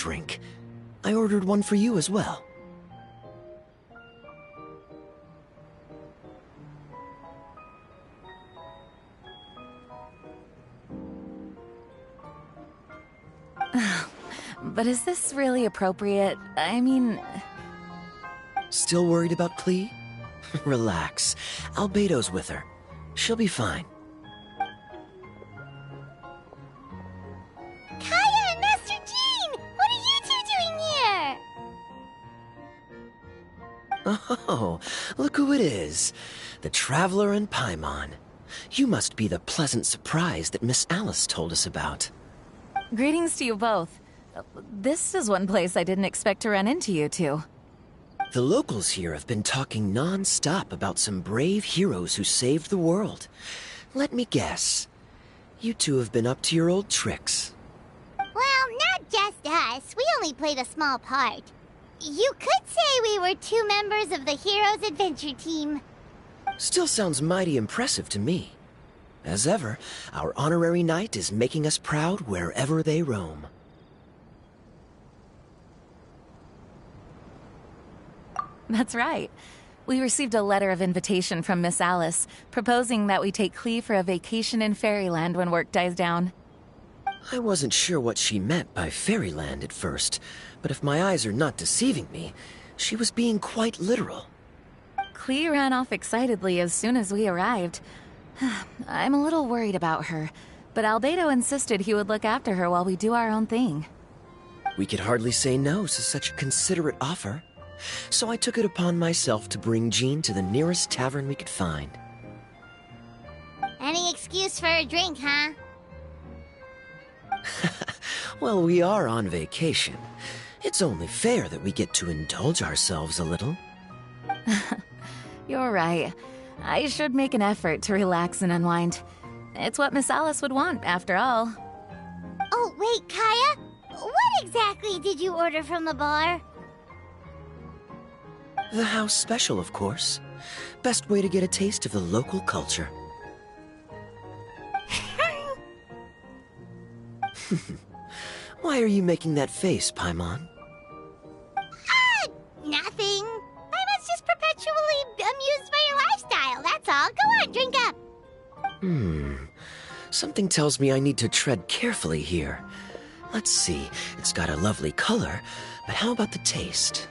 drink. I ordered one for you as well. But is this really appropriate? I mean... Still worried about Klee? Relax. Albedo's with her. She'll be fine. Kaya and Master Jean! What are you two doing here? Oh, look who it is. The Traveler and Paimon. You must be the pleasant surprise that Miss Alice told us about. Greetings to you both. This is one place I didn't expect to run into you two. The locals here have been talking non-stop about some brave heroes who saved the world. Let me guess. You two have been up to your old tricks. Well, not just us. We only played a small part. You could say we were two members of the Heroes Adventure Team. Still sounds mighty impressive to me. As ever, our honorary knight is making us proud wherever they roam. That's right. We received a letter of invitation from Miss Alice, proposing that we take Klee for a vacation in Fairyland when work dies down. I wasn't sure what she meant by Fairyland at first, but if my eyes are not deceiving me, she was being quite literal. Klee ran off excitedly as soon as we arrived. I'm a little worried about her, but Albedo insisted he would look after her while we do our own thing. We could hardly say no to such a considerate offer, so I took it upon myself to bring Jean to the nearest tavern we could find. Any excuse for a drink, huh? Well, we are on vacation. It's only fair that we get to indulge ourselves a little. You're right. I should make an effort to relax and unwind. It's what Miss Alice would want, after all. Oh, wait, Kaya? What exactly did you order from the bar? The house special, of course. Best way to get a taste of the local culture. Why are you making that face, Paimon? Nothing. I was just perpetually amused by your lifestyle, that's all. Go on, drink up. Something tells me I need to tread carefully here. Let's see, it's got a lovely color, but how about the taste?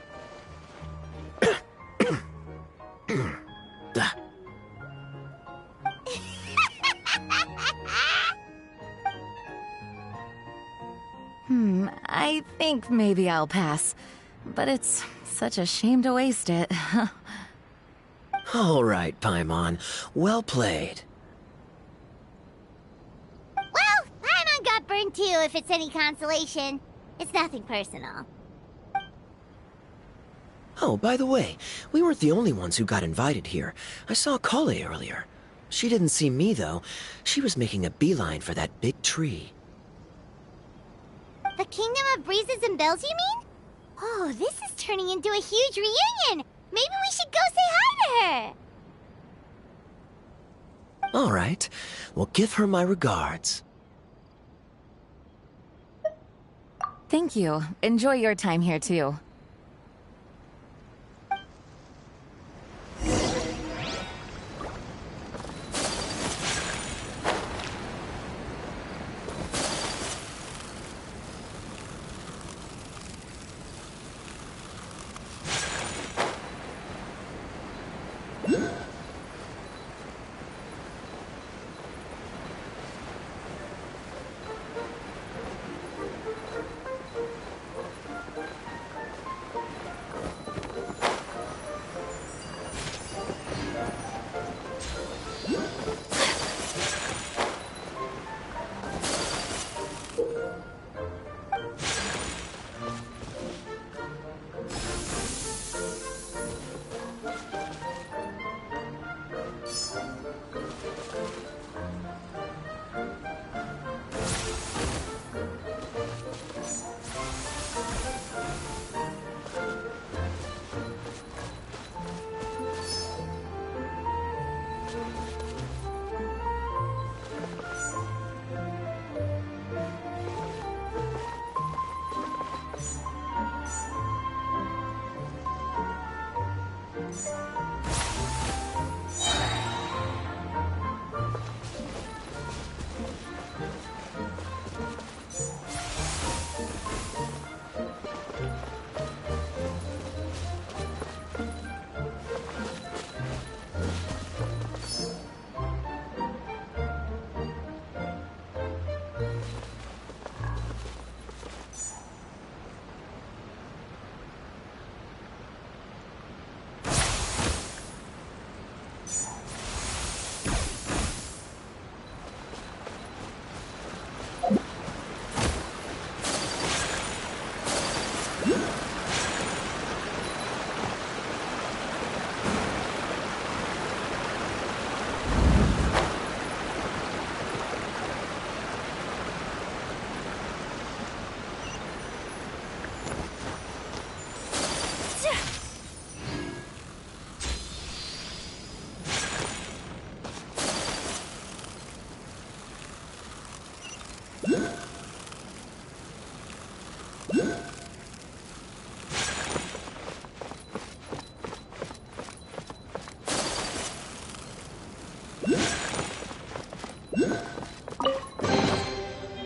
Ah. I think maybe I'll pass. But it's such a shame to waste it. All right, Paimon. Well played. Well, Paimon got burned too, if it's any consolation. It's nothing personal. Oh, by the way, we weren't the only ones who got invited here. I saw Kale earlier. She didn't see me, though. She was making a beeline for that big tree. The Kingdom of Breezes and Bells, you mean? Oh, this is turning into a huge reunion! Maybe we should go say hi to her! All right. Well, give her my regards. Thank you. Enjoy your time here, too.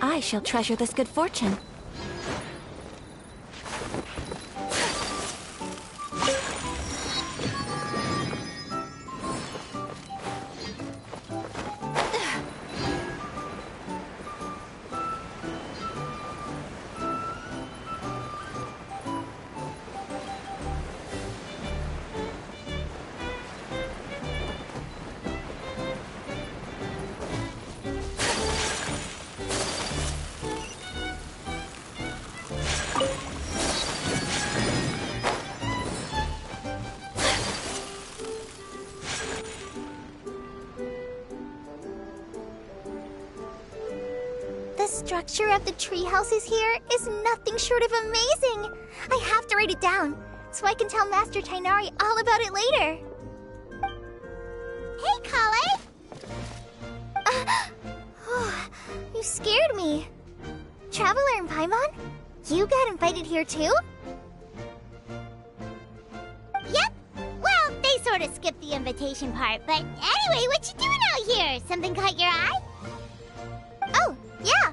I shall treasure this good fortune. The structure of the tree houses here is nothing short of amazing. I have to write it down so I can tell Master Tainari all about it later. Hey, Kale! You scared me. Traveler and Paimon? You got invited here too? Yep. Well, they sort of skipped the invitation part, but anyway, what you doing out here? Something caught your eye? Oh, yeah.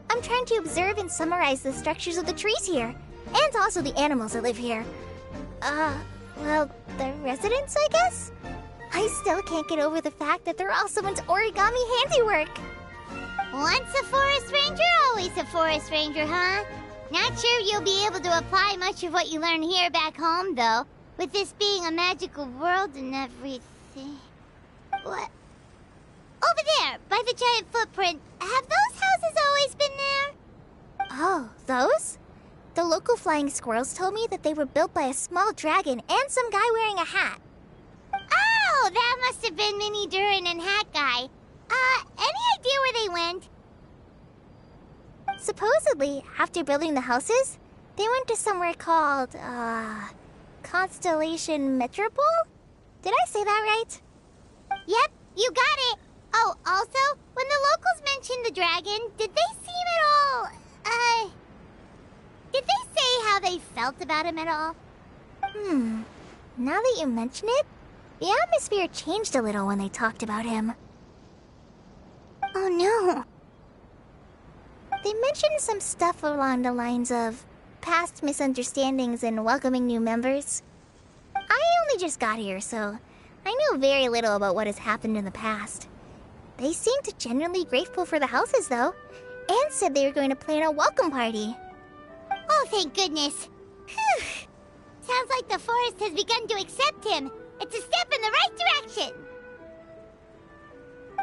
I'm trying to observe and summarize the structures of the trees here, and also the animals that live here. Well, the residents, I guess? I still can't get over the fact that they're all someone's origami handiwork. Once a forest ranger, always a forest ranger, huh? Not sure you'll be able to apply much of what you learn here back home, though, with this being a magical world and everything. What? Over there, by the giant footprint, have those houses always been there? Oh, those? The local flying squirrels told me that they were built by a small dragon and some guy wearing a hat. Oh, that must have been Minnie Durin and Hat Guy. Any idea where they went? Supposedly, after building the houses, they went to somewhere called, Constellation Metropole? Did I say that right? Yep, you got it. Oh, also, when the locals mentioned the dragon, did they seem at all, did they say how they felt about him at all? Now that you mention it, the atmosphere changed a little when they talked about him. Oh no. They mentioned some stuff along the lines of past misunderstandings and welcoming new members. I only just got here, so I know very little about what has happened in the past. They seemed genuinely grateful for the houses, though, and said they were going to plan a welcome party. Oh, thank goodness. Phew. Sounds like the forest has begun to accept him. It's a step in the right direction.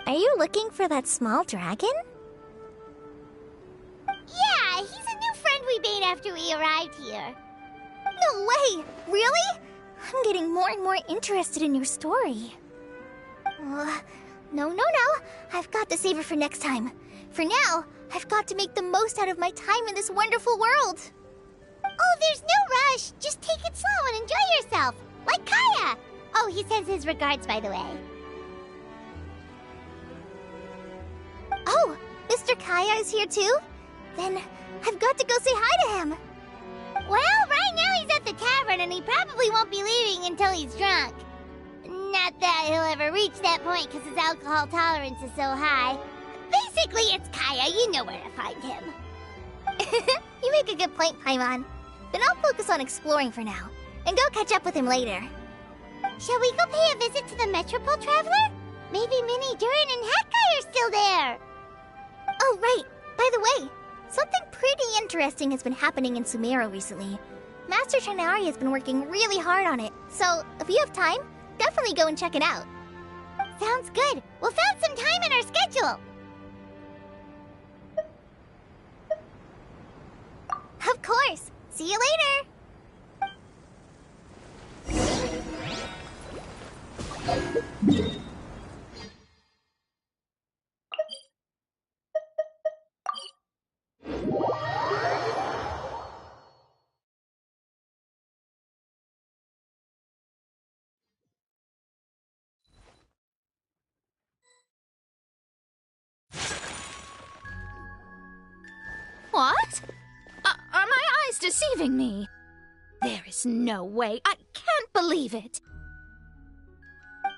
Are you looking for that small dragon? Yeah, he's a new friend we made after we arrived here. No way! Really? I'm getting more and more interested in your story. No. I've got to save it for next time. For now, I've got to make the most out of my time in this wonderful world. Oh, there's no rush. Just take it slow and enjoy yourself. Like Kaya. Oh, he sends his regards, by the way. Oh, Mr. Kaya is here too? Then I've got to go say hi to him. Well, right now he's at the tavern and he probably won't be leaving until he's drunk. Not that he'll ever reach that point because his alcohol tolerance is so high. Basically, it's Kaya. You know where to find him. You make a good point, Paimon. Then I'll focus on exploring for now and go catch up with him later. Shall we go pay a visit to the Metropole Traveler? Maybe Minnie, Durin, and Hat Guy are still there. Oh, right. By the way, something pretty interesting has been happening in Sumeru recently. Master Tainari has been working really hard on it, so if you have time, definitely go and check it out. Sounds good. We'll find some time in our schedule. Of course. See you later! What? Are my eyes deceiving me? There is no way. I can't believe it.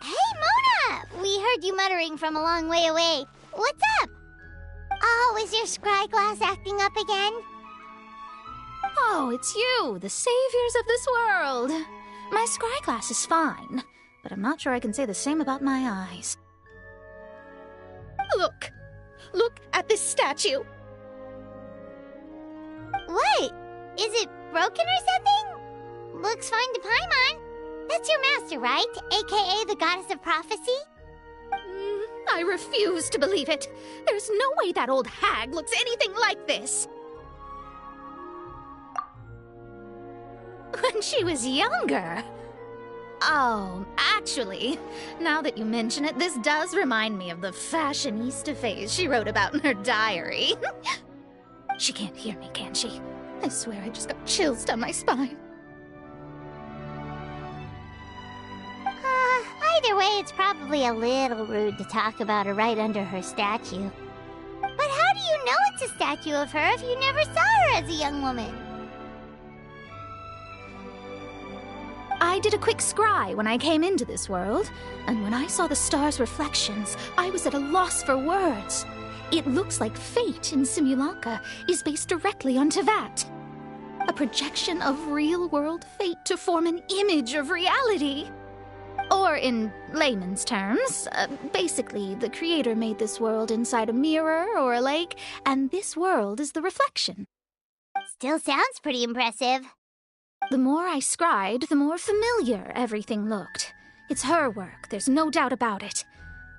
Hey, Mona! We heard you muttering from a long way away. What's up? Oh, is your scry glass acting up again? Oh, it's you, the saviors of this world. My scry glass is fine, but I'm not sure I can say the same about my eyes. Look! Look at this statue! What? Is it broken or something? Looks fine to Paimon. That's your master, right? AKA the goddess of prophecy? I refuse to believe it. There's no way that old hag looks anything like this. When she was younger. Oh, actually, now that you mention it, this does remind me of the fashionista phase she wrote about in her diary. She can't hear me, can she? I swear I just got chills down my spine. Either way, it's probably a little rude to talk about her right under her statue. But how do you know it's a statue of her if you never saw her as a young woman? I did a quick scry when I came into this world, and when I saw the star's reflections, I was at a loss for words. It looks like fate in Simulanka is based directly on Tevat. A projection of real-world fate to form an image of reality. Or in layman's terms, basically the creator made this world inside a mirror or a lake, and this world is the reflection. Still sounds pretty impressive. The more I scried, the more familiar everything looked. It's her work, there's no doubt about it.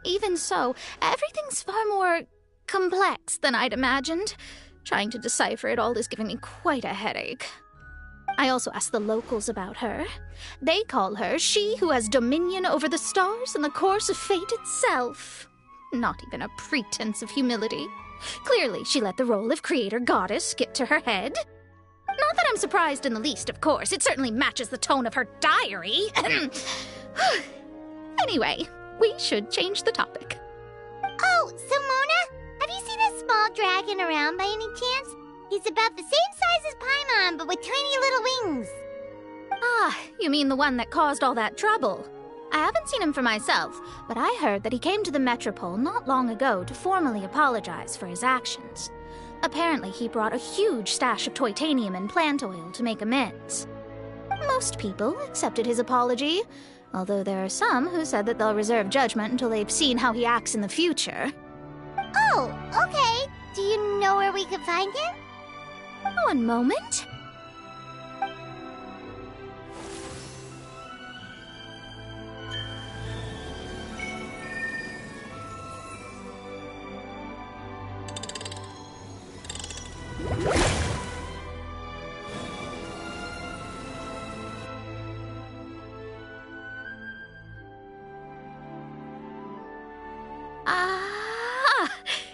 Even so, everything's far more complex than I'd imagined. Trying to decipher it all is giving me quite a headache. I also asked the locals about her. They call her she who has dominion over the stars and the course of fate itself. Not even a pretense of humility. Clearly, she let the role of creator goddess get to her head. Not that I'm surprised in the least, of course. It certainly matches the tone of her diary. Anyway, we should change the topic. Oh, so Mona, have you seen a small dragon around by any chance? He's about the same size as Paimon, but with tiny little wings. Ah, you mean the one that caused all that trouble? I haven't seen him for myself, but I heard that he came to the Metropole not long ago to formally apologize for his actions. Apparently, he brought a huge stash of Toitanium and plant oil to make amends. Most people accepted his apology, although there are some who said that they'll reserve judgment until they've seen how he acts in the future. Oh, okay. Do you know where we could find him? One moment.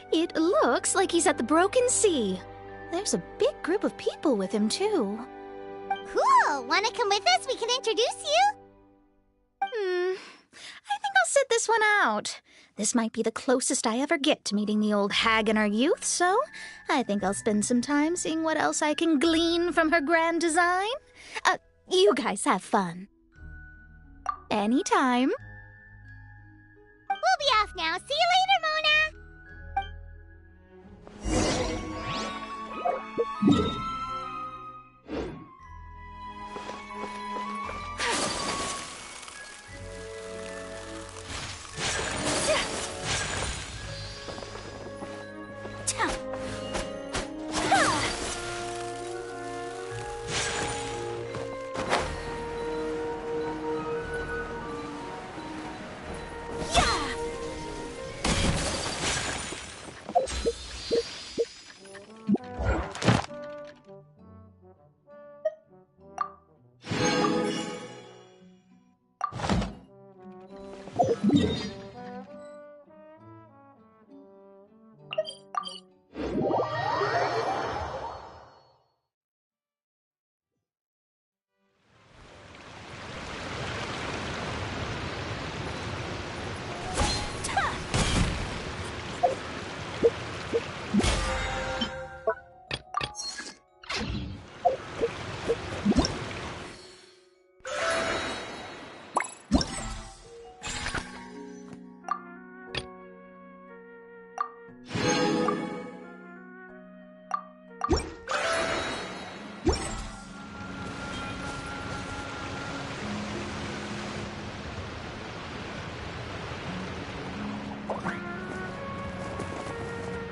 It looks like he's at the Broken Sea. There's a big group of people with him, too. Cool! Wanna come with us? We can introduce you? I think I'll sit this one out. This might be the closest I ever get to meeting the old hag in her youth, so I think I'll spend some time seeing what else I can glean from her grand design. You guys have fun. Anytime. We'll be off now. See you later, Mona!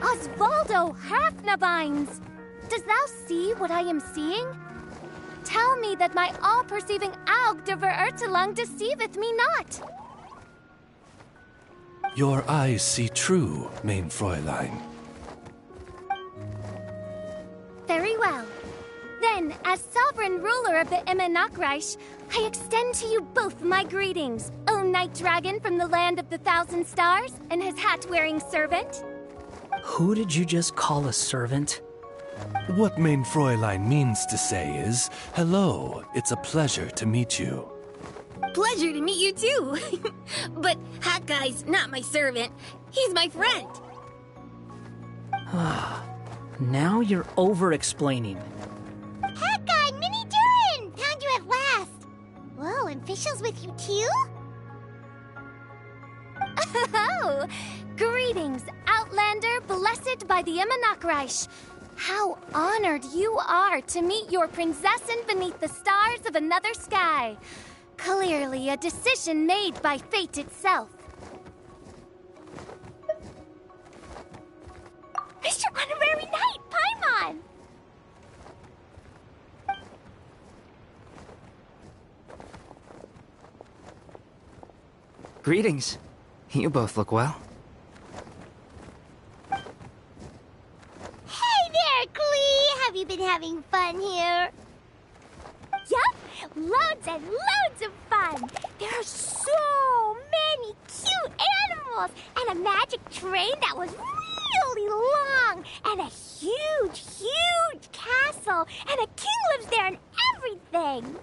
Osvaldo Hafnavines! Dost thou see what I am seeing? Tell me that my all-perceiving Aug de Verurtelung deceiveth me not. Your eyes see true, mein Fräulein. Very well. Then, as sovereign ruler of the Immenachreich, I extend to you both my greetings, O Night Dragon from the land of the Thousand Stars and his hat-wearing servant. Who did you just call a servant? What mein Fräulein means to say is, hello, it's a pleasure to meet you. Pleasure to meet you too. But Hat Guy's not my servant. He's my friend. Now you're over-explaining. Hat Guy, Mini Durin! Found you at last! Whoa, and Fischl's with you too? Oh! Greetings, Outlander blessed by the Immenachreich. How honored you are to meet your prinzessin beneath the stars of another sky. Clearly a decision made by fate itself. Mr. Honorary Knight, Paimon! Greetings. You both look well. Hey there, Klee! Have you been having fun here? Yup, loads and loads of fun! There are so many cute animals, and a magic train that was really long, and a huge, huge castle, and a king lives there and everything!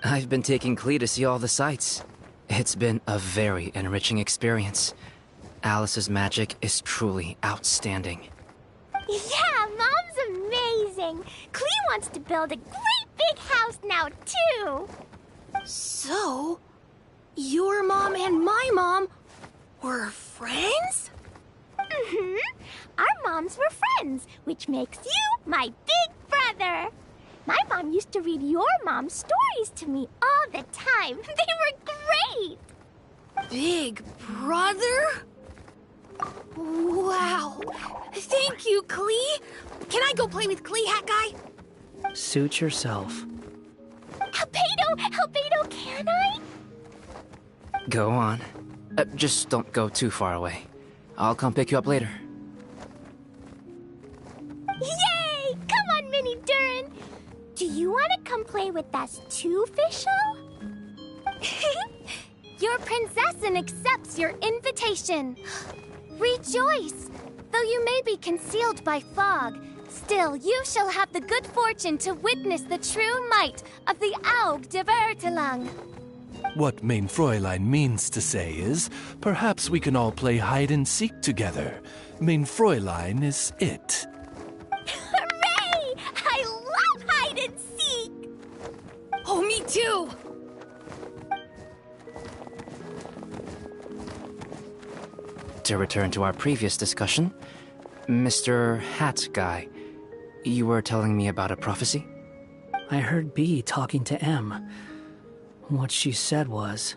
I've been taking Klee to see all the sights. It's been a very enriching experience. Alice's magic is truly outstanding. Yeah, Mom's amazing! Klee wants to build a great big house now, too! So, your mom and my mom were friends? Mm-hmm. Our moms were friends, which makes you my big brother. My mom used to read your mom's stories to me all the time. They were great! Big brother? Wow. Thank you, Klee. Can I go play with Klee, Hat Guy? Suit yourself. Albedo, can I? Go on. Just don't go too far away. I'll come pick you up later. Yay! Come on, Mini Durin! Do you want to come play with us too, Fischl? Your prinzessin accepts your invitation. Rejoice! Though you may be concealed by fog, still you shall have the good fortune to witness the true might of the Aug de Verurtelung. What mein Fräulein means to say is, perhaps we can all play hide-and-seek together. Mein Fräulein is it. Hooray! I love hide and seek! Oh, me too. To return to our previous discussion, Mr. Hat Guy, you were telling me about a prophecy? I heard B talking to M. What she said was...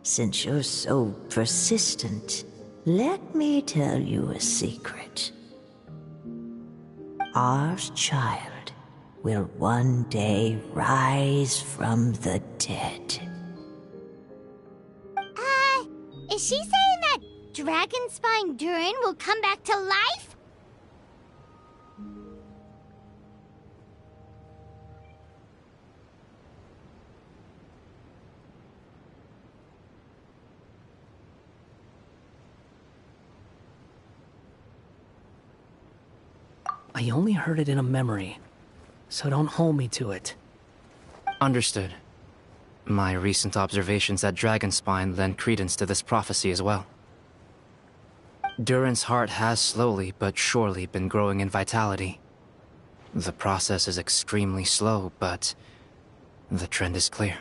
Since you're so persistent, let me tell you a secret. Our child will one day rise from the dead. Is she saying that Dragonspine Durin will come back to life? I only heard it in a memory, so don't hold me to it. Understood. My recent observations at Dragonspine lend credence to this prophecy as well. Durin's heart has slowly but surely been growing in vitality. The process is extremely slow, but the trend is clear.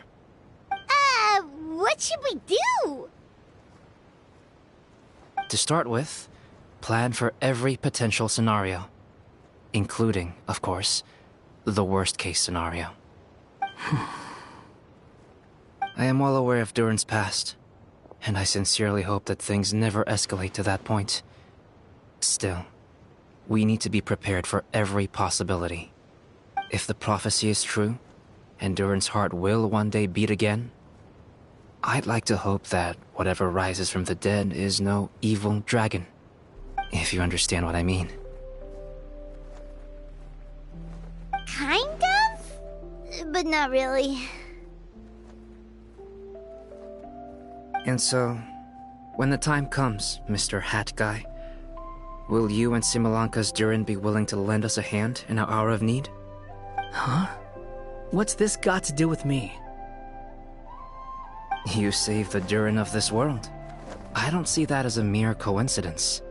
What should we do? To start with, plan for every potential scenario, including, of course, the worst-case scenario. I am well aware of Durin's past, and I sincerely hope that things never escalate to that point. Still, we need to be prepared for every possibility. If the prophecy is true, and Durin's heart will one day beat again, I'd like to hope that whatever rises from the dead is no evil dragon. If you understand what I mean. Kind of? But not really. And so, when the time comes, Mr. Hat Guy, will you and Simolanka's Durin be willing to lend us a hand in our hour of need? Huh? What's this got to do with me? You saved the Durin of this world. I don't see that as a mere coincidence.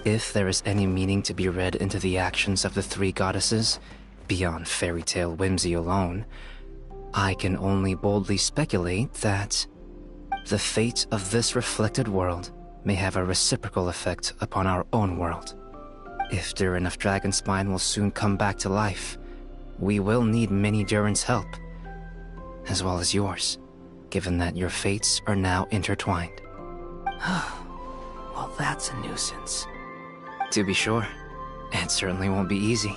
If there is any meaning to be read into the actions of the three goddesses, beyond fairy tale whimsy alone, I can only boldly speculate that the fate of this reflected world may have a reciprocal effect upon our own world. If Durin of Dragonspine will soon come back to life, we will need many Durin's help, as well as yours, given that your fates are now intertwined. Well, that's a nuisance. To be sure, it certainly won't be easy.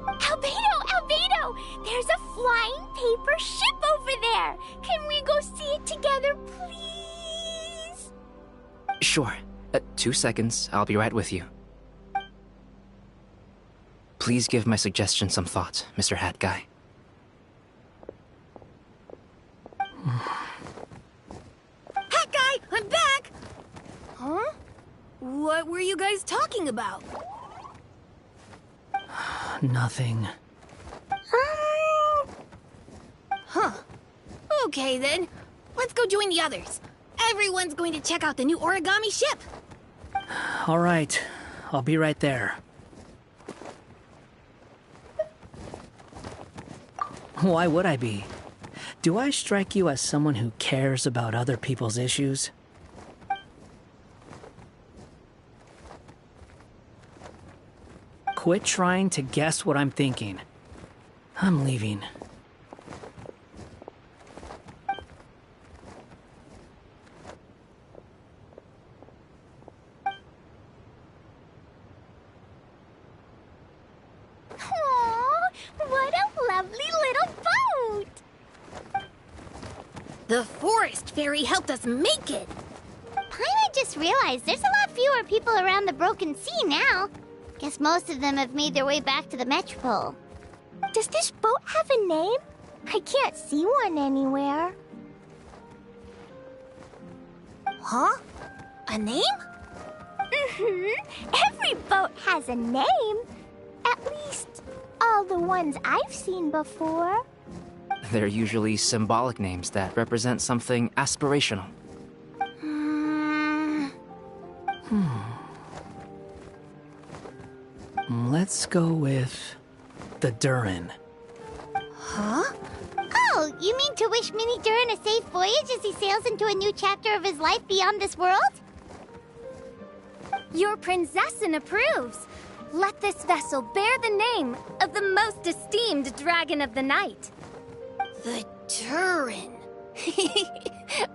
Albedo! There's a flying paper ship over there! Can we go see it together, please? Sure. 2 seconds, I'll be right with you. Please give my suggestion some thought, Mr. Hat Guy. Hat Guy, I'm back! Huh? What were you guys talking about? Nothing. Huh. Okay then. Let's go join the others. Everyone's going to check out the new origami ship. All right, I'll be right there. Why would I be? Do I strike you as someone who cares about other people's issues? Quit trying to guess what I'm thinking. I'm leaving. Aww, what a lovely little boat! The forest fairy helped us make it. Paimon just realized there's a lot fewer people around the Broken Sea now. Guess most of them have made their way back to the Metropole. Does this boat have a name? I can't see one anywhere. Huh? A name? Every boat has a name. At least, all the ones I've seen before. They're usually symbolic names that represent something aspirational. Let's go with the Durin. Huh? Oh, you mean to wish Mini Durin a safe voyage as he sails into a new chapter of his life beyond this world? Your princessin approves. Let this vessel bear the name of the most esteemed dragon of the night. The Durin.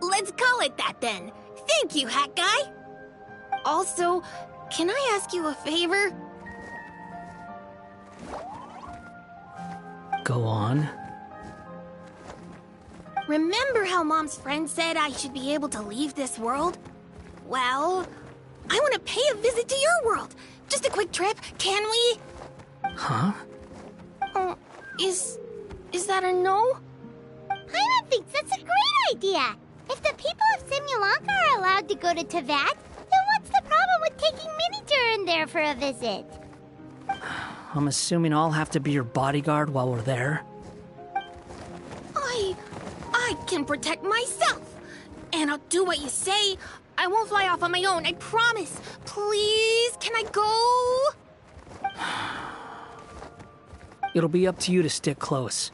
Let's call it that then. Thank you, Hat Guy. Also, can I ask you a favor? Go on. Remember how Mom's friend said I should be able to leave this world? Well, I want to pay a visit to your world. Just a quick trip, can we? Huh? Is that a no? Paimon thinks that's a great idea. If the people of Simulanka are allowed to go to Teyvat, then what's the problem with taking Mini-Turin there for a visit? I'm assuming I'll have to be your bodyguard while we're there. I can protect myself. And I'll do what you say. I won't fly off on my own, I promise. Please, can I go? It'll be up to you to stick close.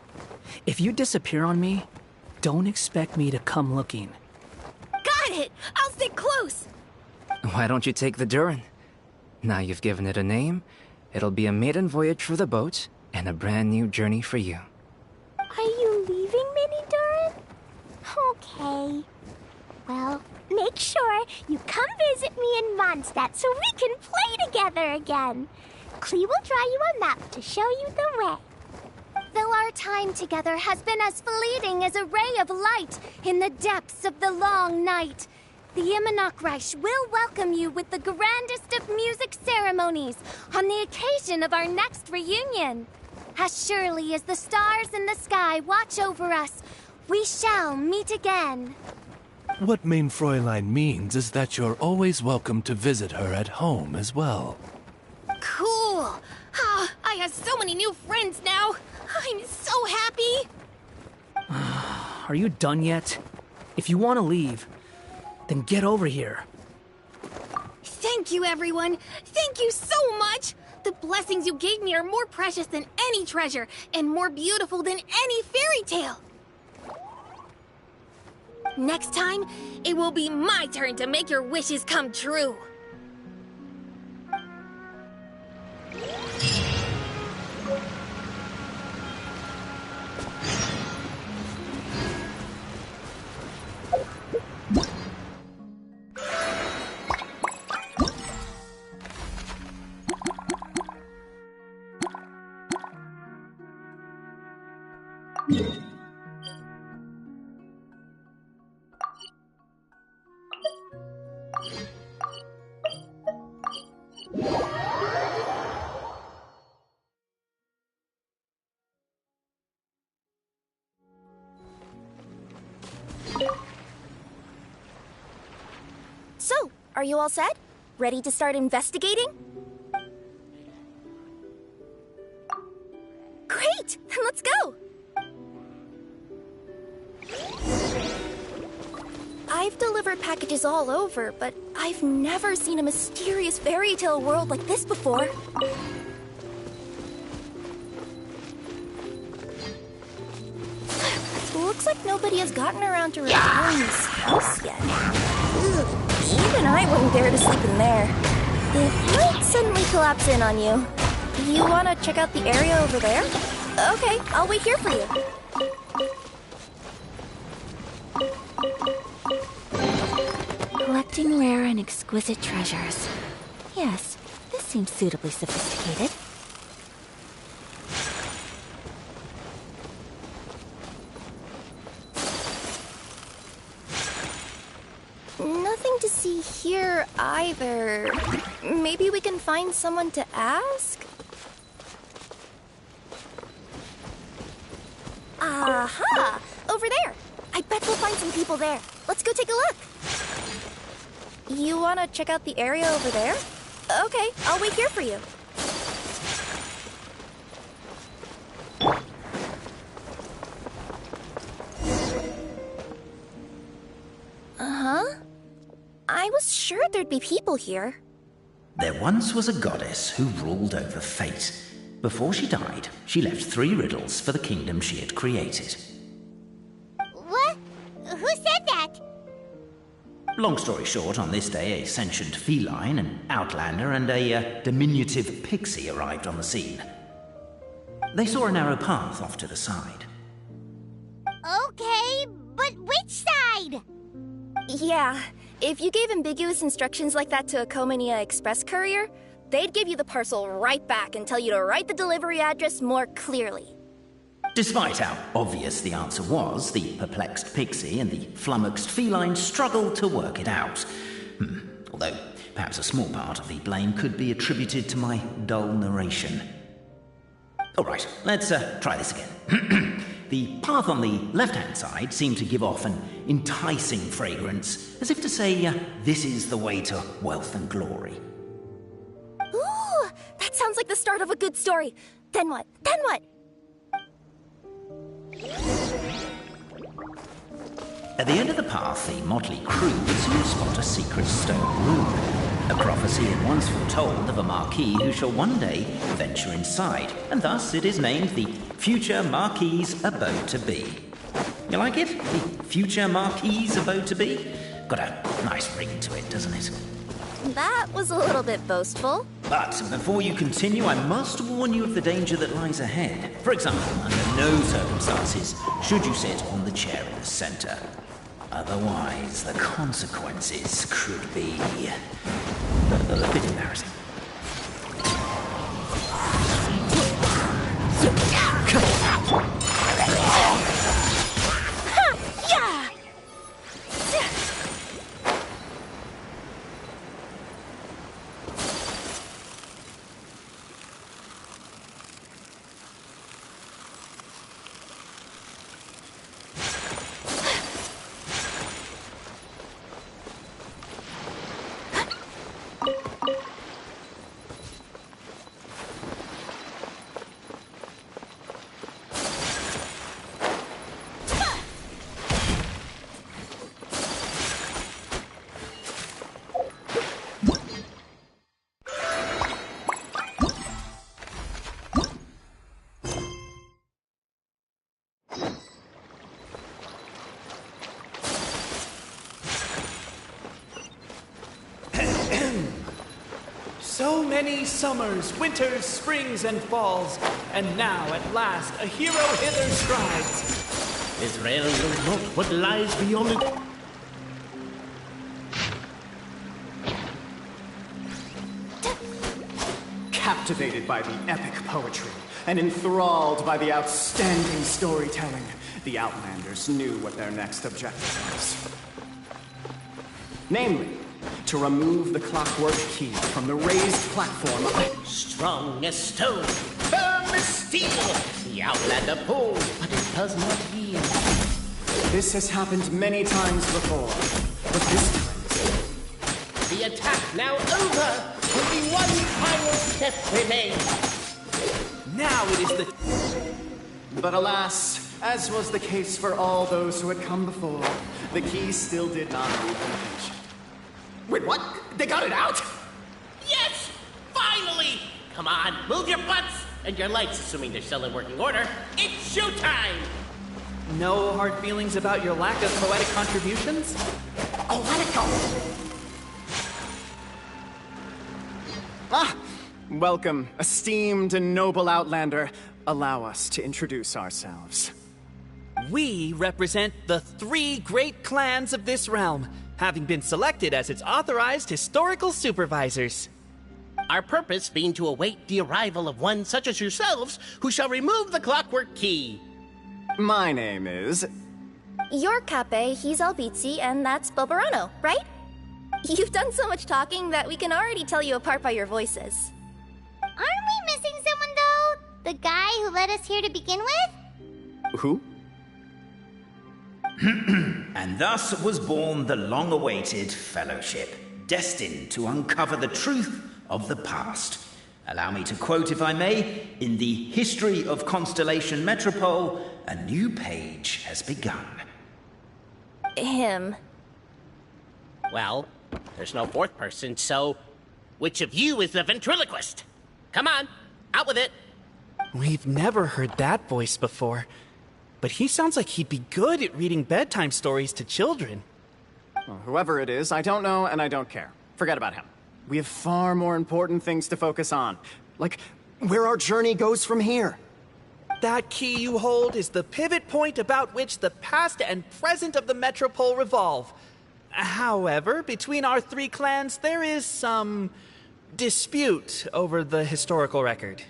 If you disappear on me, don't expect me to come looking. Got it! I'll stick close! Why don't you take the Durin? Now you've given it a name, it'll be a maiden voyage for the boat and a brand new journey for you. Are you leaving, Mini-Durin? Okay. Well, make sure you come visit me in Mondstadt so we can play together again. Klee will draw you a map to show you the way. Though our time together has been as fleeting as a ray of light in the depths of the long night, the Immonokreich will welcome you with the grandest of music ceremonies on the occasion of our next reunion. As surely as the stars in the sky watch over us, we shall meet again. What Mein Fräulein means is that you're always welcome to visit her at home as well. Cool! Ah, I have so many new friends now! I'm so happy! Are you done yet? If you want to leave, then get over here. Thank you, everyone! Thank you so much! The blessings you gave me are more precious than any treasure, and more beautiful than any fairy tale! Next time, it will be my turn to make your wishes come true! So, are you all set? Ready to start investigating? Great! Then let's go! I've delivered packages all over, but I've never seen a mysterious fairy tale world like this before. Looks like nobody has gotten around to repairing this house yet. Even I wouldn't dare to sleep in there. It might suddenly collapse in on you. You want to check out the area over there? Okay, I'll wait here for you. Collecting rare and exquisite treasures. Yes, this seems suitably sophisticated. Nothing to see here either. Maybe we can find someone to ask? Aha! Over there! I bet we'll find some people there. Let's go take a look. You want to check out the area over there? Okay, I'll wait here for you. Uh-huh. I was sure there'd be people here. There once was a goddess who ruled over fate. Before she died, she left 3 riddles for the kingdom she had created. What? Who said that? Long story short, on this day, a sentient feline, an outlander, and a diminutive pixie arrived on the scene. They saw a narrow path off to the side. Okay, but which side? Yeah, if you gave ambiguous instructions like that to a Comania Express courier, they'd give you the parcel right back and tell you to write the delivery address more clearly. Despite how obvious the answer was, the perplexed pixie and the flummoxed feline struggled to work it out. Although, perhaps a small part of the blame could be attributed to my dull narration. Alright, let's try this again. the path on the left-hand side seemed to give off an enticing fragrance, as if to say, this is the way to wealth and glory. Ooh, that sounds like the start of a good story. Then what? Then what? At the end of the path, the motley crew would soon spot a secret stone room. A prophecy had once foretold of a Marquis who shall one day venture inside, and thus it is named the future Marquis's abode to be. You like it? The future Marquis's abode to be? Got a nice ring to it, doesn't it? That was a little bit boastful. But before you continue, I must warn you of the danger that lies ahead. For example, under no circumstances should you sit on the chair in the center. Otherwise, the consequences could be a bit embarrassing. So many summers, winters, springs, and falls, and now at last a hero hither strides. Israel knows not what lies beyond it. Captivated by the epic poetry and enthralled by the outstanding storytelling, the Outlanders knew what their next objective was. Namely, to remove the clockwork key from the raised platform of... Strong as stone, firm as steel, the Outlander pulls, but it does not yield. This has happened many times before, but this time... The attack now over! Only one final step remains. Now it is the... But alas, as was the case for all those who had come before, the key still did not leave the pinch. Wait, what? They got it out? Yes! Finally! Come on, move your butts! And your lights, assuming they're still in working order. It's showtime! No hard feelings about your lack of poetic contributions? Oh, let it go! Ah! Welcome, esteemed and noble Outlander. Allow us to introduce ourselves. We represent the 3 great clans of this realm, having been selected as its authorized historical supervisors. Our purpose being to await the arrival of one such as yourselves, who shall remove the clockwork key. My name is... You're Cape, he's Albizzi, and that's Bobarano, right? You've done so much talking that we can already tell you apart by your voices. Aren't we missing someone, though? The guy who led us here to begin with? Who? And thus was born the long-awaited fellowship, destined to uncover the truth of the past. Allow me to quote, if I may, in the history of Constellation Metropole, a new page has begun. Him. Well, there's no fourth person, so which of you is the ventriloquist? Come on, out with it. We've never heard that voice before. But he sounds like he'd be good at reading bedtime stories to children. Well, whoever it is, I don't know and I don't care. Forget about him. We have far more important things to focus on. Like, where our journey goes from here. That key you hold is the pivot point about which the past and present of the Metropole revolve. However, between our 3 clans, there is some dispute over the historical record.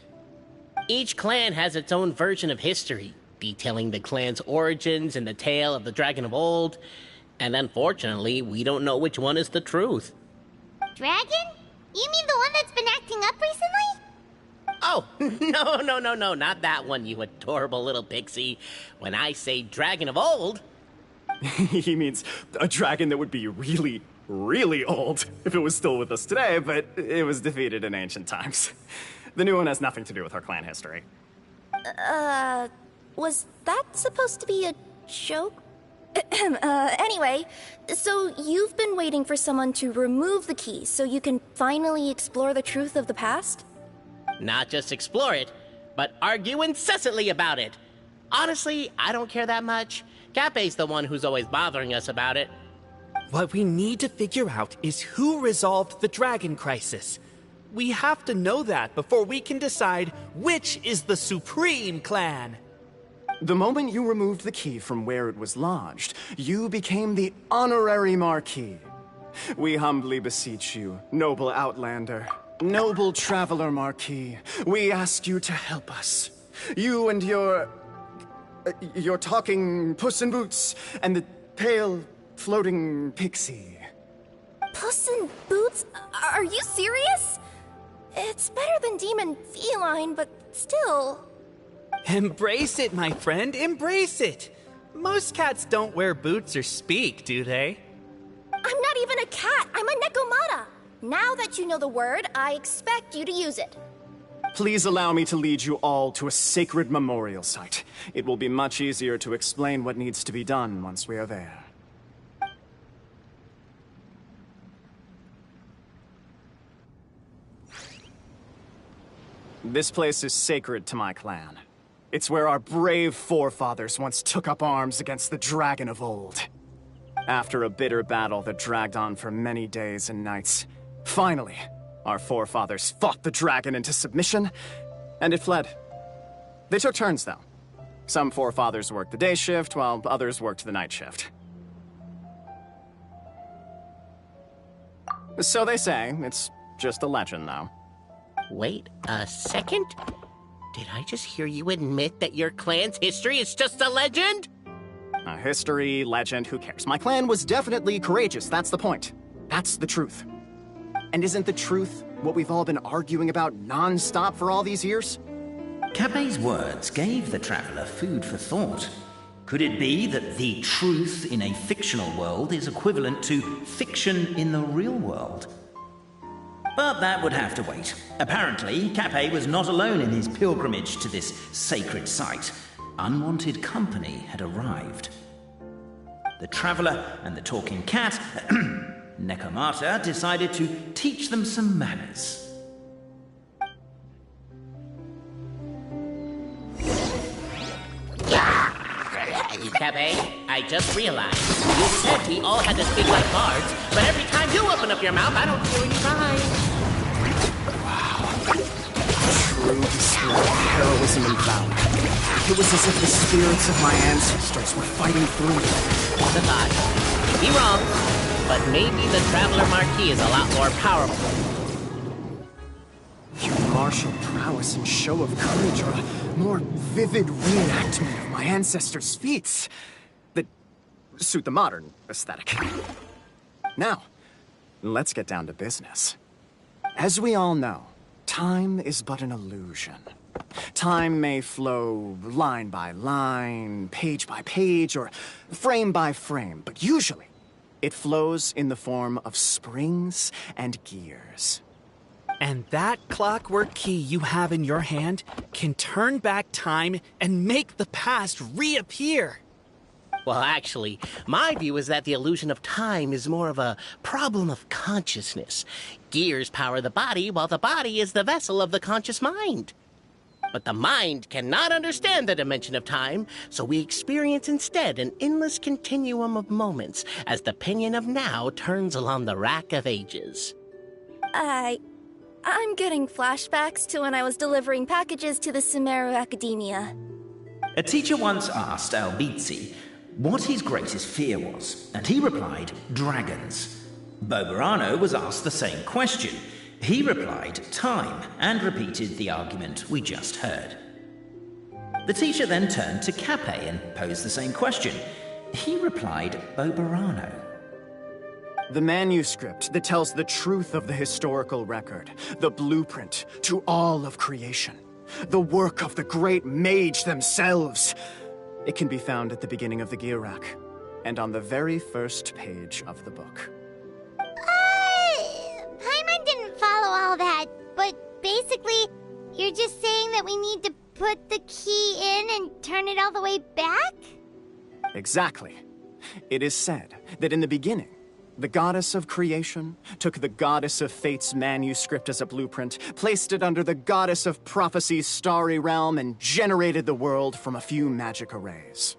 Each clan has its own version of history, detailing the clan's origins and the tale of the dragon of old, and unfortunately, we don't know which one is the truth. Dragon? You mean the one that's been acting up recently? Oh, no, not that one, you adorable little pixie. When I say dragon of old... He means a dragon that would be really, really old if it was still with us today, but it was defeated in ancient times. The new one has nothing to do with our clan history. Was that supposed to be a joke? Anyway, so you've been waiting for someone to remove the key so you can finally explore the truth of the past? Not just explore it, but argue incessantly about it. Honestly, I don't care that much. Cape's the one who's always bothering us about it. What we need to figure out is who resolved the dragon crisis. We have to know that before we can decide which is the supreme clan. The moment you removed the key from where it was lodged, you became the honorary Marquis. We humbly beseech you, noble Outlander, noble Traveler Marquis, we ask you to help us. You and your talking Puss in Boots and the pale floating pixie. Puss in Boots? Are you serious? It's better than demon feline, but still... Embrace it, my friend, embrace it. Most cats don't wear boots or speak, do they? I'm not even a cat, I'm a Nekomata. Now that you know the word, I expect you to use it. Please allow me to lead you all to a sacred memorial site. It will be much easier to explain what needs to be done once we are there. This place is sacred to my clan. It's where our brave forefathers once took up arms against the dragon of old. After a bitter battle that dragged on for many days and nights, finally, our forefathers fought the dragon into submission, and it fled. They took turns, though. Some forefathers worked the day shift, while others worked the night shift. So they say. It's just a legend, though. Wait a second? Did I just hear you admit that your clan's history is just a legend? History, legend, who cares? My clan was definitely courageous, that's the point. That's the truth. And isn't the truth what we've all been arguing about non-stop for all these years? Cape's words gave the traveler food for thought. Could it be that the truth in a fictional world is equivalent to fiction in the real world? But that would have to wait. Apparently, Cape was not alone in his pilgrimage to this sacred site. Unwanted company had arrived. The traveler and the talking cat, Nekomata, decided to teach them some manners. Cape, I just realized. You said we all had to speak like bards, but every time you open up your mouth, I don't hear any rhymes. True spirit of heroism and valor. It was as if the spirits of my ancestors were fighting through me. The thought. You'd be wrong, but maybe the Traveler Marquis is a lot more powerful. Your martial prowess and show of courage are a more vivid reenactment of my ancestors' feats that suit the modern aesthetic. Now, let's get down to business. As we all know, time is but an illusion. Time may flow line by line, page by page, or frame by frame, but usually it flows in the form of springs and gears. And that clockwork key you have in your hand can turn back time and make the past reappear. Well, actually, my view is that the illusion of time is more of a problem of consciousness. Gears power the body, while the body is the vessel of the conscious mind. But the mind cannot understand the dimension of time, so we experience instead an endless continuum of moments as the pinion of now turns along the rack of ages. I'm getting flashbacks to when I was delivering packages to the Sumeru Academia. A teacher once asked Albizzi what his greatest fear was, and he replied, dragons. Boberano was asked the same question. He replied, time, and repeated the argument we just heard. The teacher then turned to Cape and posed the same question. He replied, Boberano. The manuscript that tells the truth of the historical record. The blueprint to all of creation. The work of the great mage themselves. It can be found at the beginning of the Girak, and on the very first page of the book. Paimon didn't follow all that, but basically, you're just saying that we need to put the key in and turn it all the way back? Exactly. It is said that in the beginning, the goddess of creation took the goddess of fate's manuscript as a blueprint, placed it under the goddess of prophecy's starry realm, and generated the world from a few magic arrays.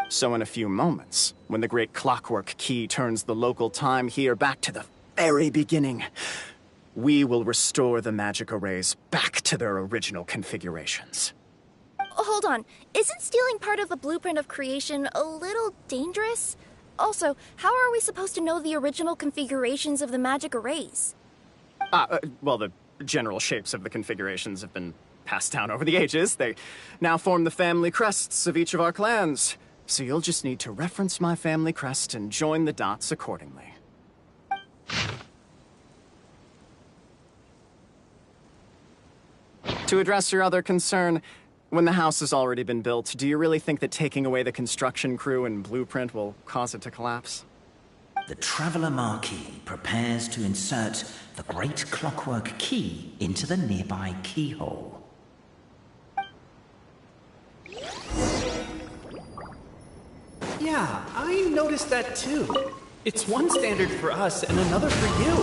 So in a few moments, when the great clockwork key turns the local time here back to the very beginning, we will restore the magic arrays back to their original configurations. Hold on. Isn't stealing part of the blueprint of creation a little dangerous? Also, how are we supposed to know the original configurations of the magic arrays? Well, the general shapes of the configurations have been passed down over the ages. They now form the family crests of each of our clans. So you'll just need to reference my family crest and join the dots accordingly. To address your other concern, when the house has already been built, do you really think that taking away the construction crew and blueprint will cause it to collapse? The Traveler Marquis prepares to insert the great clockwork key into the nearby keyhole. Yeah, I noticed that too. It's one standard for us and another for you.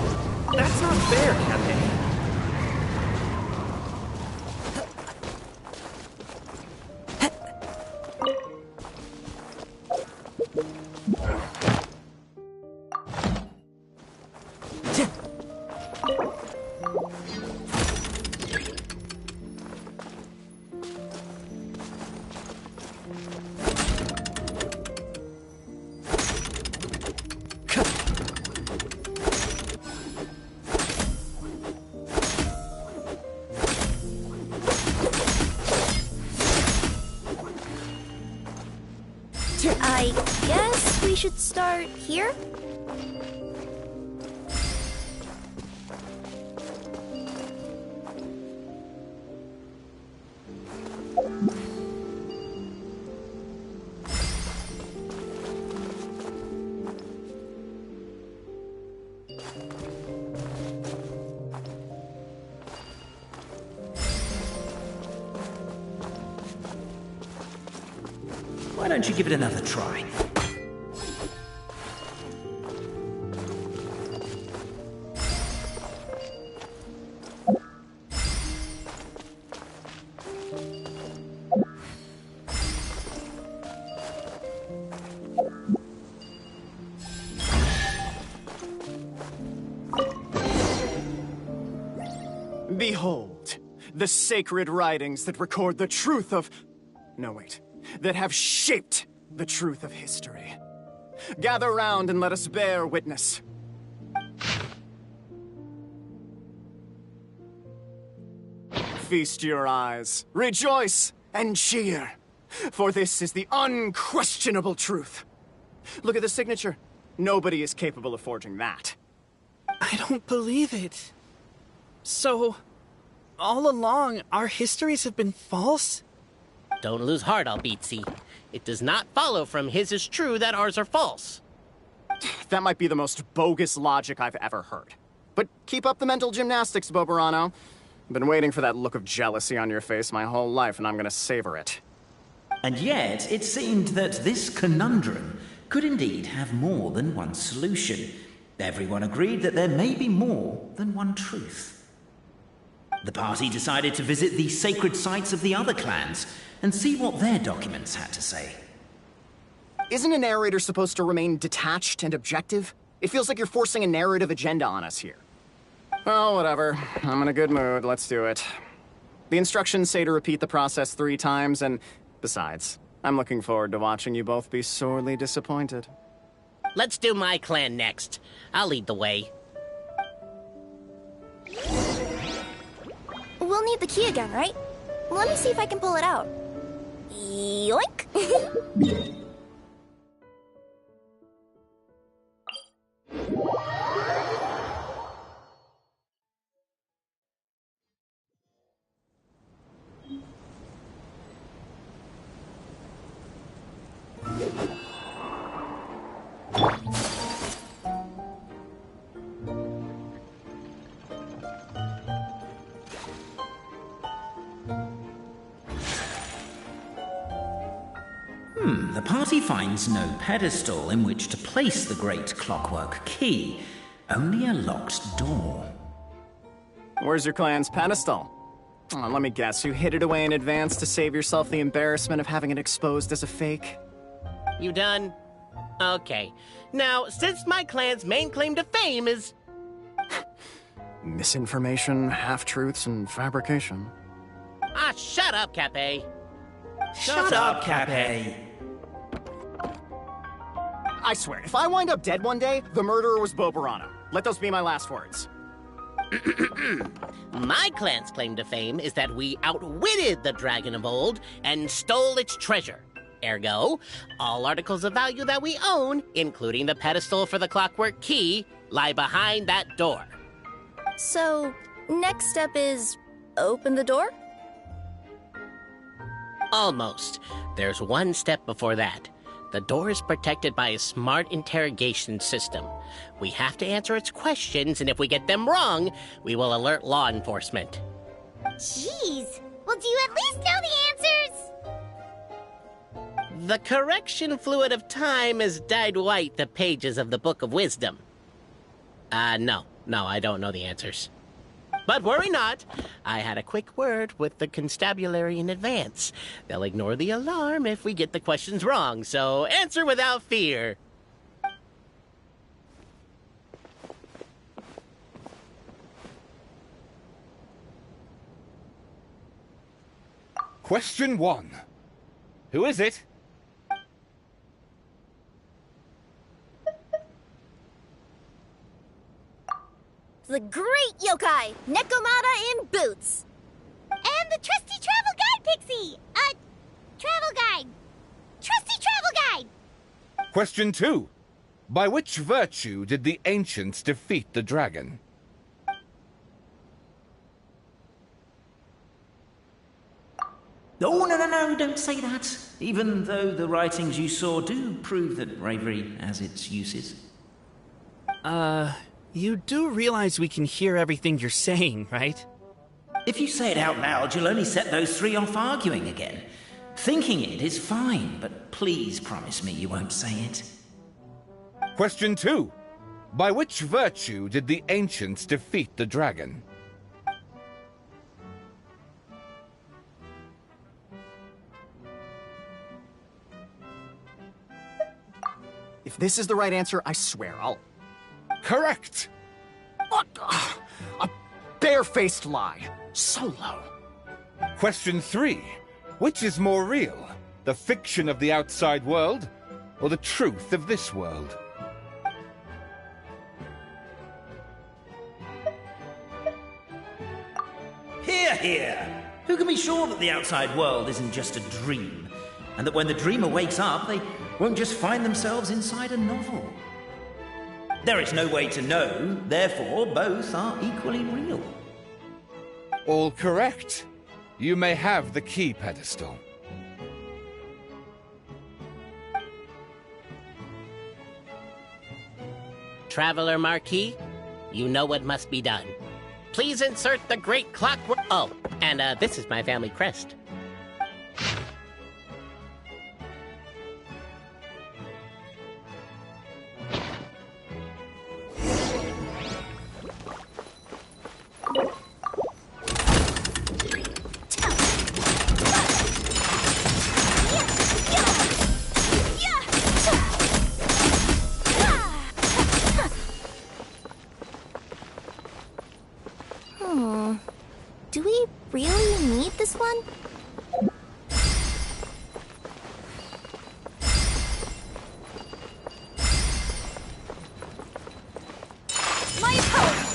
That's not fair, Captain. I guess we should start here? Why don't you give it another try? Behold, the sacred writings that record the truth of... No, wait. That have shaped the truth of history. Gather round and let us bear witness. Feast your eyes, rejoice, and cheer, for this is the unquestionable truth. Look at the signature. Nobody is capable of forging that. I don't believe it. So, all along, our histories have been false? Don't lose heart, Albizzi. It does not follow from his is true that ours are false. That might be the most bogus logic I've ever heard. But keep up the mental gymnastics, Boberano. I've been waiting for that look of jealousy on your face my whole life, and I'm gonna savor it. And yet, it seemed that this conundrum could indeed have more than one solution. Everyone agreed that there may be more than one truth. The party decided to visit the sacred sites of the other clans and see what their documents had to say. Isn't a narrator supposed to remain detached and objective? It feels like you're forcing a narrative agenda on us here. Oh, whatever. I'm in a good mood. Let's do it. The instructions say to repeat the process 3 times, and besides, I'm looking forward to watching you both be sorely disappointed. Let's do my clan next. I'll lead the way. We'll need the key again, right? Let me see if I can pull it out. Yoink! The party finds no pedestal in which to place the great clockwork key, only a locked door. Where's your clan's pedestal? Oh, let me guess, you hid it away in advance to save yourself the embarrassment of having it exposed as a fake? You done? Okay. Now, since my clan's main claim to fame is... Misinformation, half-truths, and fabrication. Ah, shut up, Cape. Shut up, Cape. I swear, if I wind up dead one day, the murderer was Bobarano. Let those be my last words. My clan's claim to fame is that we outwitted the dragon of old and stole its treasure. Ergo, all articles of value that we own, including the pedestal for the clockwork key, lie behind that door. So, next step is open the door? Almost. There's one step before that. The door is protected by a smart interrogation system. We have to answer its questions, and if we get them wrong, we will alert law enforcement. Jeez. Well, do you at least know the answers? The correction fluid of time has dyed white the pages of the Book of Wisdom. No, I don't know the answers. But worry not. I had a quick word with the constabulary in advance. They'll ignore the alarm if we get the questions wrong, so answer without fear. Question 1. Who is it? The great yokai, Nekomata in boots. And the trusty travel guide, Pixie! Travel guide. Trusty travel guide! Question 2. By which virtue did the ancients defeat the dragon? Oh, no, don't say that. Even though the writings you saw do prove that bravery has its uses. You do realize we can hear everything you're saying, right? If you say it out loud, you'll only set those three off arguing again. Thinking it is fine, but please promise me you won't say it. Question 2. By which virtue did the ancients defeat the dragon? If this is the right answer, I swear I'll... Correct! What? A barefaced lie. So low. Question 3. Which is more real? The fiction of the outside world, or the truth of this world? Hear, hear! Who can be sure that the outside world isn't just a dream? And that when the dreamer wakes up, they won't just find themselves inside a novel? There is no way to know, therefore both are equally real. All correct. You may have the key pedestal. Traveler Marquis, you know what must be done. Please insert the great clockwork... Oh, and this is my family crest. Do we really need this one? My opponent!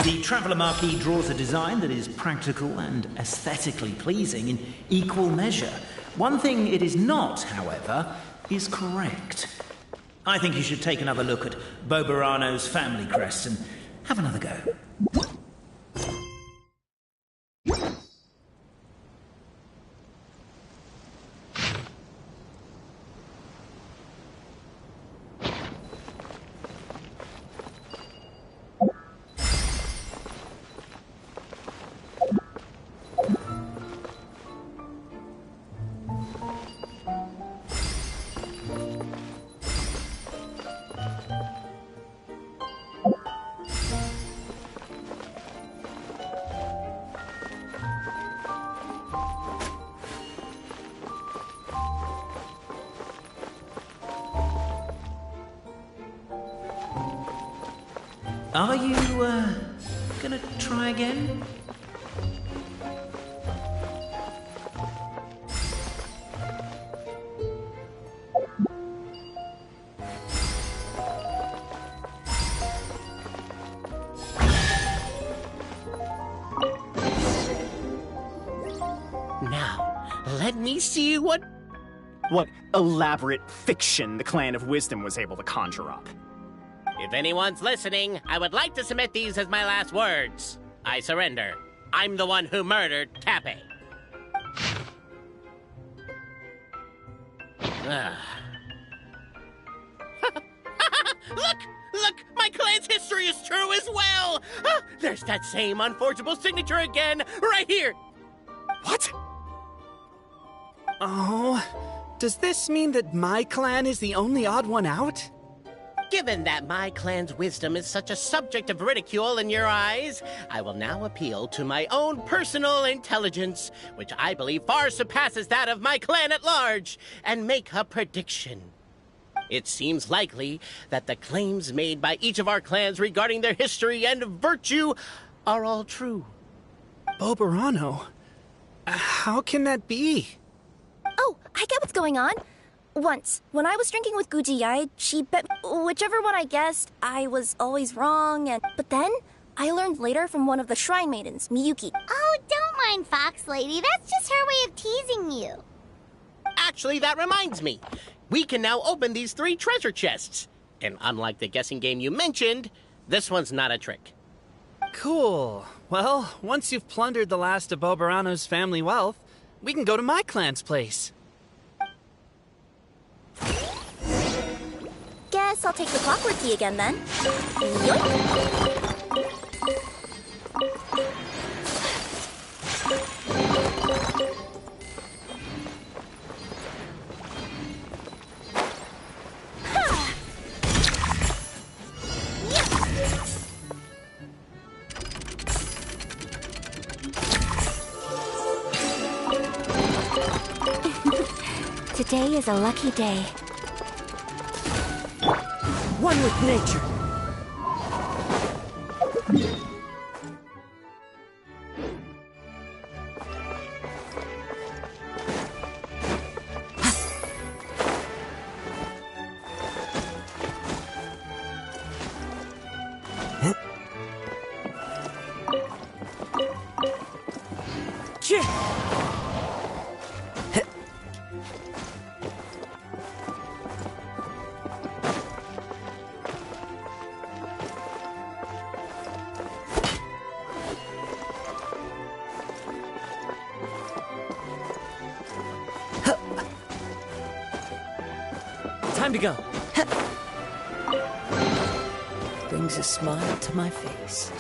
The Traveller Marquis draws a design that is practical and aesthetically pleasing in equal measure. One thing it is not, however, is correct. I think you should take another look at Bobarano's family crest and have another go. Are you, gonna try again? Now, let me see what elaborate fiction the Clan of Wisdom was able to conjure up. If anyone's listening, I would like to submit these as my last words. I surrender. I'm the one who murdered Tappy. Look! My clan's history is true as well! There's that same unforgeable signature again, right here! What? Oh, does this mean that my clan is the only odd one out? Given that my clan's wisdom is such a subject of ridicule in your eyes, I will now appeal to my own personal intelligence, which I believe far surpasses that of my clan at large, and make a prediction. It seems likely that the claims made by each of our clans regarding their history and virtue are all true. Boberano? How can that be? Oh, I get what's going on. Once, when I was drinking with Gujiyai, she bet whichever one I guessed, I was always wrong, but then I learned later from one of the Shrine Maidens, Miyuki. Oh, don't mind Fox Lady. That's just her way of teasing you. Actually, that reminds me. We can now open these 3 treasure chests. And unlike the guessing game you mentioned, this one's not a trick. Cool. Well, once you've plundered the last of Boberano's family wealth, we can go to my clan's place. Guess I'll take the clockwork key again then. Yoink! Today is a lucky day. One with nature. Time to go. Brings a smile to my face.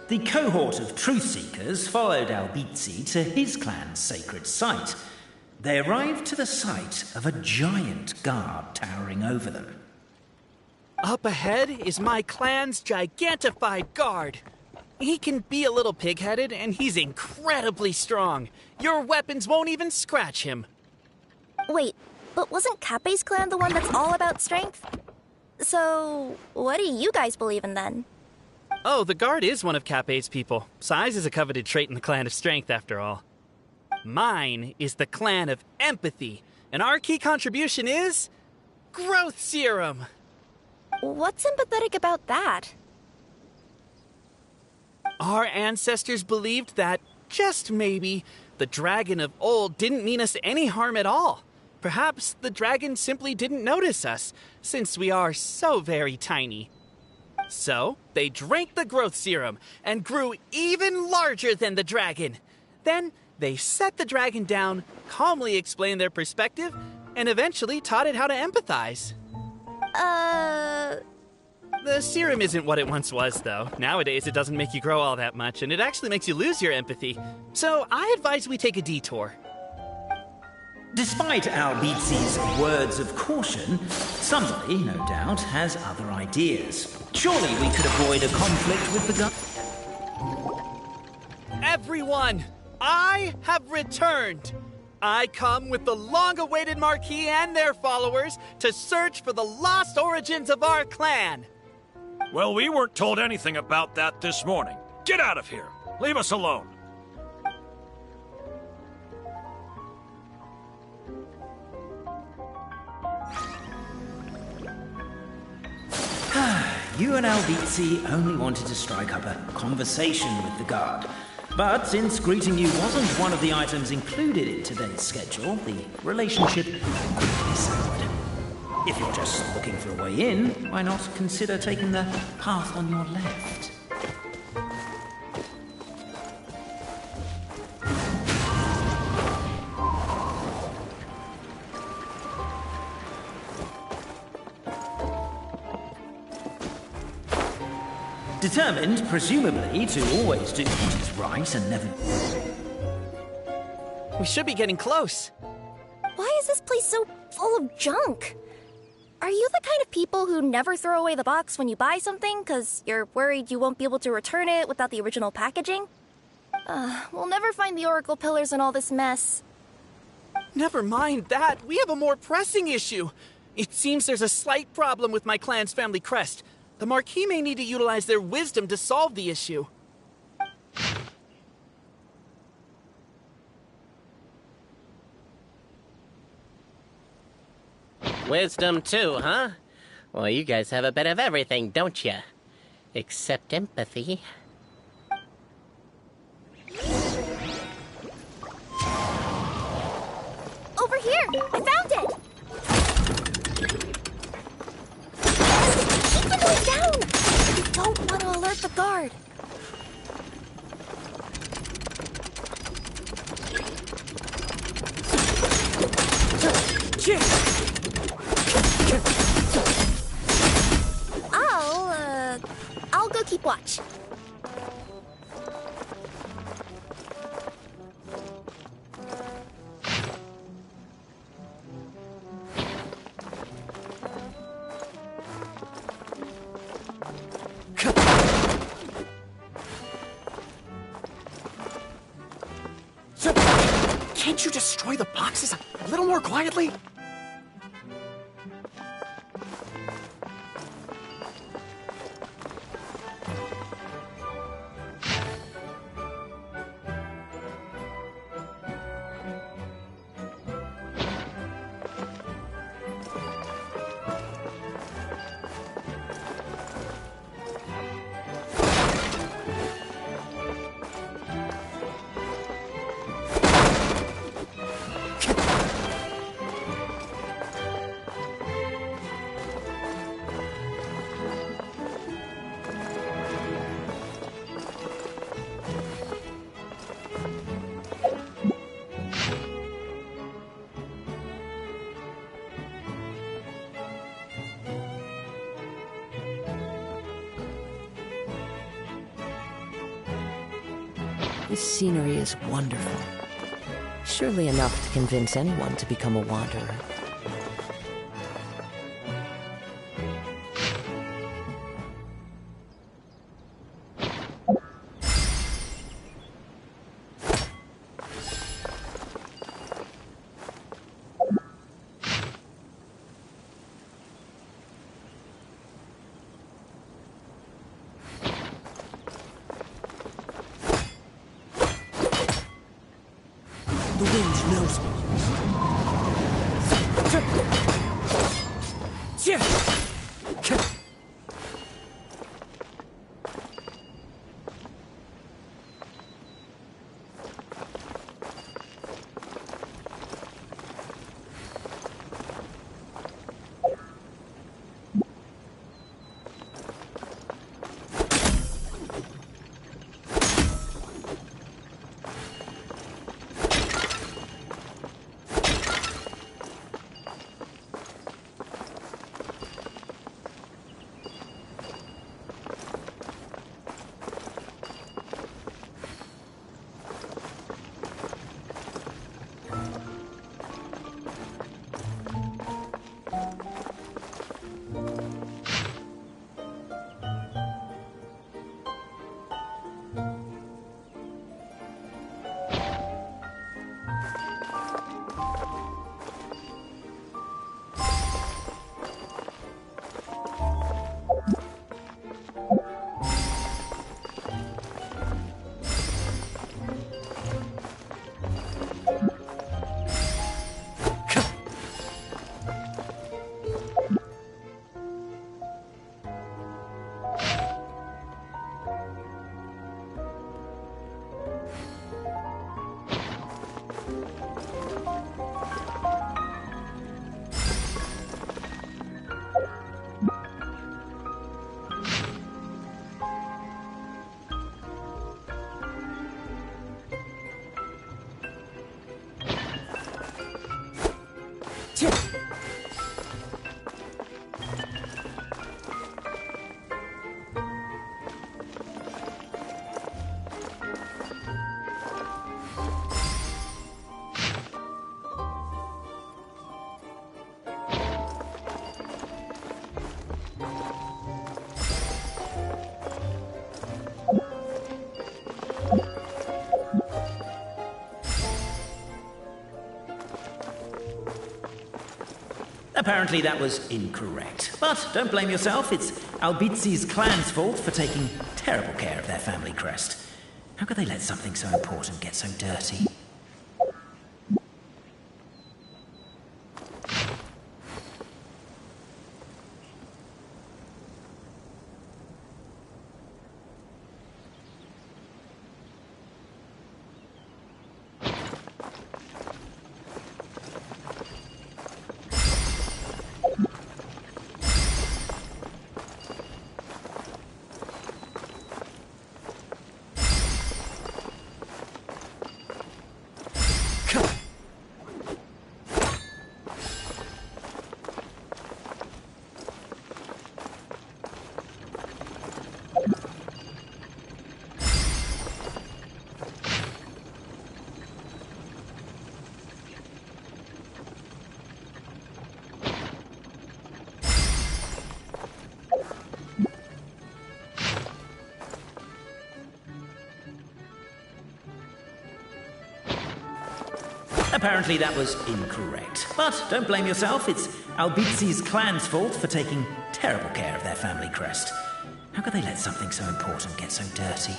The cohort of truth seekers followed Albizzi to his clan's sacred site. They arrived to the site of a giant guard towering over them. Up ahead is my clan's gigantified guard. He can be a little pig-headed, and he's incredibly strong. Your weapons won't even scratch him. Wait, but wasn't Kappe's clan the one that's all about strength? So, what do you guys believe in then? Oh, the guard is one of Cap 8's people. Size is a coveted trait in the clan of strength, after all. Mine is the clan of empathy, and our key contribution is... growth serum! What's sympathetic about that? Our ancestors believed that, just maybe, the dragon of old didn't mean us any harm at all. Perhaps the dragon simply didn't notice us, since we are so very tiny. So, they drank the growth serum and grew even larger than the dragon. Then, they set the dragon down, calmly explained their perspective, and eventually taught it how to empathize. The serum isn't what it once was, though. Nowadays, it doesn't make you grow all that much, and it actually makes you lose your empathy. So, I advise we take a detour. Despite Albizzi's words of caution, somebody, no doubt, has other ideas. Surely we could avoid a conflict with the Everyone, I have returned. I come with the long-awaited Marquis and their followers to search for the lost origins of our clan. Well, we weren't told anything about that this morning. Get out of here. Leave us alone. You and Albizzi only wanted to strike up a conversation with the guard. But since greeting you wasn't one of the items included in today's schedule, the relationship quickly soured. If you're just looking for a way in, why not consider taking the path on your left? Determined, presumably, to always do what is right and never... We should be getting close. Why is this place so full of junk? Are you the kind of people who never throw away the box when you buy something because you're worried you won't be able to return it without the original packaging? We'll never find the Oracle Pillars in all this mess. Never mind that. We have a more pressing issue. It seems there's a slight problem with my clan's family crest. The Marquis may need to utilize their wisdom to solve the issue. Wisdom too, huh? Well, you guys have a bit of everything, don't you? Except empathy. Over here! I found it! Keep the noise down! We don't want to alert the guard. I'll go keep watch. Can't you destroy the boxes a little more quietly? This scenery is wonderful. Surely enough to convince anyone to become a wanderer. wind knows me. Apparently that was incorrect. But don't blame yourself, it's Albizi's clan's fault for taking terrible care of their family crest. How could they let something so important get so dirty? Apparently that was incorrect. But don't blame yourself, it's Albizi's clan's fault for taking terrible care of their family crest. How could they let something so important get so dirty?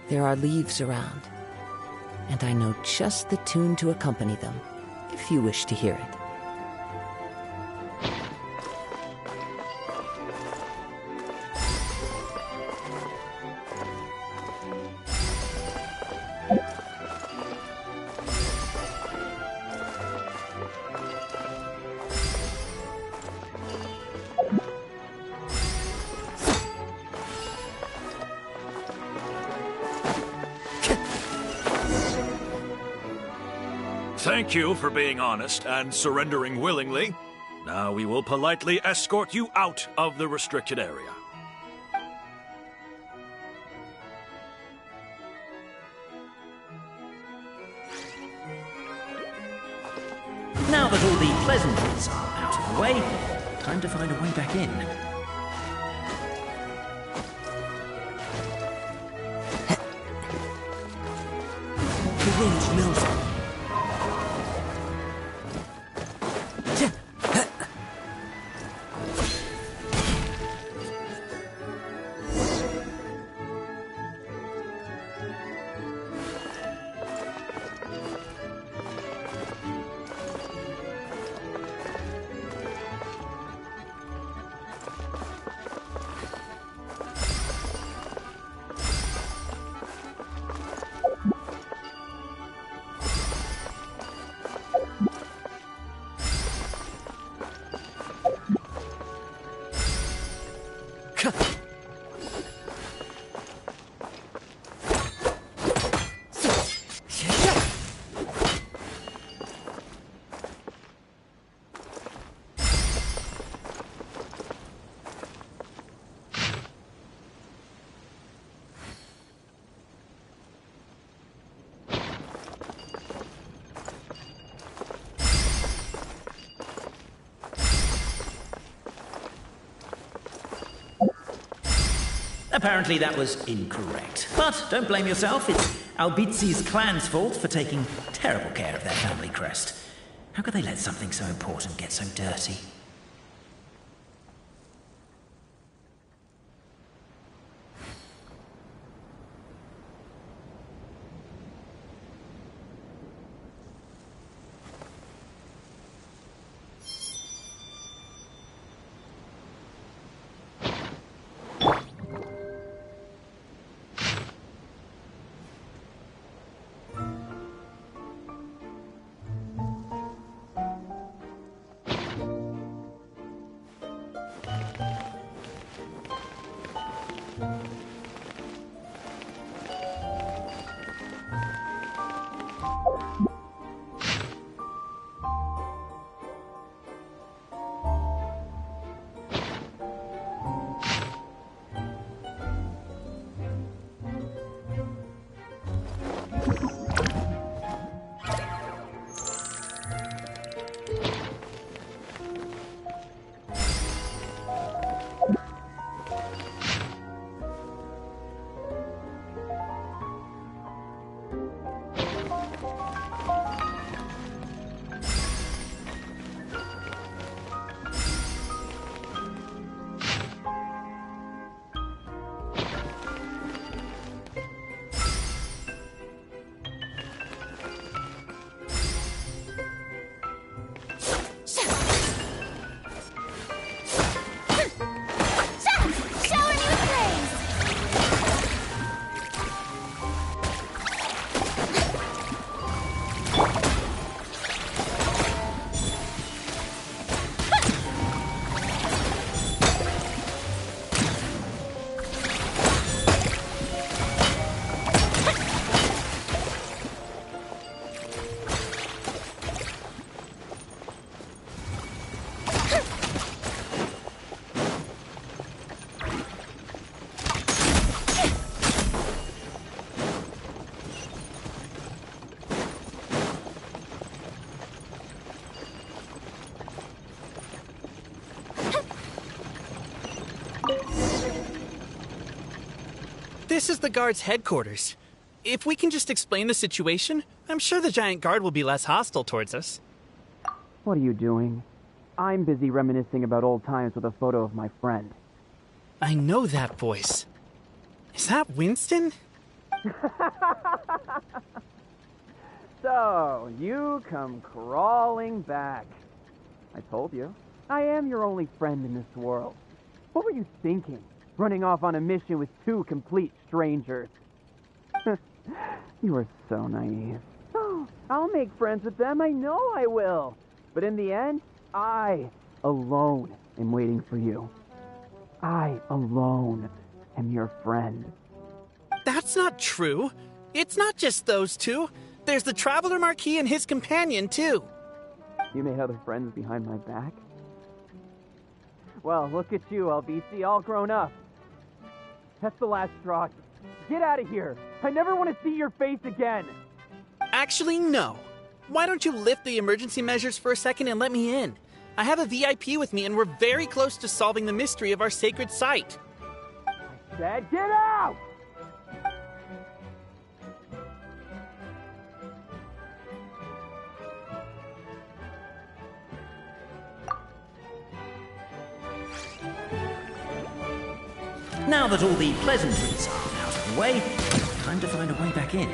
There are leaves around, and I know just the tune to accompany them, if you wish to hear it. Thank you for being honest and surrendering willingly. Now we will politely escort you out of the restricted area. Now that all the pleasantries are out of the way, time to find a way back in. Apparently that was incorrect. But don't blame yourself, it's Albizi's clan's fault for taking terrible care of their family crest. How could they let something so important get so dirty? This is the guard's headquarters. If we can just explain the situation, I'm sure the giant guard will be less hostile towards us. What are you doing? I'm busy reminiscing about old times with a photo of my friend. I know that voice. Is that Winston? So, you come crawling back. I told you, I am your only friend in this world. What were you thinking? Running off on a mission with two complete strangers. You are so naive. Oh, I'll make friends with them, I know I will. But in the end, I alone am waiting for you. I alone am your friend. That's not true. It's not just those two. There's the Traveler Marquis and his companion, too. You made other friends behind my back? Well, look at you, LBC, all grown up. That's the last straw. Get out of here. I never want to see your face again. Actually, no. Why don't you lift the emergency measures for a second and let me in? I have a VIP with me and we're very close to solving the mystery of our sacred site. I said get out! Now that all the pleasantries are out of the way, time to find a way back in.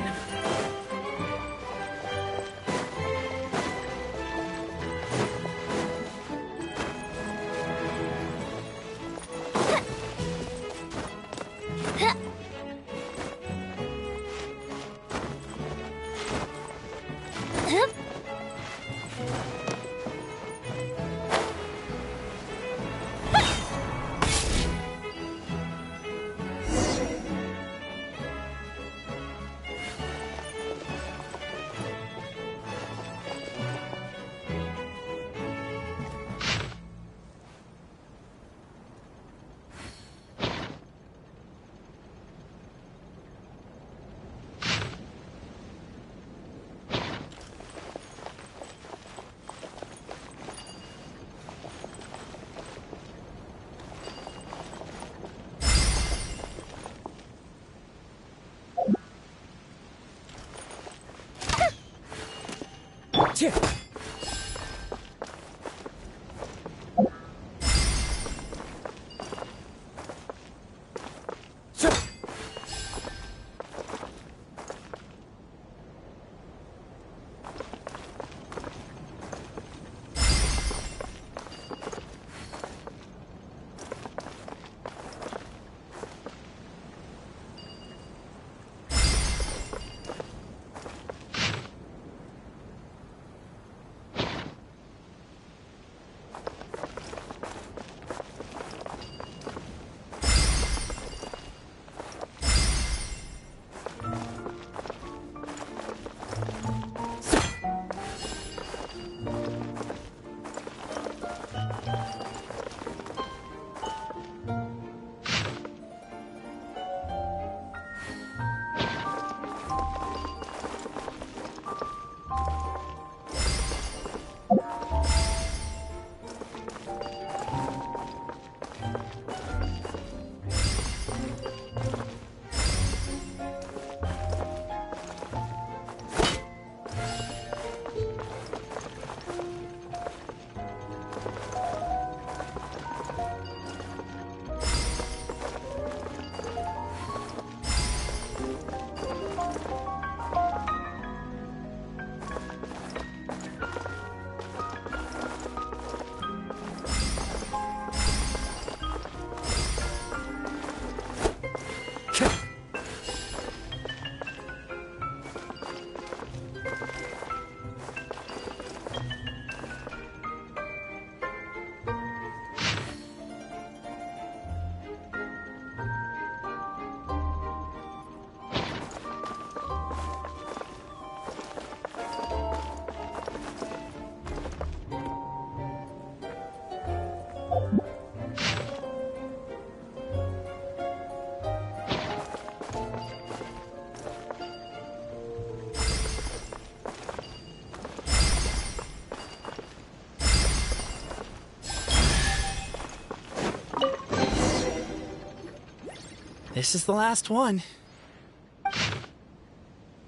This is the last one.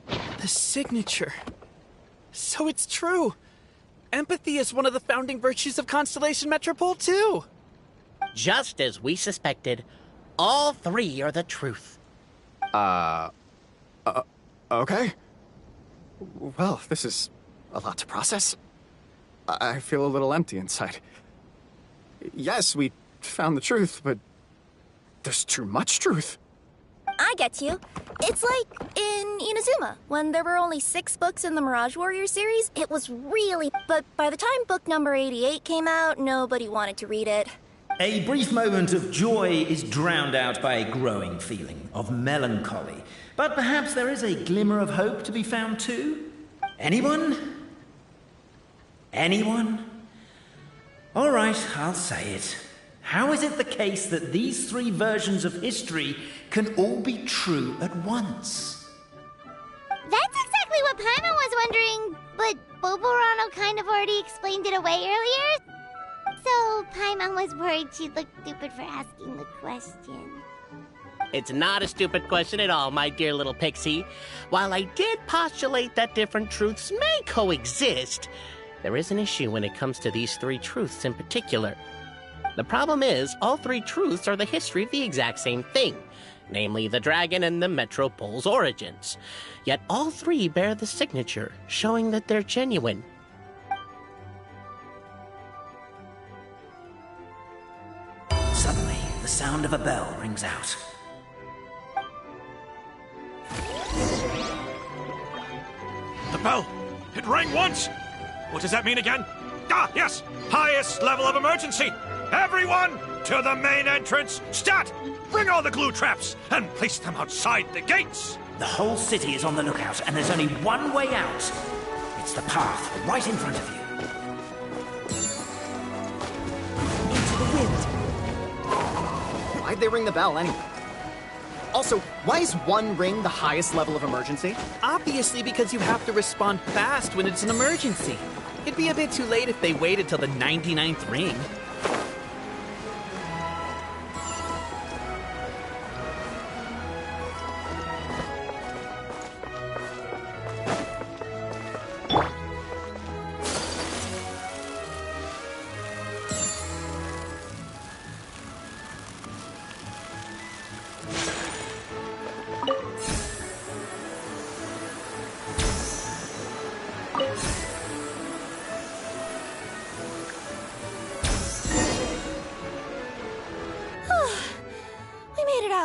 The signature. So it's true. Empathy is one of the founding virtues of Constellation Metropole, too. Just as we suspected, all three are the truth. Okay. Well, this is a lot to process. I feel a little empty inside. Yes, we found the truth, but there's too much truth. I get you. It's like in Inazuma, when there were only 6 books in the Mirage Warrior series, it was really... But by the time book number 88 came out, nobody wanted to read it. A brief moment of joy is drowned out by a growing feeling of melancholy. But perhaps there is a glimmer of hope to be found too? Anyone? Anyone? All right, I'll say it. How is it the case that these 3 versions of history can all be true at once? That's exactly what Paimon was wondering, but Boborano kind of already explained it away earlier. So Paimon was worried she'd look stupid for asking the question. It's not a stupid question at all, my dear little pixie. While I did postulate that different truths may coexist, there is an issue when it comes to these 3 truths in particular. The problem is, all 3 truths are the history of the exact same thing, namely the dragon and the Metropole's origins. Yet all 3 bear the signature, showing that they're genuine. Suddenly, the sound of a bell rings out. The bell! It rang once! What does that mean again? Ah, yes! Highest level of emergency! Everyone, to the main entrance! Stat! Bring all the glue traps and place them outside the gates! The whole city is on the lookout, and there's only one way out. It's the path right in front of you. Into the wind. Why'd they ring the bell anyway? Also, why is 1 ring the highest level of emergency? Obviously because you have to respond fast when it's an emergency. It'd be a bit too late if they waited till the 99th ring.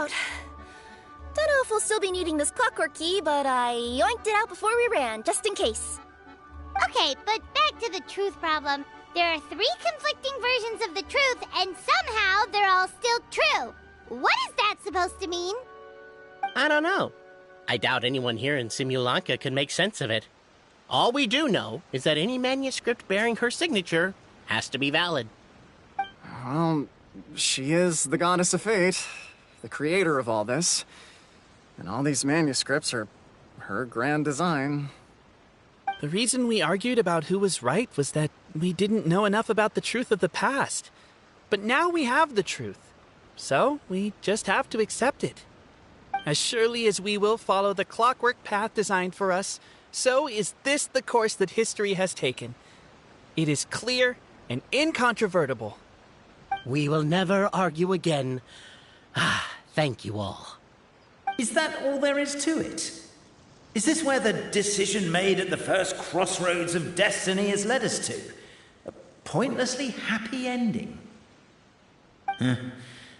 out. Don't know if we'll still be needing this clockwork key, but I yoinked it out before we ran, just in case. Okay, but back to the truth problem. There are 3 conflicting versions of the truth, and somehow they're all still true. What is that supposed to mean? I don't know. I doubt anyone here in Simulanka can make sense of it. All we do know is that any manuscript bearing her signature has to be valid. Well, she is the goddess of fate, the creator of all this. And all these manuscripts are her grand design. The reason we argued about who was right was that we didn't know enough about the truth of the past. But now we have the truth. So we just have to accept it. As surely as we will follow the clockwork path designed for us, so is this the course that history has taken. It is clear and incontrovertible. We will never argue again. Thank you all. Is that all there is to it? Is this where the decision made at the first crossroads of destiny has led us to? A pointlessly happy ending?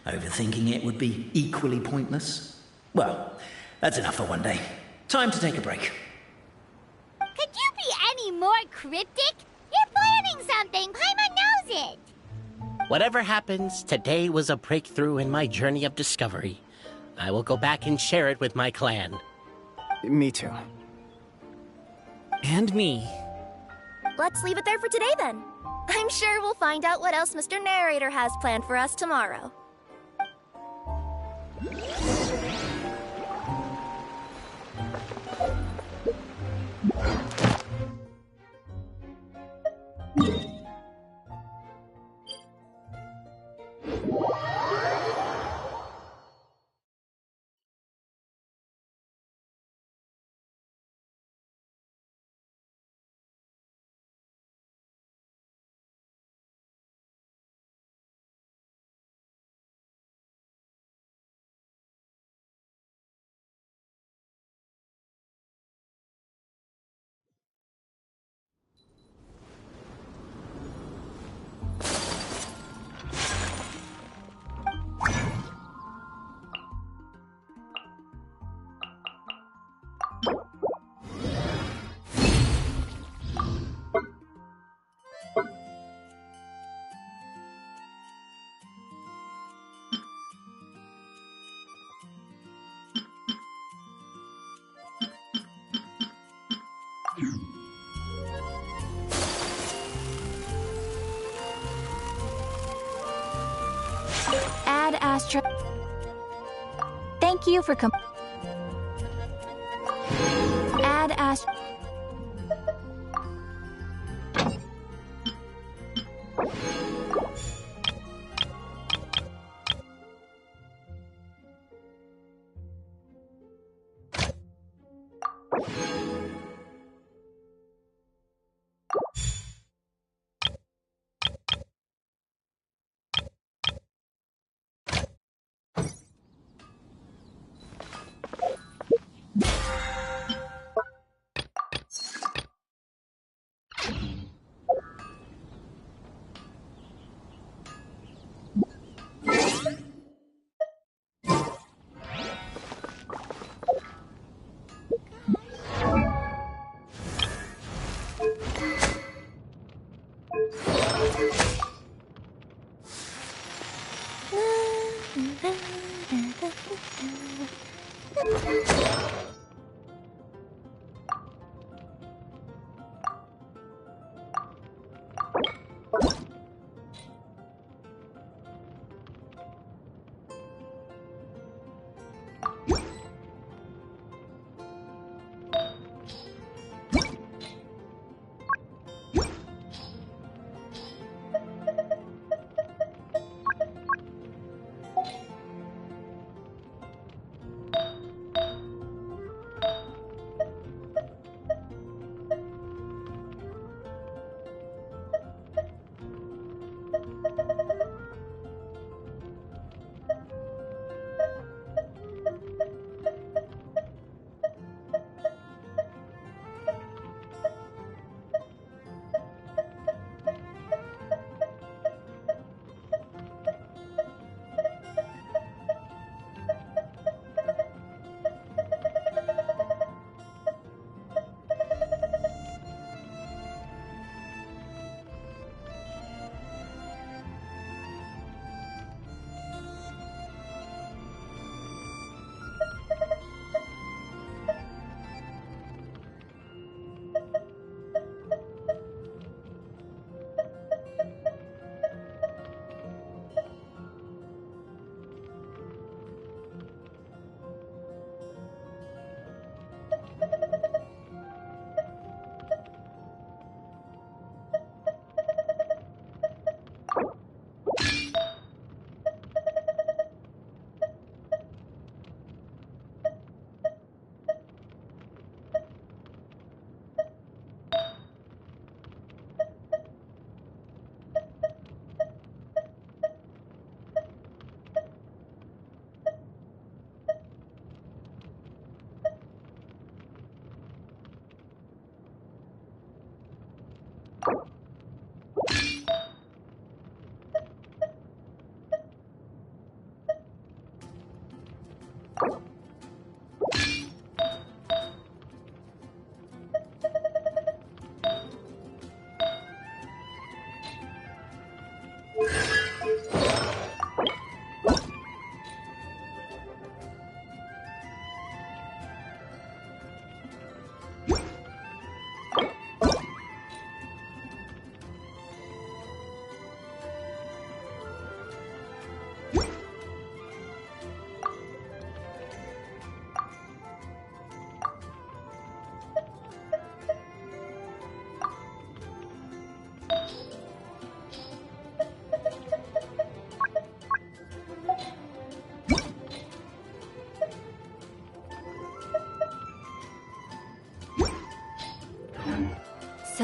Overthinking it would be equally pointless. Well, that's enough for one day. Time to take a break. Could you be any more cryptic? You're planning something. Paimon knows it. Whatever happens, today was a breakthrough in my journey of discovery. I will go back and share it with my clan. Me too. And me. Let's leave it there for today, then. I'm sure we'll find out what else Mr. Narrator has planned for us tomorrow. Add Astra. Thank you for Add Astra.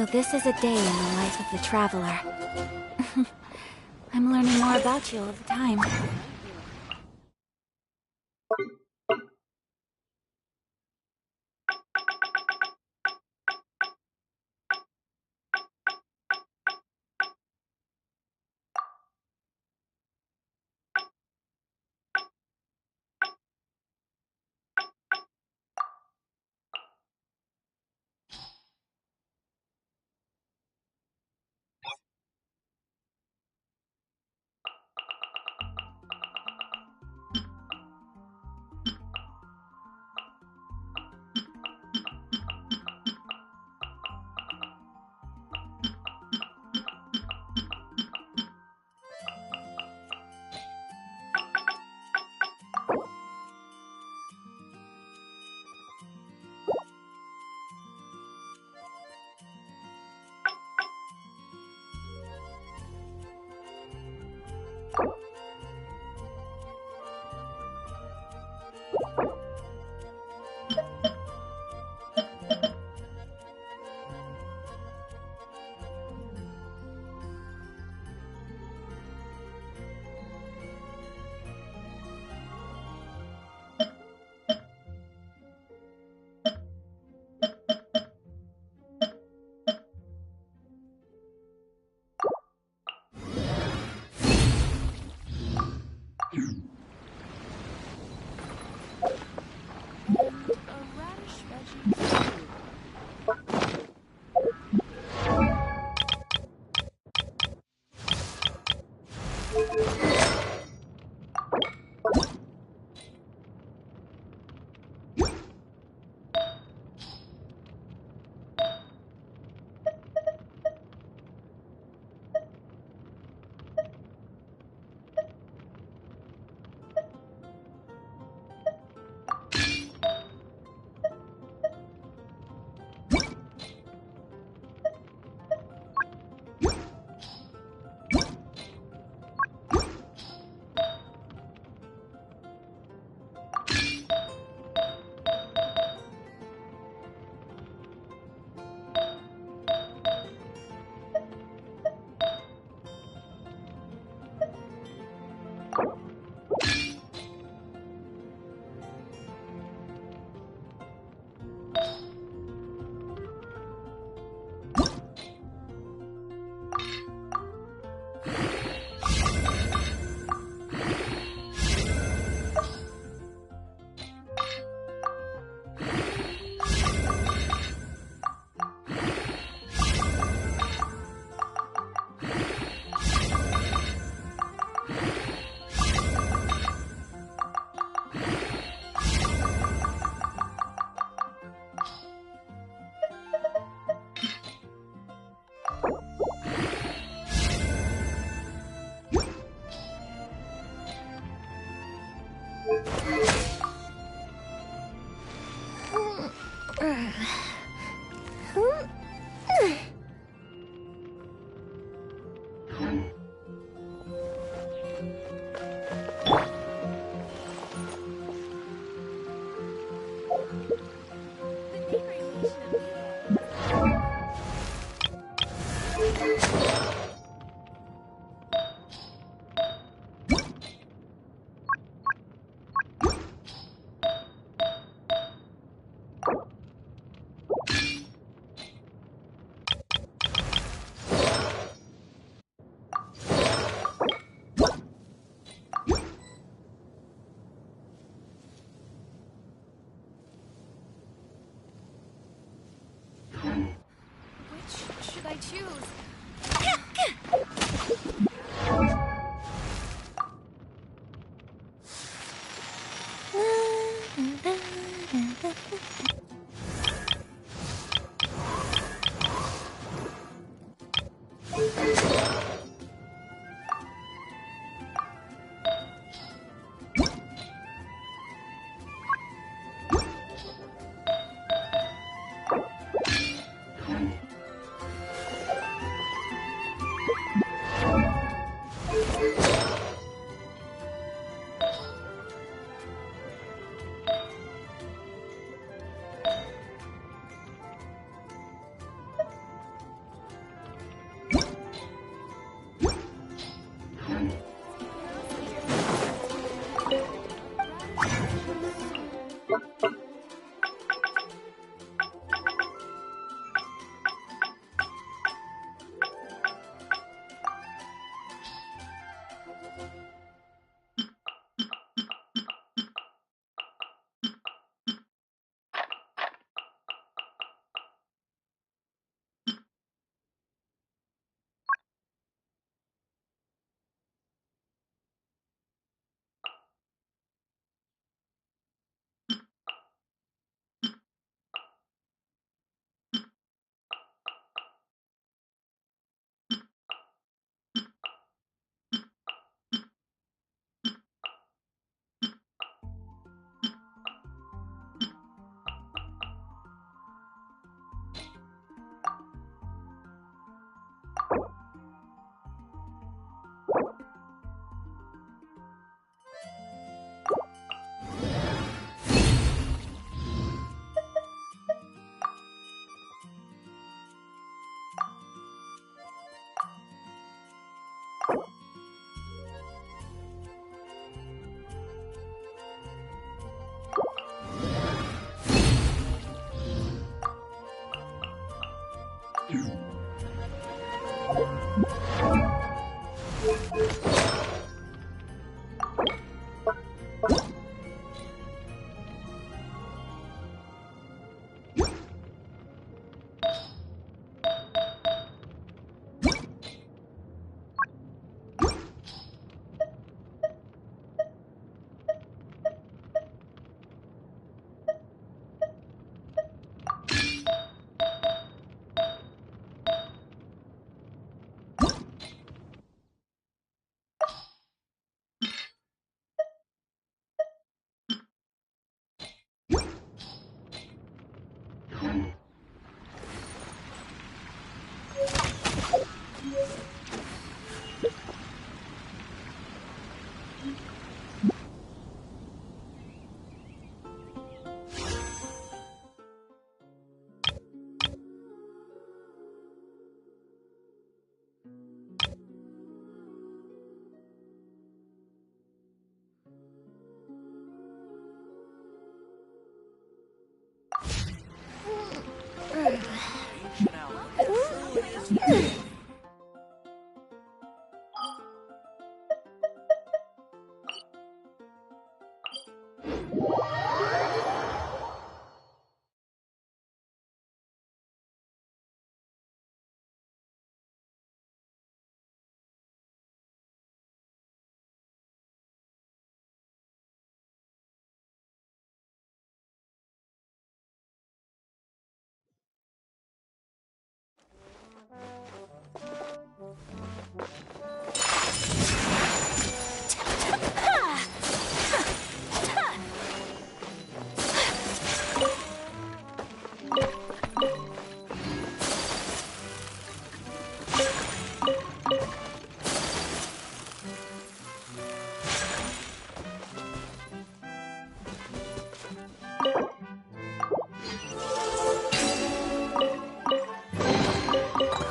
So this is a day in the life of the traveler. I'm learning more about you all the time.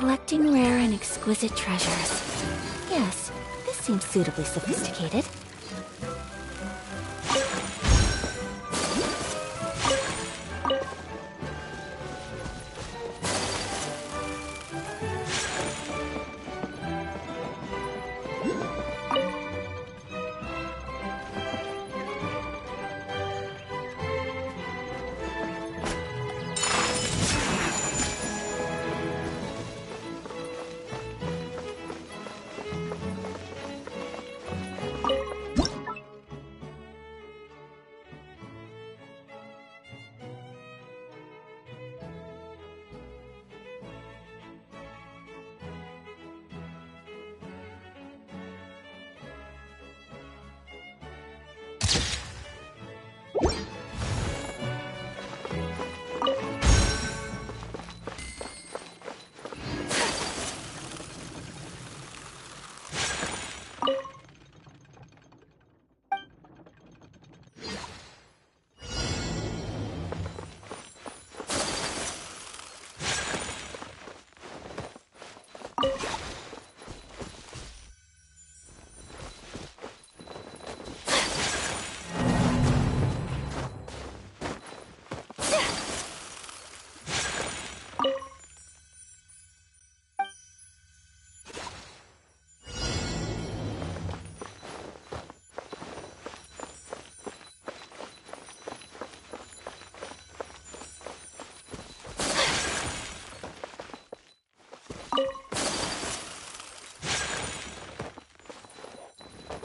Collecting rare and exquisite treasures. Yes, this seems suitably sophisticated.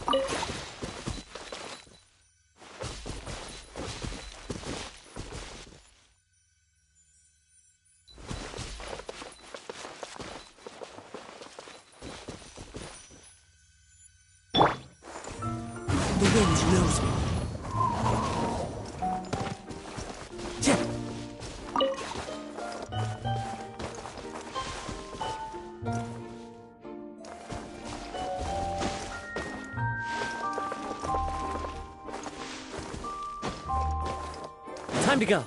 The wind knows me. Time to go.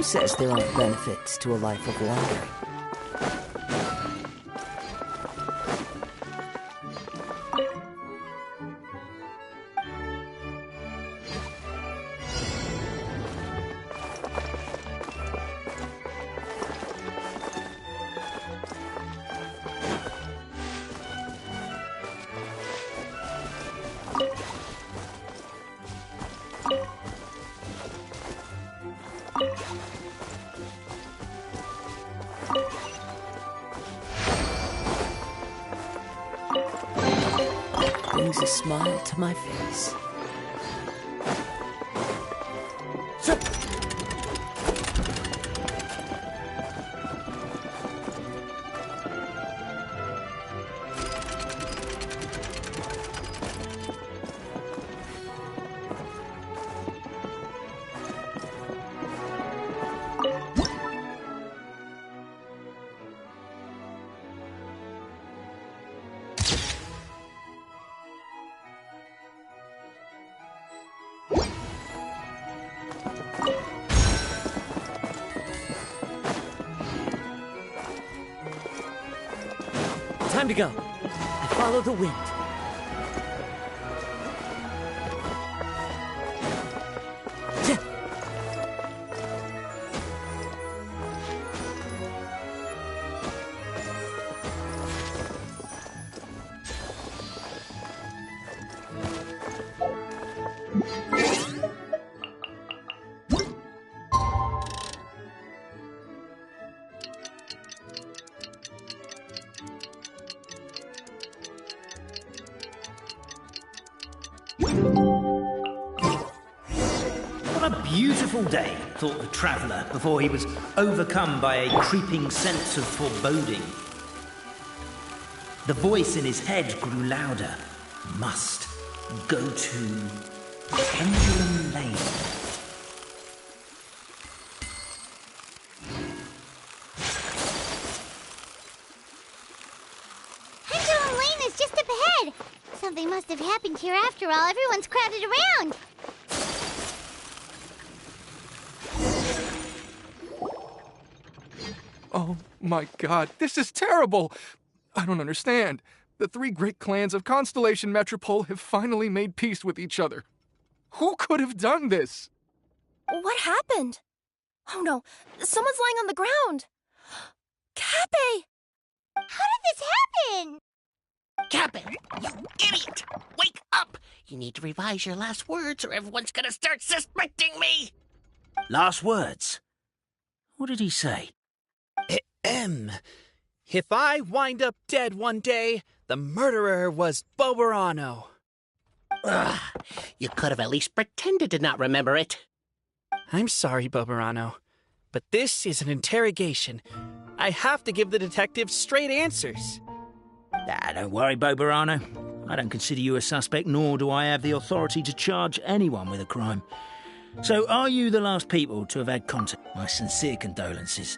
Who says there aren't benefits to a life of wandering? Brings a smile to my face. Time to go. I follow the wind. a beautiful day, thought the traveller, before he was overcome by a creeping sense of foreboding. The voice in his head grew louder. Must go to Pendulum Lane. Pendulum Lane is just up ahead. Something must have happened here after all. Everyone's crowded around. Oh my god, this is terrible! I don't understand. The three great clans of Constellation Metropole have finally made peace with each other. Who could have done this? What happened? Oh no, someone's lying on the ground. Cappe! How did this happen? Cappe, you idiot! Wake up! You need to revise your last words or everyone's gonna start suspecting me! Last words? What did he say? If I wind up dead one day, the murderer was Boberano. Ugh, you could have at least pretended to not remember it. I'm sorry, Boberano, but this is an interrogation. I have to give the detective straight answers. Don't worry, Boberano. I don't consider you a suspect, nor do I have the authority to charge anyone with a crime. So, are you the last people to have had contact? My sincere condolences.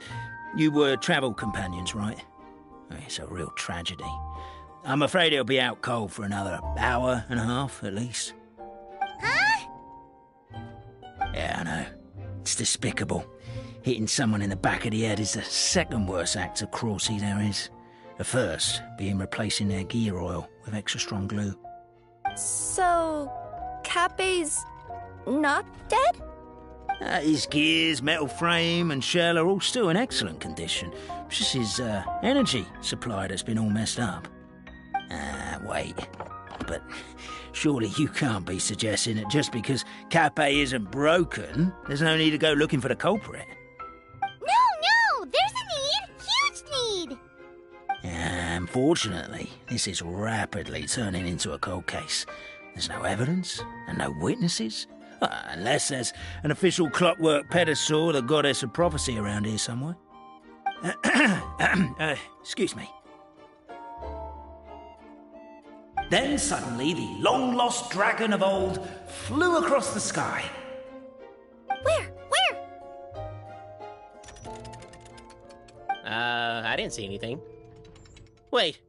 You were travel companions, right? It's a real tragedy. I'm afraid he'll be out cold for another hour and a half, at least. Huh? Yeah, I know. It's despicable. Hitting someone in the back of the head is the second worst act of cruelty there is. The first being replacing their gear oil with extra strong glue. So, Cappe's not dead? His gears, metal frame and shell are all still in excellent condition. It's just his energy supply that's been all messed up. Wait. But surely you can't be suggesting that just because Cappe isn't broken, there's no need to go looking for the culprit. No! There's a need! Huge need! Unfortunately, this is rapidly turning into a cold case. There's no evidence and no witnesses. Unless there's an official clockwork pedestal, the goddess of prophecy around here somewhere. Excuse me. Then suddenly the long-lost dragon of old flew across the sky. Where? I didn't see anything. Wait,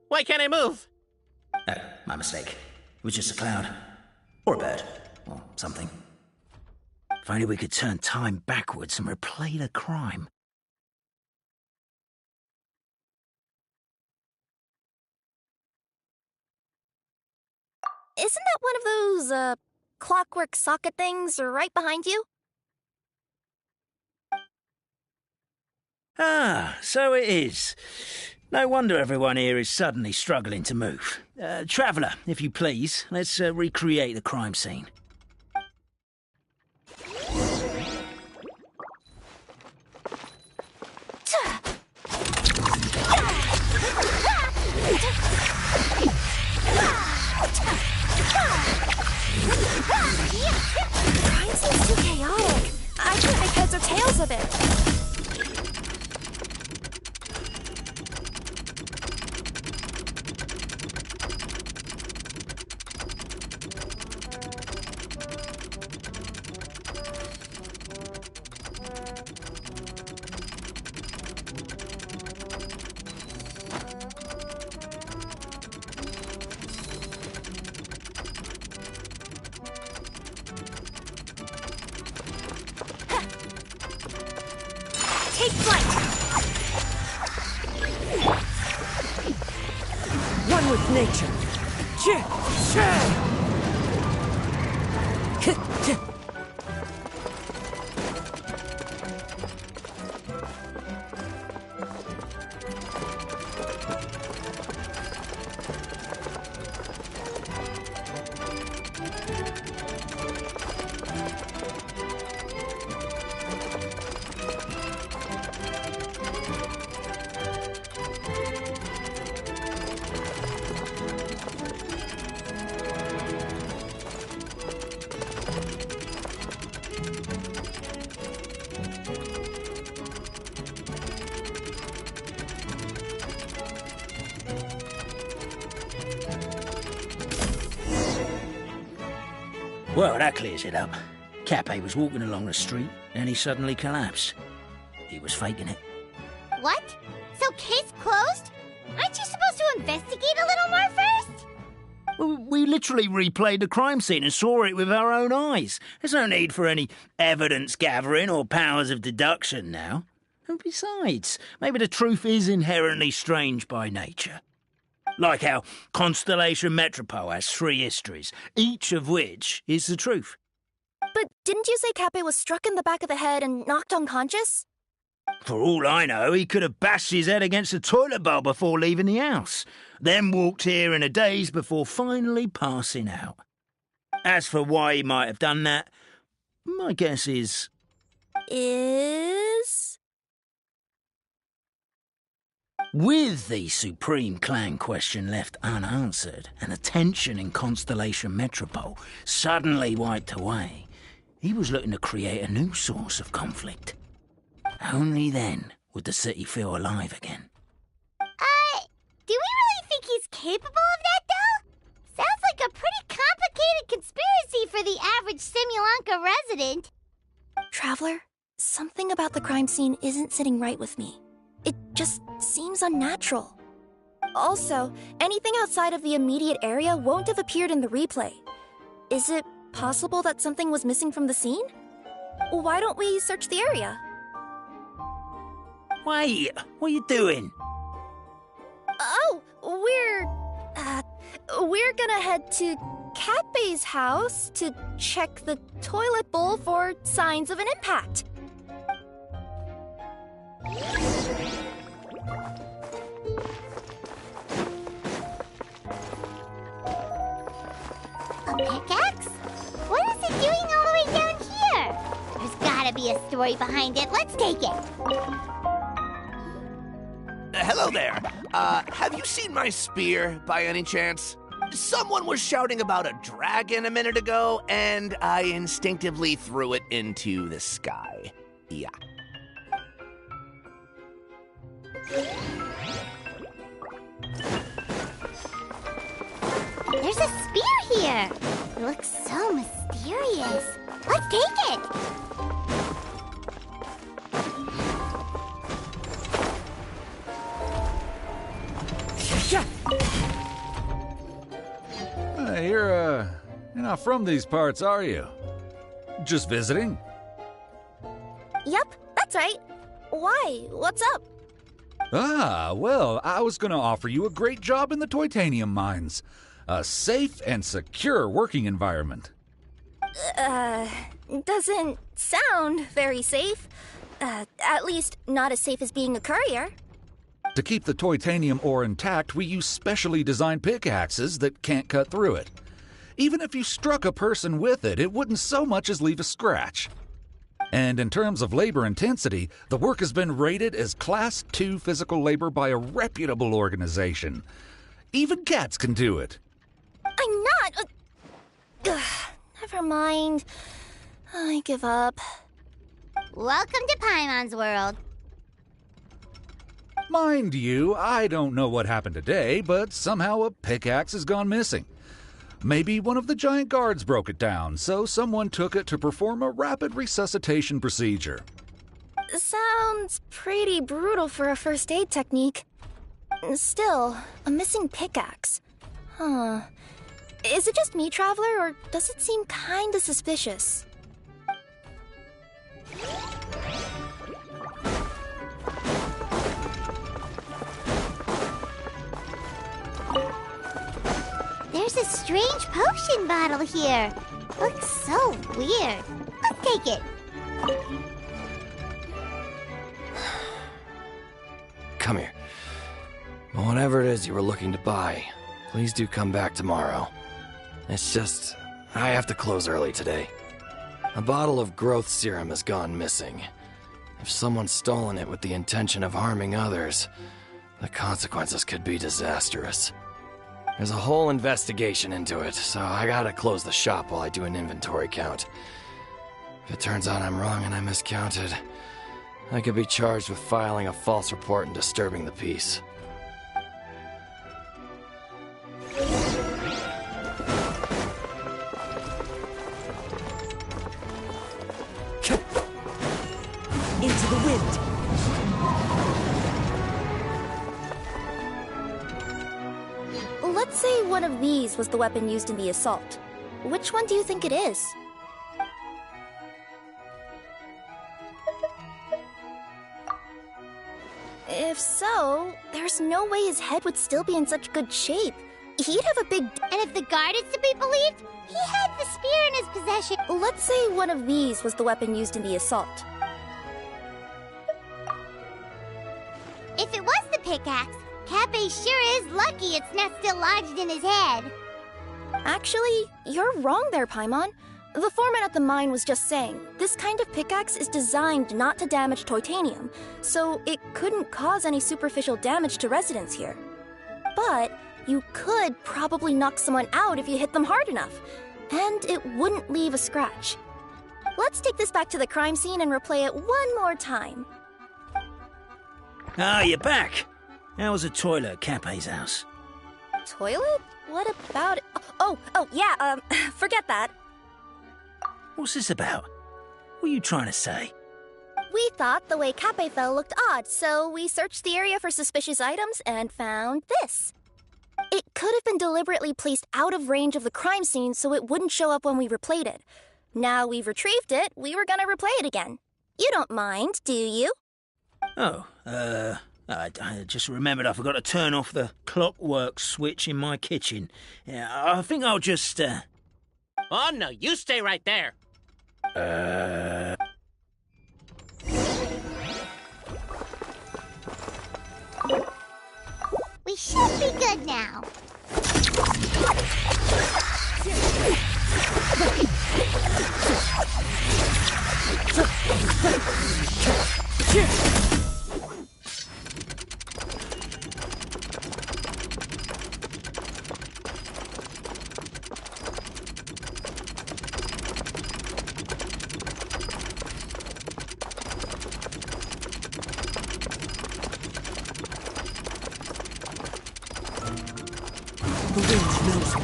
why can't I move? Oh, my mistake. It was just a cloud. Or a bird. Or something. If only we could turn time backwards and replay the crime. Isn't that one of those, clockwork socket things right behind you? So it is. No wonder everyone here is suddenly struggling to move. Traveller, if you please, let's recreate the crime scene. Crime seems too chaotic. I can't make heads or tails of it. Take flight! One with nature. Well, that clears it up. Cappe was walking along the street, and he suddenly collapsed. He was faking it. What? So case closed? Aren't you supposed to investigate a little more first? We literally replayed the crime scene and saw it with our own eyes. There's no need for any evidence gathering or powers of deduction now. And besides, maybe the truth is inherently strange by nature. Like how Constellation Metropole has 3 histories, each of which is the truth. But didn't you say Cappe was struck in the back of the head and knocked unconscious? For all I know, he could have bashed his head against the toilet bowl before leaving the house, then walked here in a daze before finally passing out. As for why he might have done that, my guess is... With the Supreme Clan question left unanswered and the tension in Constellation Metropole suddenly wiped away, he was looking to create a new source of conflict. Only then would the city feel alive again. Do we really think he's capable of that, though? Sounds like a pretty complicated conspiracy for the average Simulanka resident. Traveler, something about the crime scene isn't sitting right with me. It just seems unnatural. Also, anything outside of the immediate area won't have appeared in the replay. Is it possible that something was missing from the scene? Why don't we search the area? Wait, what are you doing? Oh, we're gonna head to Cappe's house to check the toilet bowl for signs of an impact. A pickaxe? What is it doing all the way down here? There's gotta be a story behind it. Let's take it. Hello there. Have you seen my spear by any chance? Someone was shouting about a dragon a minute ago, and I instinctively threw it into the sky. Yeah. There's a spear here. It looks so mysterious. Let's take it. You're not from these parts, are you? Just visiting? Yep, that's right. Why? What's up? Ah, well, I was going to offer you a great job in the Titanium mines. A safe and secure working environment. Doesn't sound very safe. At least not as safe as being a courier. To keep the Titanium ore intact, we use specially designed pickaxes that can't cut through it. Even if you struck a person with it, it wouldn't so much as leave a scratch. And in terms of labor intensity, the work has been rated as Class 2 physical labor by a reputable organization. Even cats can do it. I'm not... never mind. I give up. Welcome to Paimon's world. Mind you, I don't know what happened today, but somehow a pickaxe has gone missing. Maybe one of the giant guards broke it down, so someone took it to perform a rapid resuscitation procedure. Sounds pretty brutal for a first aid technique. Still, a missing pickaxe. Huh. Is it just me, Traveler, or does it seem kinda suspicious? There's a strange potion bottle here. Looks so weird. Let's take it. Come here. Whatever it is you were looking to buy, please do come back tomorrow. It's just, I have to close early today. A bottle of growth serum has gone missing. If someone's stolen it with the intention of harming others, the consequences could be disastrous. There's a whole investigation into it, so I gotta close the shop while I do an inventory count. If it turns out I'm wrong and I miscounted, I could be charged with filing a false report and disturbing the peace. one of these was the weapon used in the assault. Which one do you think it is? If so, there's no way his head would still be in such good shape. He'd have a big... And if the guard is to be believed, he had the spear in his possession. Let's say one of these was the weapon used in the assault. If it was the pickaxe, Cappe sure is lucky it's not still lodged in his head. Actually, you're wrong there, Paimon. The foreman at the mine was just saying, this kind of pickaxe is designed not to damage titanium, so it couldn't cause any superficial damage to residents here. But you could probably knock someone out if you hit them hard enough, and it wouldn't leave a scratch. Let's take this back to the crime scene and replay it one more time. Ah, you're back. How was the toilet at Cappe's house? Toilet? What about it? Oh, yeah, forget that. What's this about? What are you trying to say? We thought the way Cappe fell looked odd, so we searched the area for suspicious items and found this. It could have been deliberately placed out of range of the crime scene so it wouldn't show up when we replayed it. Now we've retrieved it, we were gonna replay it again. You don't mind, do you? Oh, I just remembered I forgot to turn off the clockwork switch in my kitchen. Yeah, I think I'll just, Oh, no, you stay right there. We should be good now. The wind knows me.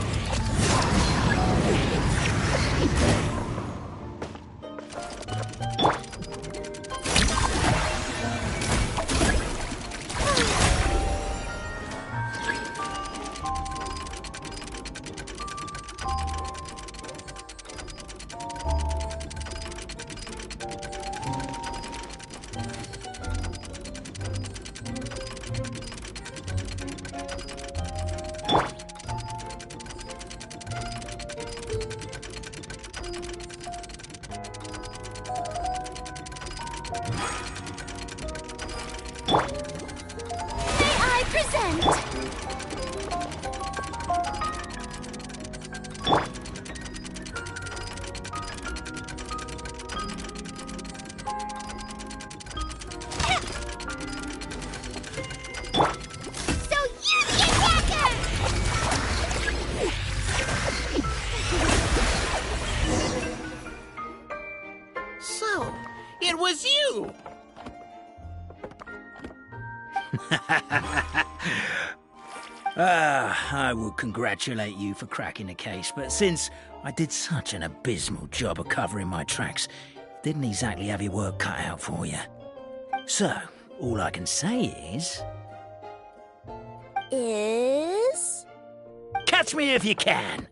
So, it was you! I would congratulate you for cracking the case, but since I did such an abysmal job of covering my tracks, didn't exactly have your work cut out for you. So, all I can say is... Catch me if you can!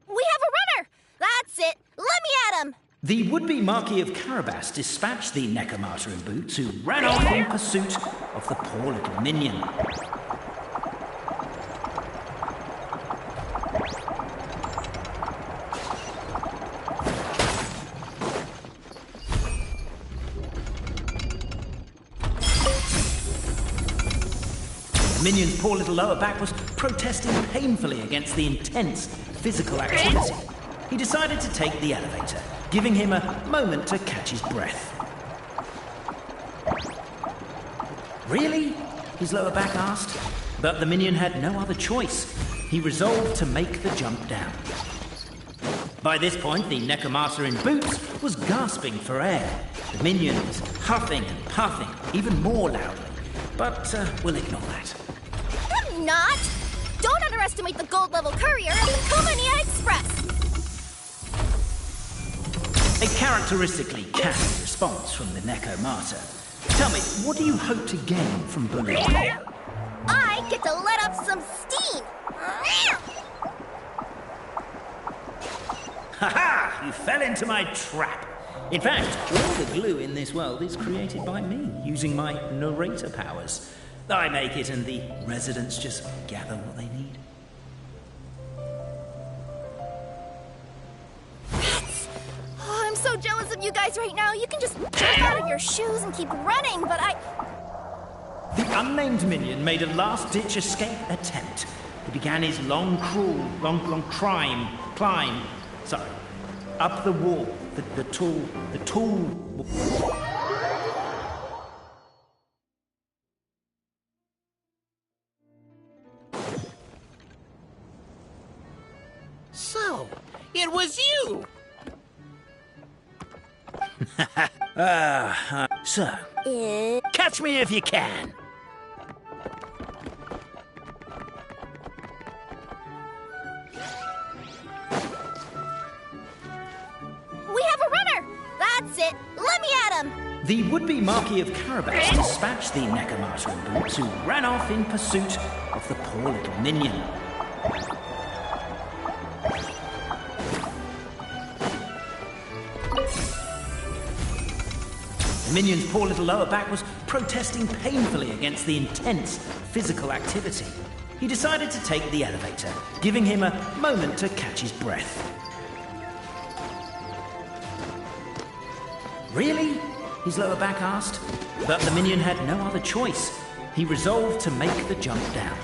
We have a runner! That's it! Let me at him! The would-be Marquis of Carabas dispatched the Necromancer in boots, who ran off in pursuit of the poor little minion. The minion's poor little lower back was protesting painfully against the intense physical activity. He decided to take the elevator, giving him a moment to catch his breath. Really? His lower back asked. But the minion had no other choice. He resolved to make the jump down. By this point, the Necromancer in boots was gasping for air. The minion was huffing and puffing, even more loudly. But we'll ignore that. I'm not! Don't underestimate the gold-level courier of the Komania Express! A characteristically catty response from the Necomata. Tell me, what do you hope to gain from bullying? I get to let off some steam! Ha-ha! You fell into my trap. In fact, all the glue in this world is created by me, using my narrator powers. I make it and the residents just gather what they need. Oh, I'm so jealous of you guys right now. You can just jump out of your shoes and keep running, but The unnamed minion made a last-ditch escape attempt. He began his long climb, up the wall, the tall... So, it was you! So, catch me if you can. we have a runner! That's it! Let me at him! The would-be Marquis of Carabas dispatched the Necomata and Boots, who ran off in pursuit of the poor little minion. The minion's poor little lower back was protesting painfully against the intense physical activity. He decided to take the elevator, giving him a moment to catch his breath. Really? His lower back asked. But the minion had no other choice. He resolved to make the jump down.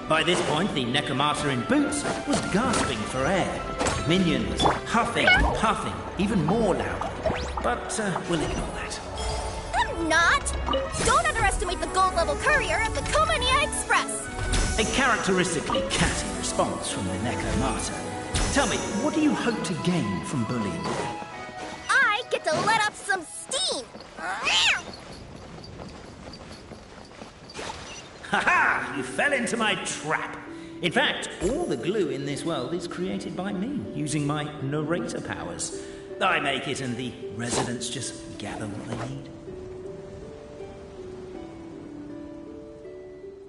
By this point, the Necomata in boots was gasping for air. The minion was huffing and puffing, even more loudly. But we'll ignore that. I'm not! Don't underestimate the gold-level courier of the Komania Express! A characteristically catty response from the Necomata. Tell me, what do you hope to gain from bullying me? I get to let off some steam! Ha-ha! You fell into my trap. In fact, all the glue in this world is created by me, using my narrator powers. I make it and the residents just gather what they need.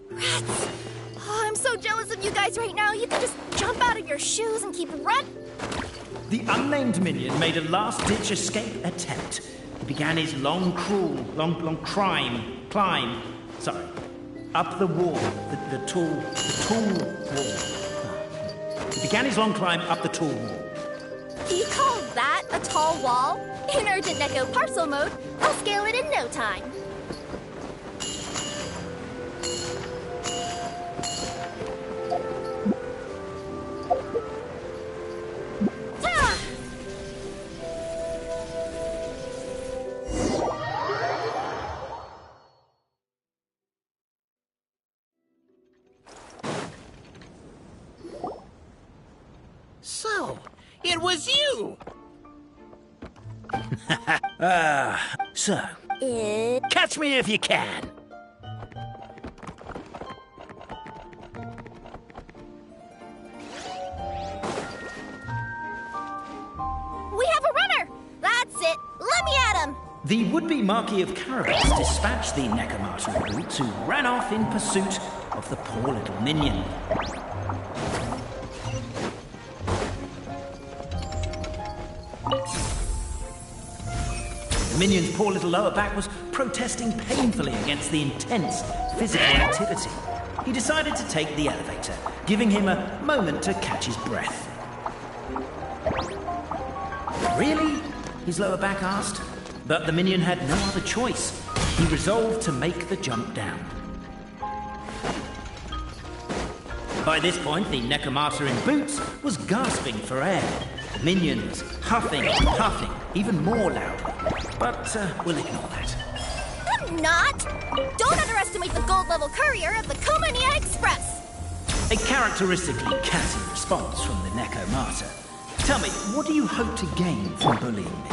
Rats! Oh, I'm so jealous of you guys right now. You can just jump out of your shoes and keep running. The unnamed minion made a last-ditch escape attempt. He began his long climb, up the wall, the tall wall. He began his long climb up the tall wall. You call that a tall wall? In urgent Neko parcel mode, I'll scale it in no time. Ta! So, it was you! So, catch me if you can. We have a runner! That's it! Let me at him! The would-be Marquis of Carabas dispatched the Necomata and Boots, who ran off in pursuit of the poor little minion. The minion's poor little lower back was protesting painfully against the intense physical activity. He decided to take the elevator, giving him a moment to catch his breath. Really? His lower back asked. But the minion had no other choice. He resolved to make the jump down. By this point, the Necomata in boots was gasping for air. The minion was huffing and puffing, even more loudly. But we'll ignore that. I'm not! Don't underestimate the gold-level courier of the Komania Express! A characteristically catty response from the Necomata. Tell me, what do you hope to gain from bullying me?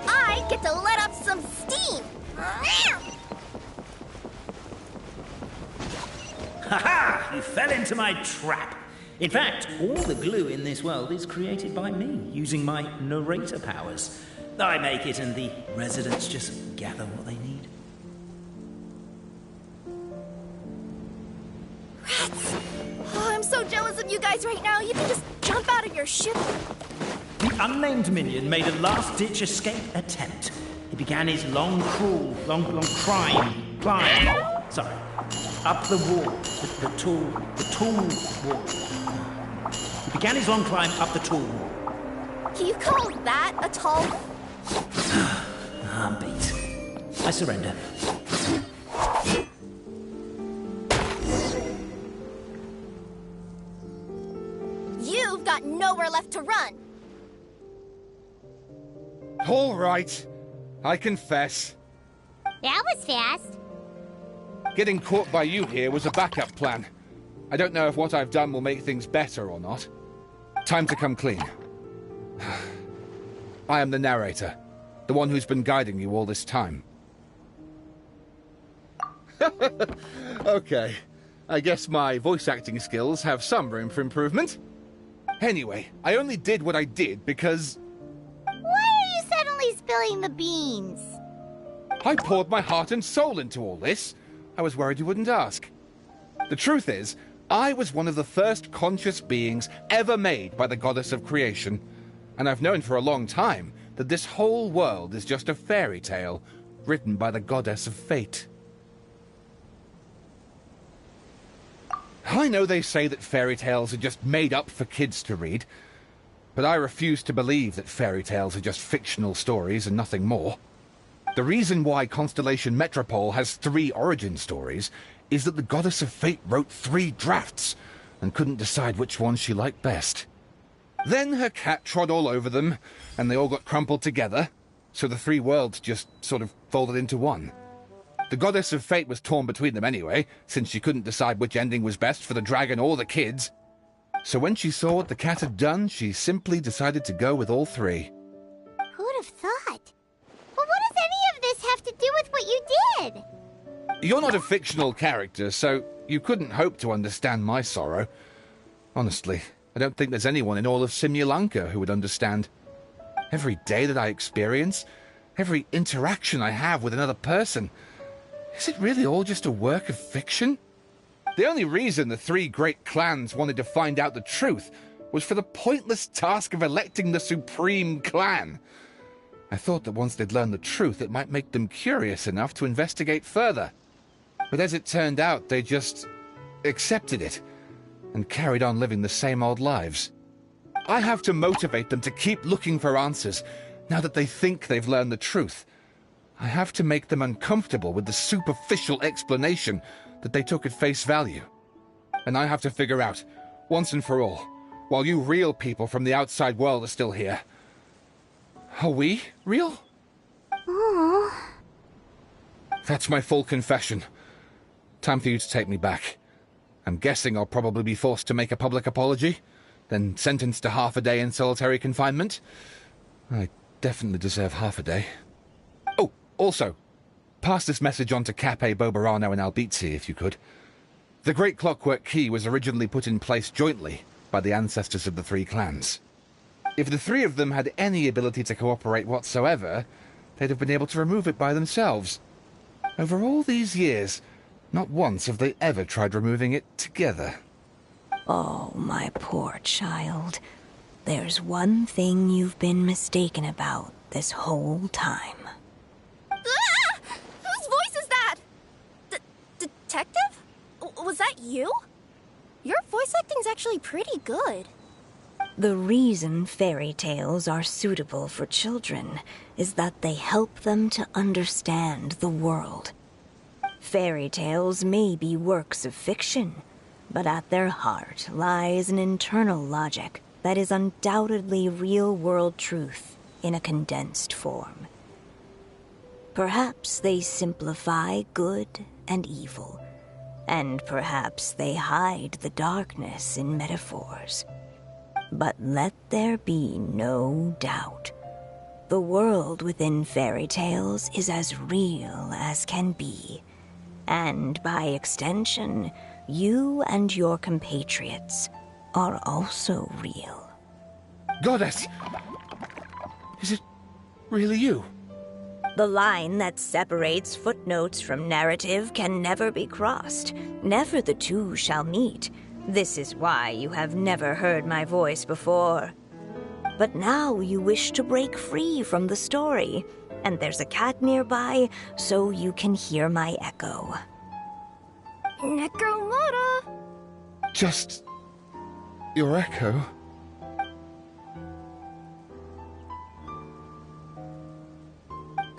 I get to let off some steam! Ha-ha! You fell into my trap. In fact, all the glue in this world is created by me, using my narrator powers. I make it and the residents just gather what they need. Rats! Oh, I'm so jealous of you guys right now. You can just jump out of your ship. The unnamed minion made a last-ditch escape attempt. He began his long climb, up the wall, the tall wall. He began his long climb up the tall wall. You call that a tall? I'm beat. I surrender. You've got nowhere left to run. All right. I confess. That was fast. Getting caught by you here was a backup plan. I don't know if what I've done will make things better or not. Time to come clean. I am the narrator, the one who's been guiding you all this time. Okay, I guess my voice acting skills have some room for improvement. Anyway, I only did what I did because... Why are you suddenly spilling the beans? I poured my heart and soul into all this. I was worried you wouldn't ask. The truth is, I was one of the first conscious beings ever made by the goddess of creation, and I've known for a long time that this whole world is just a fairy tale written by the goddess of fate. I know they say that fairy tales are just made up for kids to read, but I refuse to believe that fairy tales are just fictional stories and nothing more. The reason why Constellation Metropole has 3 origin stories is that the Goddess of Fate wrote 3 drafts and couldn't decide which one she liked best. Then her cat trod all over them, and they all got crumpled together, so the 3 worlds just sort of folded into one. The Goddess of Fate was torn between them anyway, since she couldn't decide which ending was best for the dragon or the kids. So when she saw what the cat had done, she simply decided to go with all 3. Who'd have thought? But what does any of this have to do with what you did? You're not a fictional character, so you couldn't hope to understand my sorrow. Honestly, I don't think there's anyone in all of Simulanka who would understand. Every day that I experience, every interaction I have with another person, is it really all just a work of fiction? The only reason the 3 great clans wanted to find out the truth was for the pointless task of electing the supreme clan. I thought that once they'd learned the truth, it might make them curious enough to investigate further. But as it turned out, they just accepted it and carried on living the same old lives. I have to motivate them to keep looking for answers now that they think they've learned the truth. I have to make them uncomfortable with the superficial explanation that they took at face value. And I have to figure out, once and for all, while you real people from the outside world are still here, are we real? Aww. That's my full confession. Time for you to take me back. I'm guessing I'll probably be forced to make a public apology, then sentenced to half a day in solitary confinement. I definitely deserve half a day. Oh, also, pass this message on to Cape Bobarano and Albizzi, if you could. The Great Clockwork Key was originally put in place jointly by the ancestors of the 3 clans. If the 3 of them had any ability to cooperate whatsoever, they'd have been able to remove it by themselves. Over all these years, not once have they ever tried removing it together. Oh, my poor child. There's one thing you've been mistaken about this whole time. Ah! Whose voice is that? Detective? Was that you? Your voice acting's actually pretty good. The reason fairy tales are suitable for children is that they help them to understand the world. Fairy tales may be works of fiction, but at their heart lies an internal logic that is undoubtedly real-world truth in a condensed form. Perhaps they simplify good and evil, and perhaps they hide the darkness in metaphors. But let there be no doubt. The world within fairy tales is as real as can be, and by extension, you and your compatriots are also real. Goddess! Is it really you? The line that separates footnotes from narrative can never be crossed. Never the two shall meet. This is why you have never heard my voice before. But now you wish to break free from the story, and there's a cat nearby, so you can hear my echo. Necromora! Just your echo?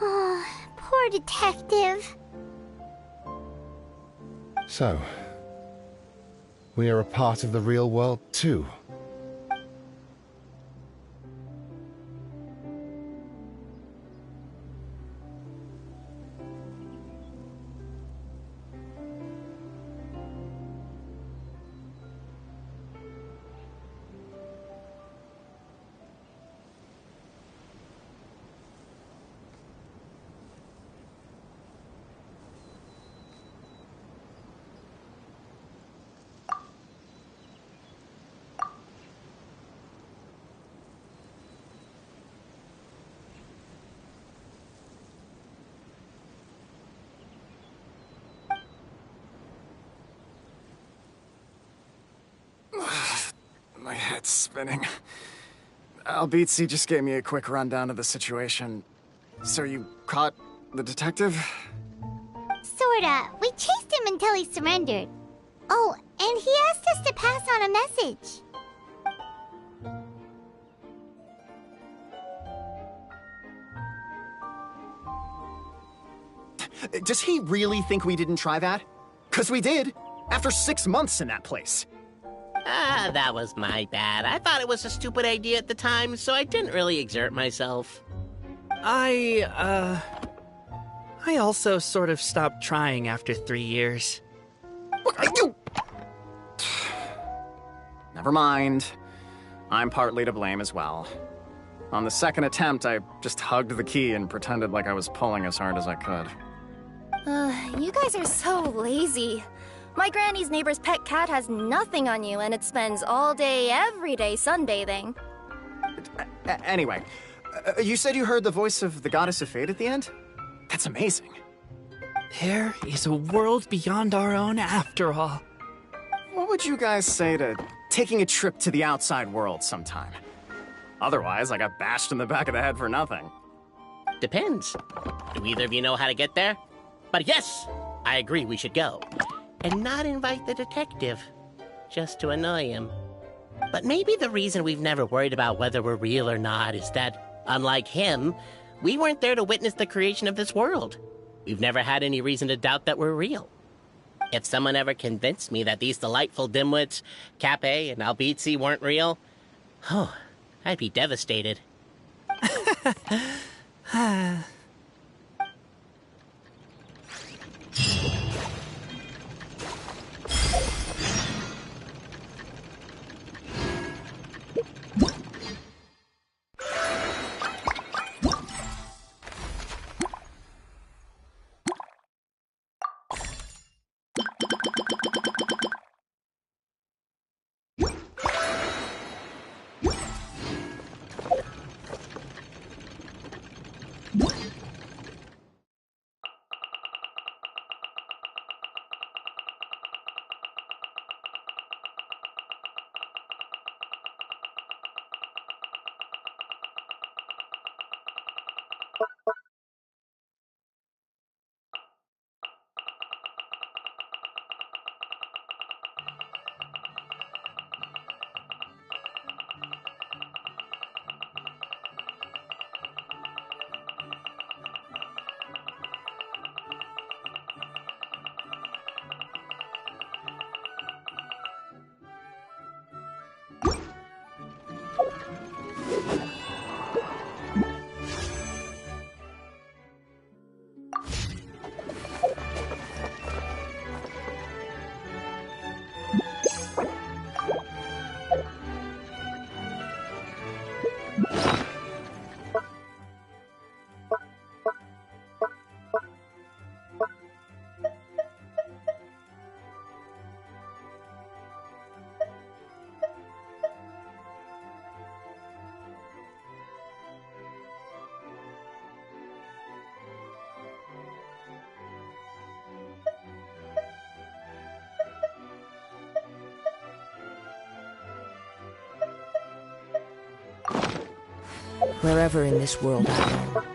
Oh, poor detective. So, we are a part of the real world too. My head's spinning. Albizzi just gave me a quick rundown of the situation. So you caught the detective? Sorta. We chased him until he surrendered. Oh, and he asked us to pass on a message. Does he really think we didn't try that? 'Cause we did, after 6 months in that place. That was my bad. I thought it was a stupid idea at the time, so I didn't really exert myself. I also sort of stopped trying after 3 years. Never mind. I'm partly to blame as well. On the second attempt, I just hugged the key and pretended like I was pulling as hard as I could. You guys are so lazy. My granny's neighbor's pet cat has nothing on you, and it spends all day, every day sunbathing. Anyway, you said you heard the voice of the Goddess of Fate at the end? That's amazing. There is a world beyond our own after all. What would you guys say to taking a trip to the outside world sometime? Otherwise, I got bashed in the back of the head for nothing. Depends. Do either of you know how to get there? But yes, I agree we should go. And not invite the detective, just to annoy him. But maybe the reason we've never worried about whether we're real or not is that, unlike him, we weren't there to witness the creation of this world. We've never had any reason to doubt that we're real. If someone ever convinced me that these delightful dimwits, Cape and Albizzi, weren't real, I'd be devastated. wherever in this world I roam.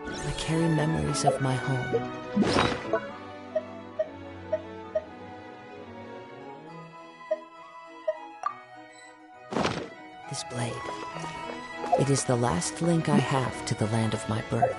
I carry memories of my home. This blade, it is the last link I have to the land of my birth.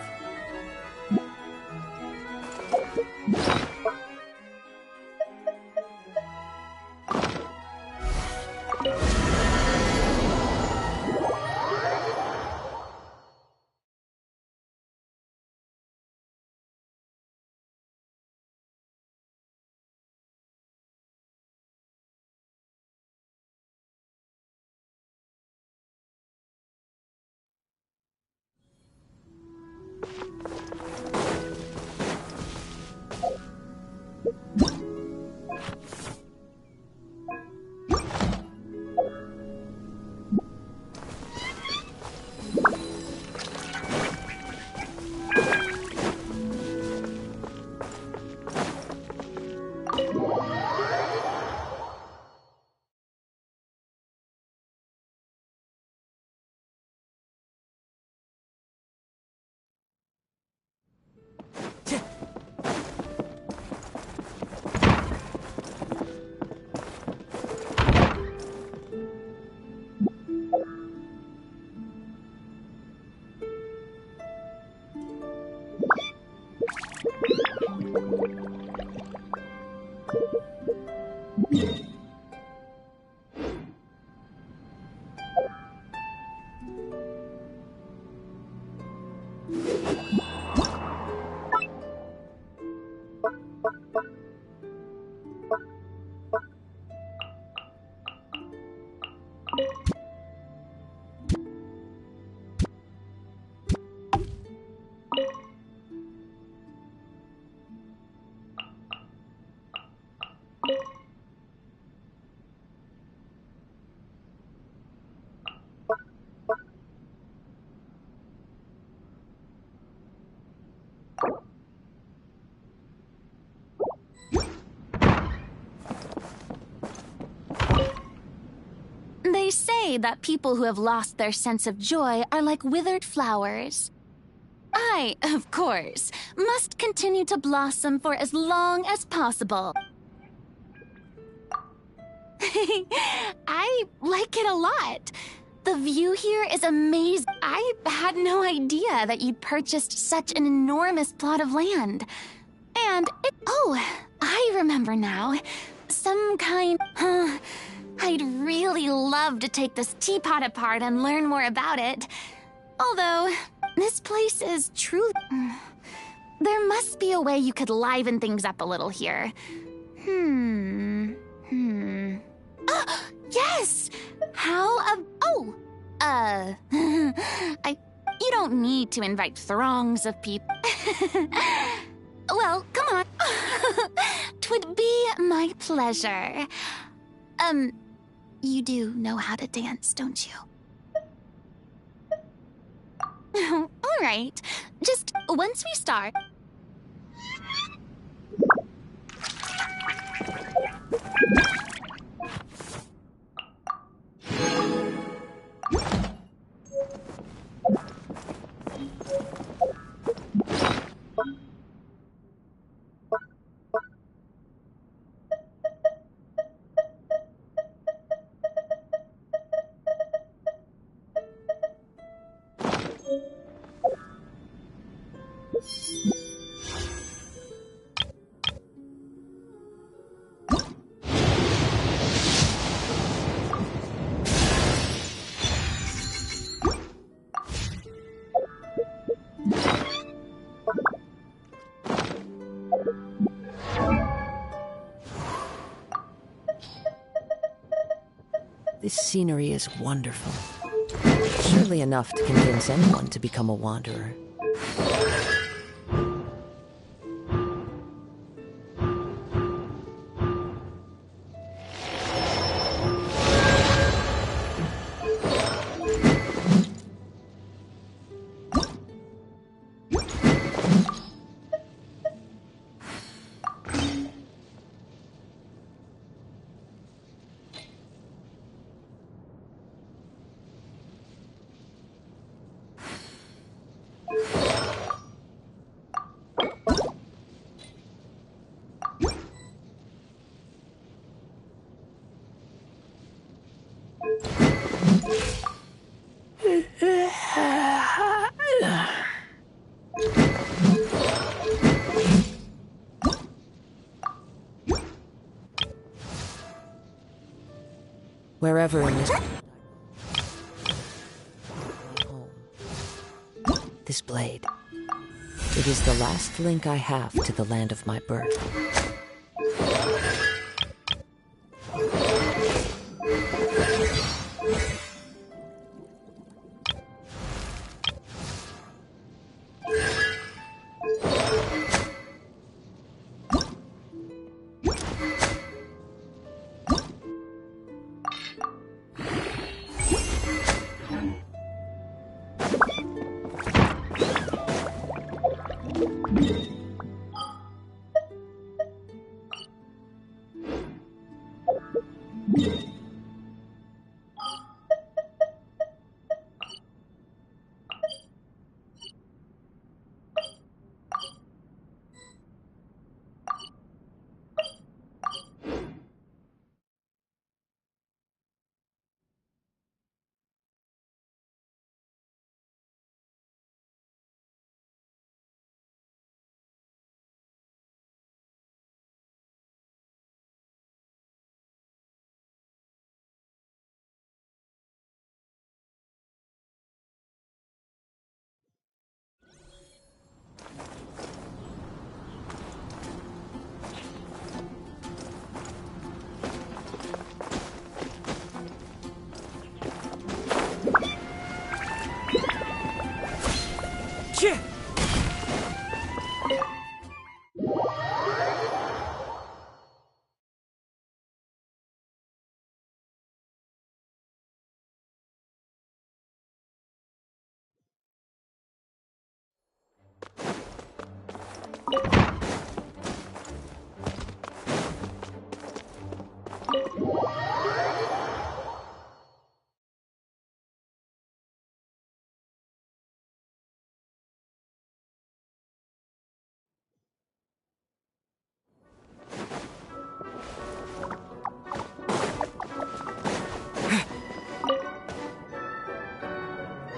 They say that people who have lost their sense of joy are like withered flowers. I, of course, must continue to blossom for as long as possible. I like it a lot. The view here is amazing. I had no idea that you'd purchased such an enormous plot of land. And oh, I remember now. Some kind... I'd really love to take this teapot apart and learn more about it. Although, this place is truly... There must be a way you could liven things up a little here. Yes! How of... Oh! You don't need to invite throngs of people. Well, come on. 'Twould be my pleasure. You do know how to dance, don't you? All right. Just once we start... This scenery is wonderful. Surely enough to convince anyone to become a wanderer. Wherever in this home. This blade. It is the last link I have to the land of my birth.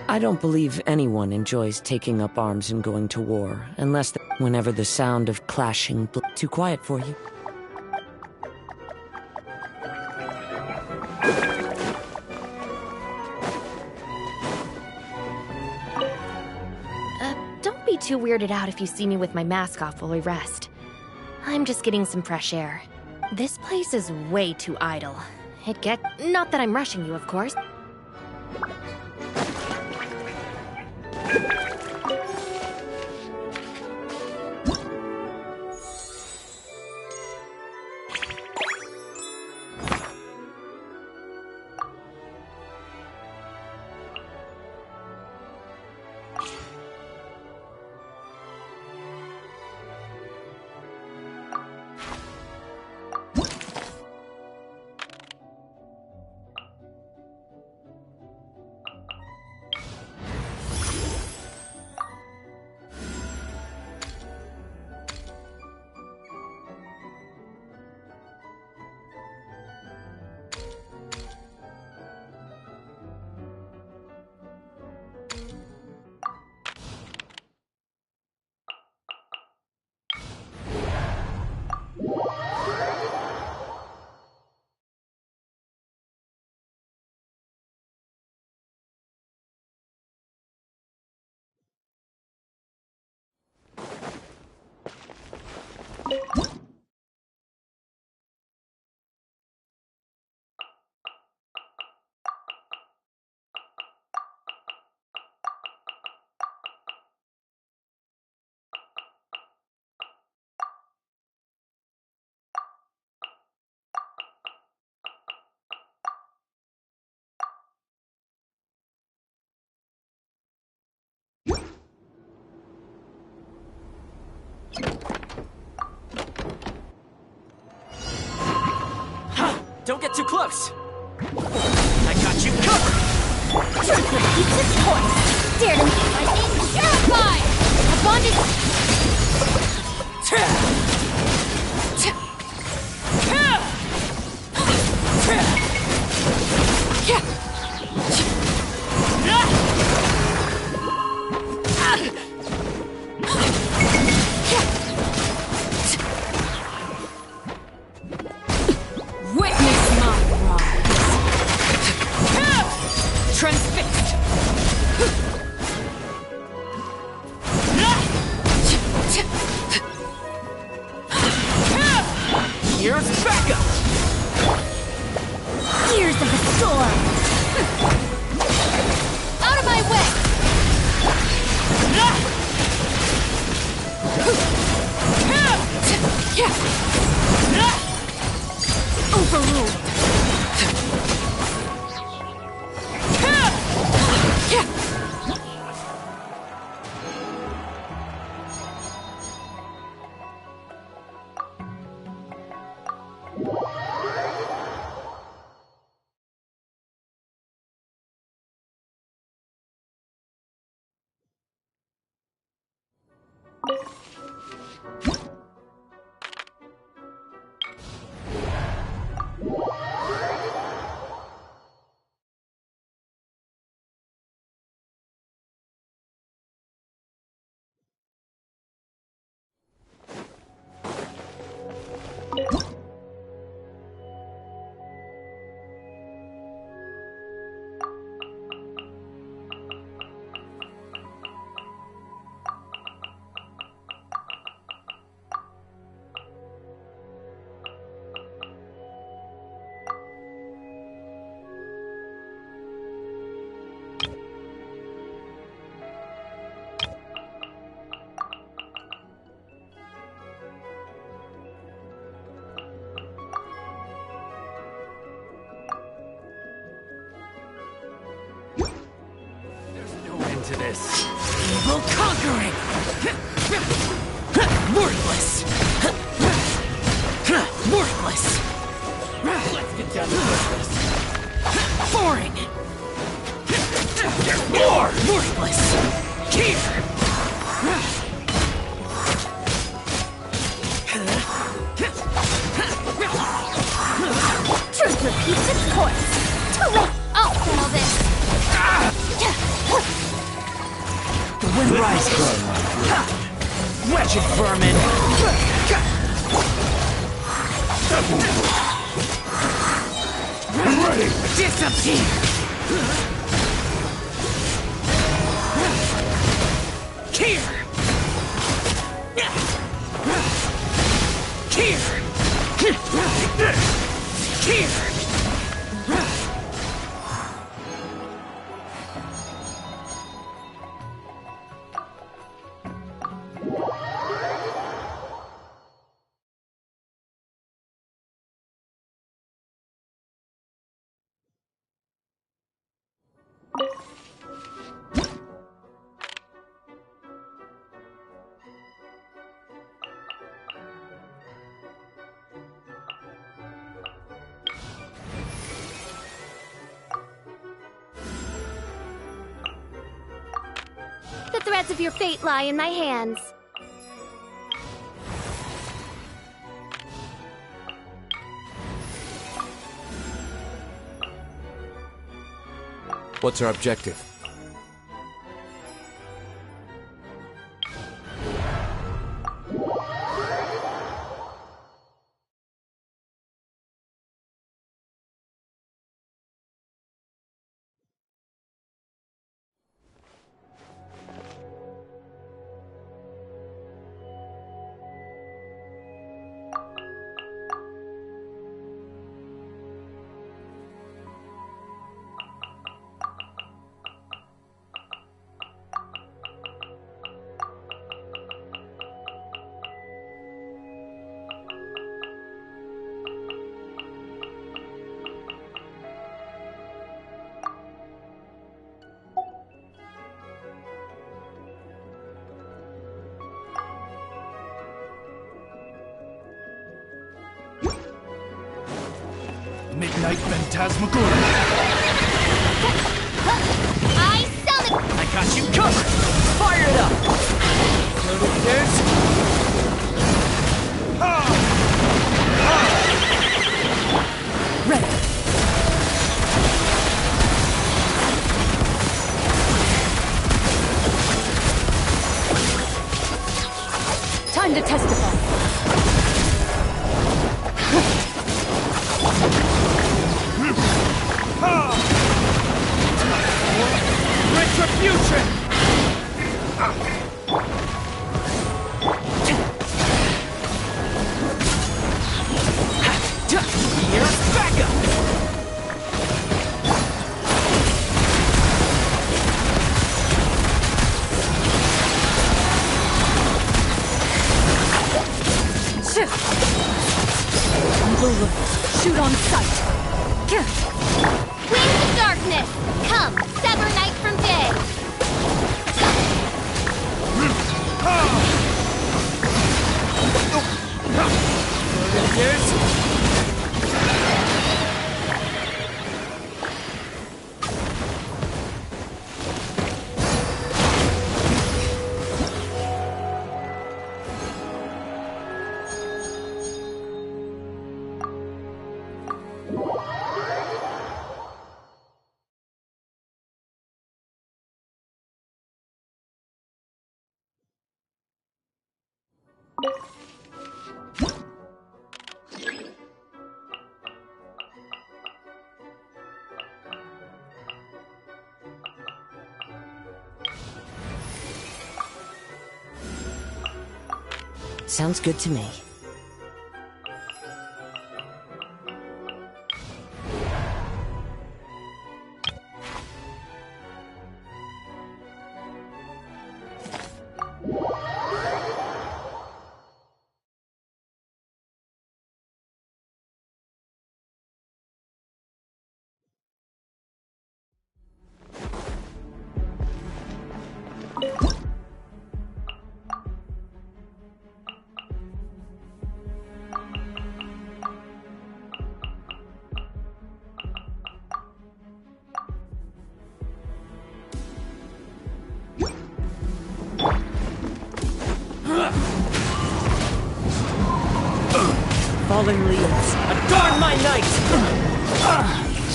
I don't believe anyone enjoys taking up arms and going to war, unless whenever the sound of clashing too quiet for you. Don't be too weirded out if you see me with my mask off while we rest. I'm just getting some fresh air. This place is way too idle. Not that I'm rushing you, of course. Don't get too close! I got you covered! It's a point! Dare to meet my name! Purified! A bond is... Witness my rise! Overruled. To this. Evil conquering! Worthless! Worthless! Let's get down to business. Boring! There's more! Worthless! Here! Truth repeats its course. Too late. I'll settle this. Wind rises. Wretched vermin. I'm ready. Disappear. Here. Here. Here. The threads of your fate lie in my hands. What's our objective? Midnight Phantasmagoria. I summon. I got you covered. Fire it up. Loaded kids. Ready. Time to testify. Retribution! Here's backup! Shoot on sight. Wings of darkness, come, sever night from day. Sounds good to me. Fallen leaves, adorn my night!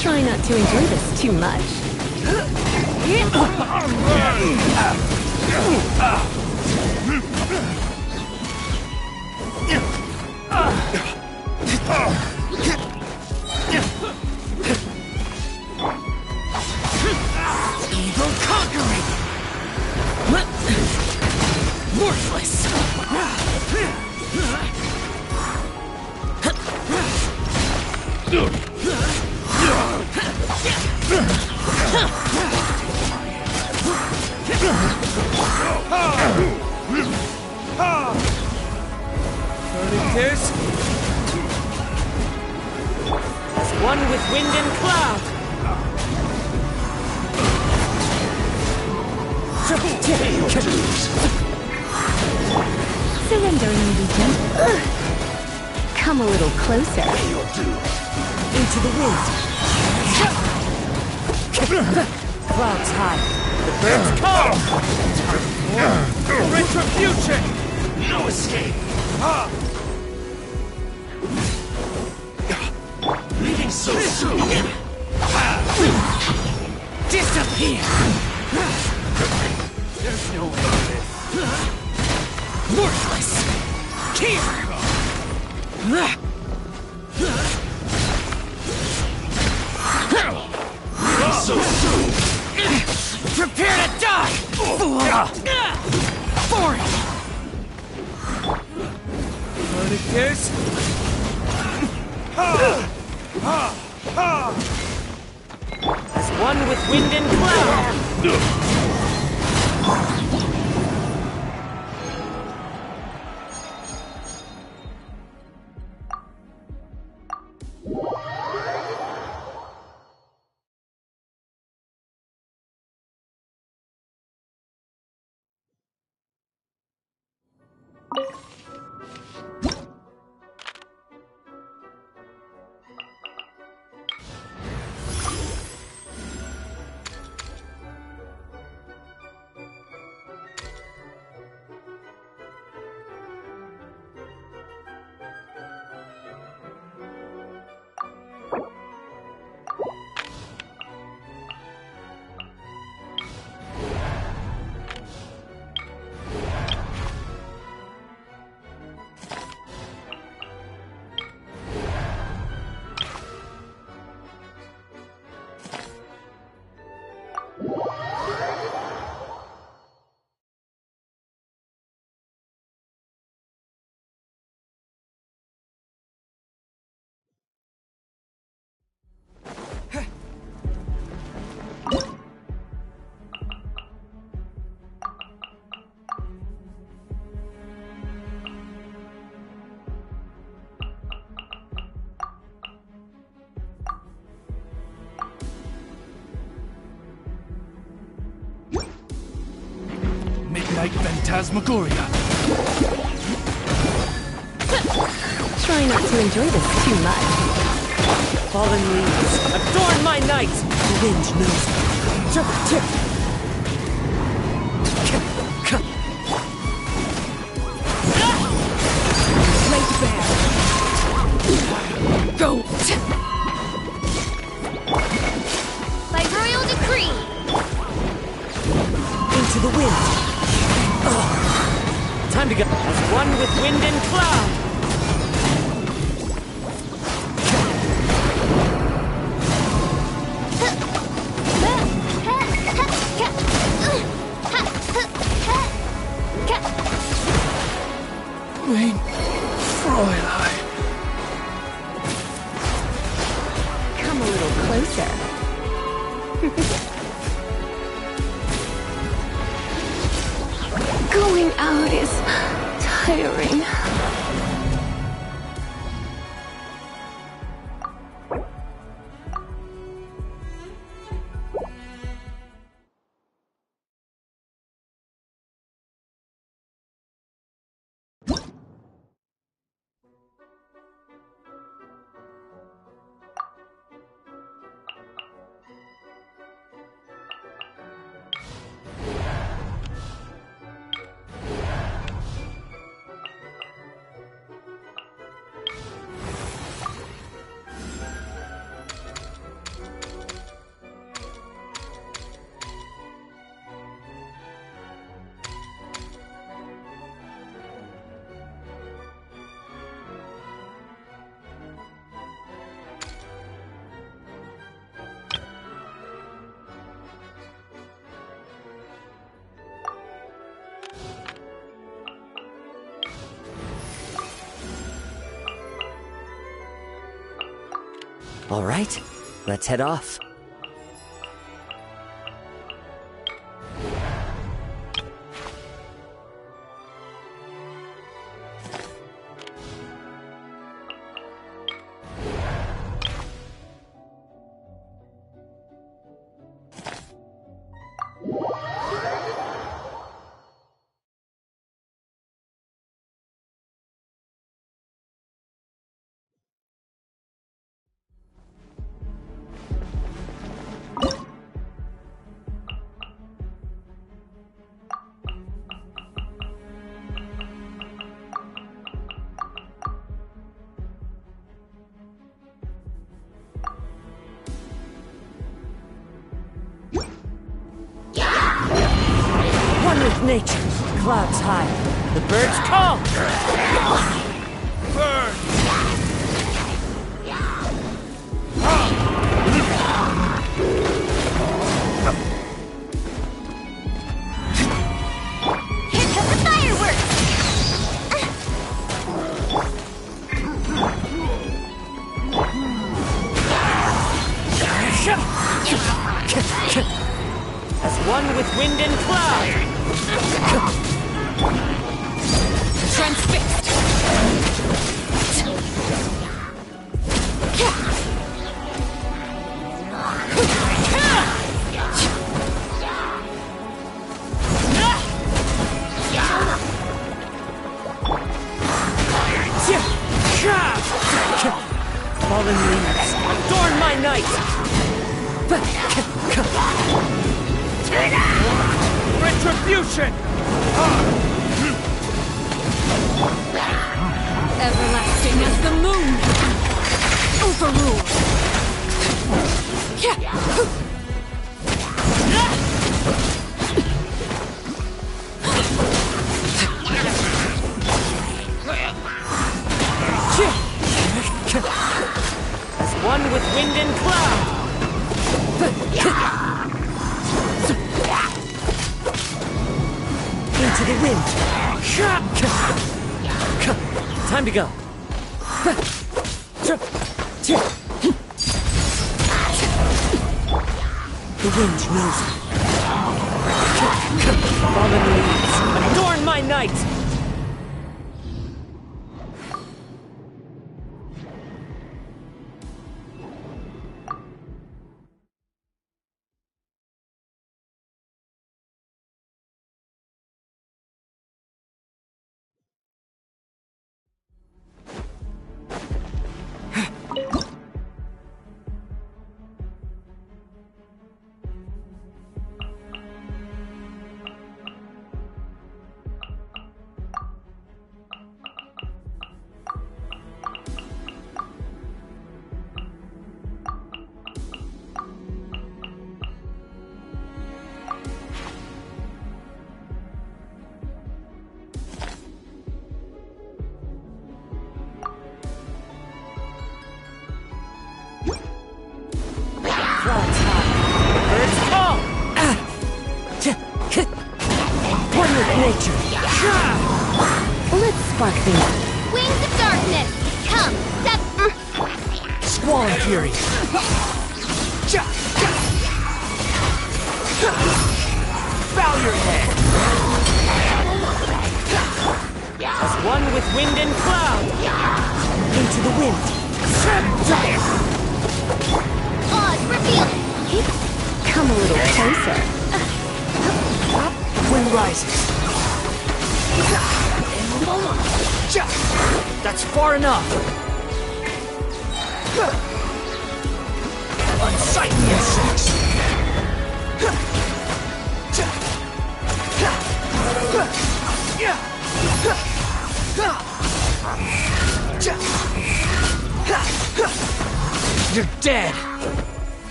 Try not to enjoy this too much. Evil conquering! Worthless! Burning Tears? As one with wind and cloud! Surrendering, Legion. Come a little closer. Into the wind. Clouds high. The birds come! Retribution! No escape! Leaving so soon! Disappear! There's no way to this. Worthless! Here! So soon! Prepare to die! Fool! Foreign! Fornicators! As one with wind and cloud! like phantasmagoria. Try not to enjoy this too much. Fallen leaves, adorn my night! The wind knows me. Laid bare. Go! By royal decree! Into the wind. Time to go. As one with wind and cloud! Mein Fräulein. Come a little closer. Going out is tiring. All right, let's head off. One with nature, clouds high. The birds call! Bird! Here come the fireworks! As one with wind and cloud! Transfixed! Fallen leaves, adorn my night! Retribution! Everlasting as the moon! Overruled! As one with wind and cloud! Into the wind. Time to go. The wind knows me. Fallen leaves, adorn my night! nature! Let's spark things up. Wings of darkness! Come, step... Squall and fury! Bow your head! As one with wind and cloud! Into the wind! Oz, reveal! Come a little closer. Wind rises! That's far enough! Unsightly insects! You're dead!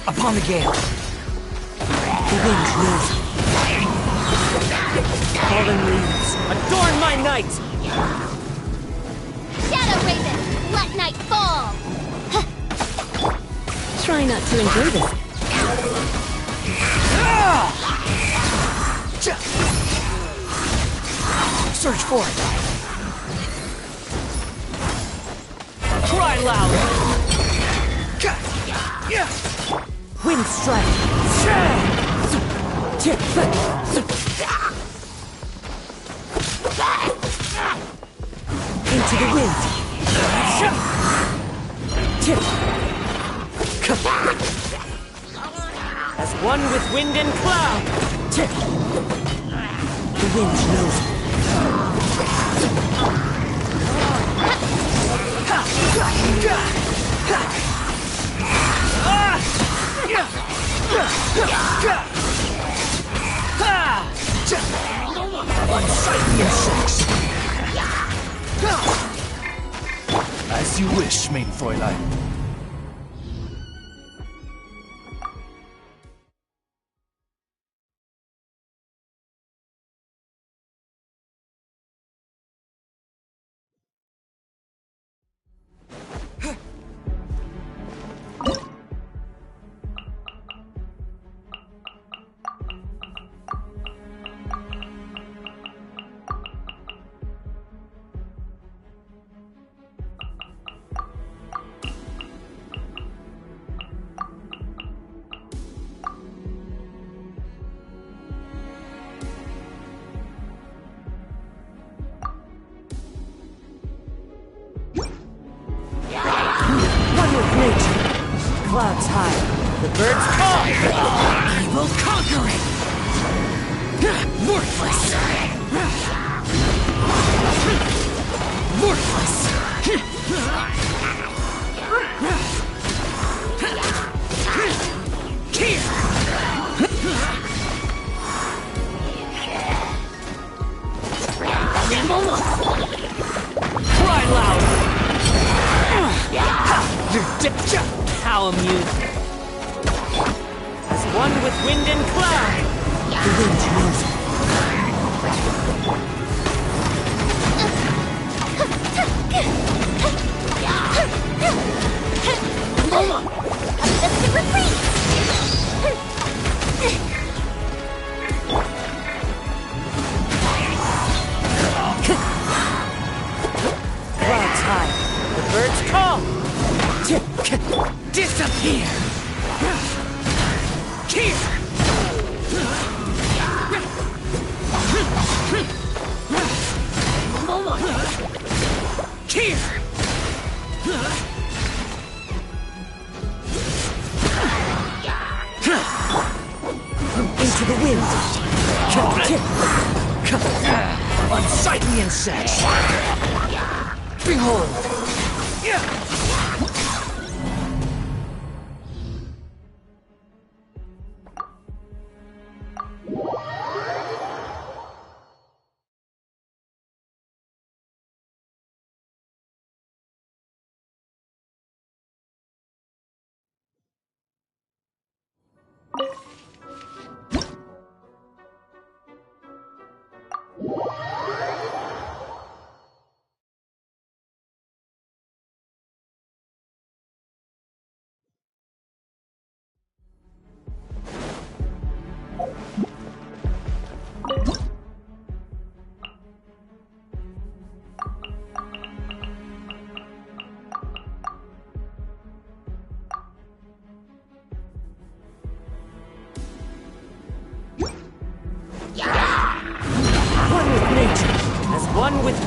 Upon the gale. The wind knows you. Fallen leaves, adorn my night! Shadow Raven, let night fall! Try not to enjoy this. Search for it! Cry loud! Wind strike! Into the wind! As one with wind and cloud! The wind knows me. Unsightly insects! As you wish, main Fräulein. Clouds high, the birds call! I will conquer it! Worthless! Worthless! Here! Cry loud! You're dead! How amusing. As one with wind and cloud. The wind knows it. Clouds high, the birds call. Disappear! Here! Here! Into the wind! Unsightly insects! Behold!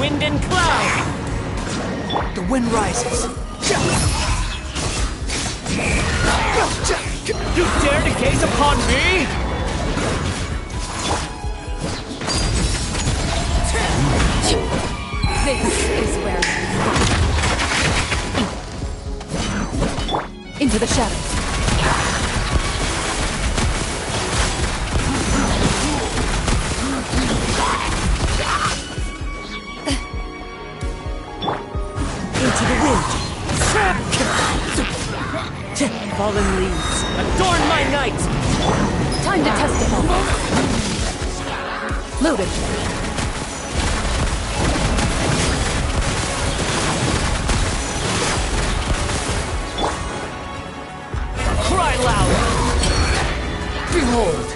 wind and cloud! The wind rises. You dare to gaze upon me? This is where into the shadows. Into the wind. Fallen leaves, adorn my night! Time to test the ball. Loaded. Cry loud! Behold!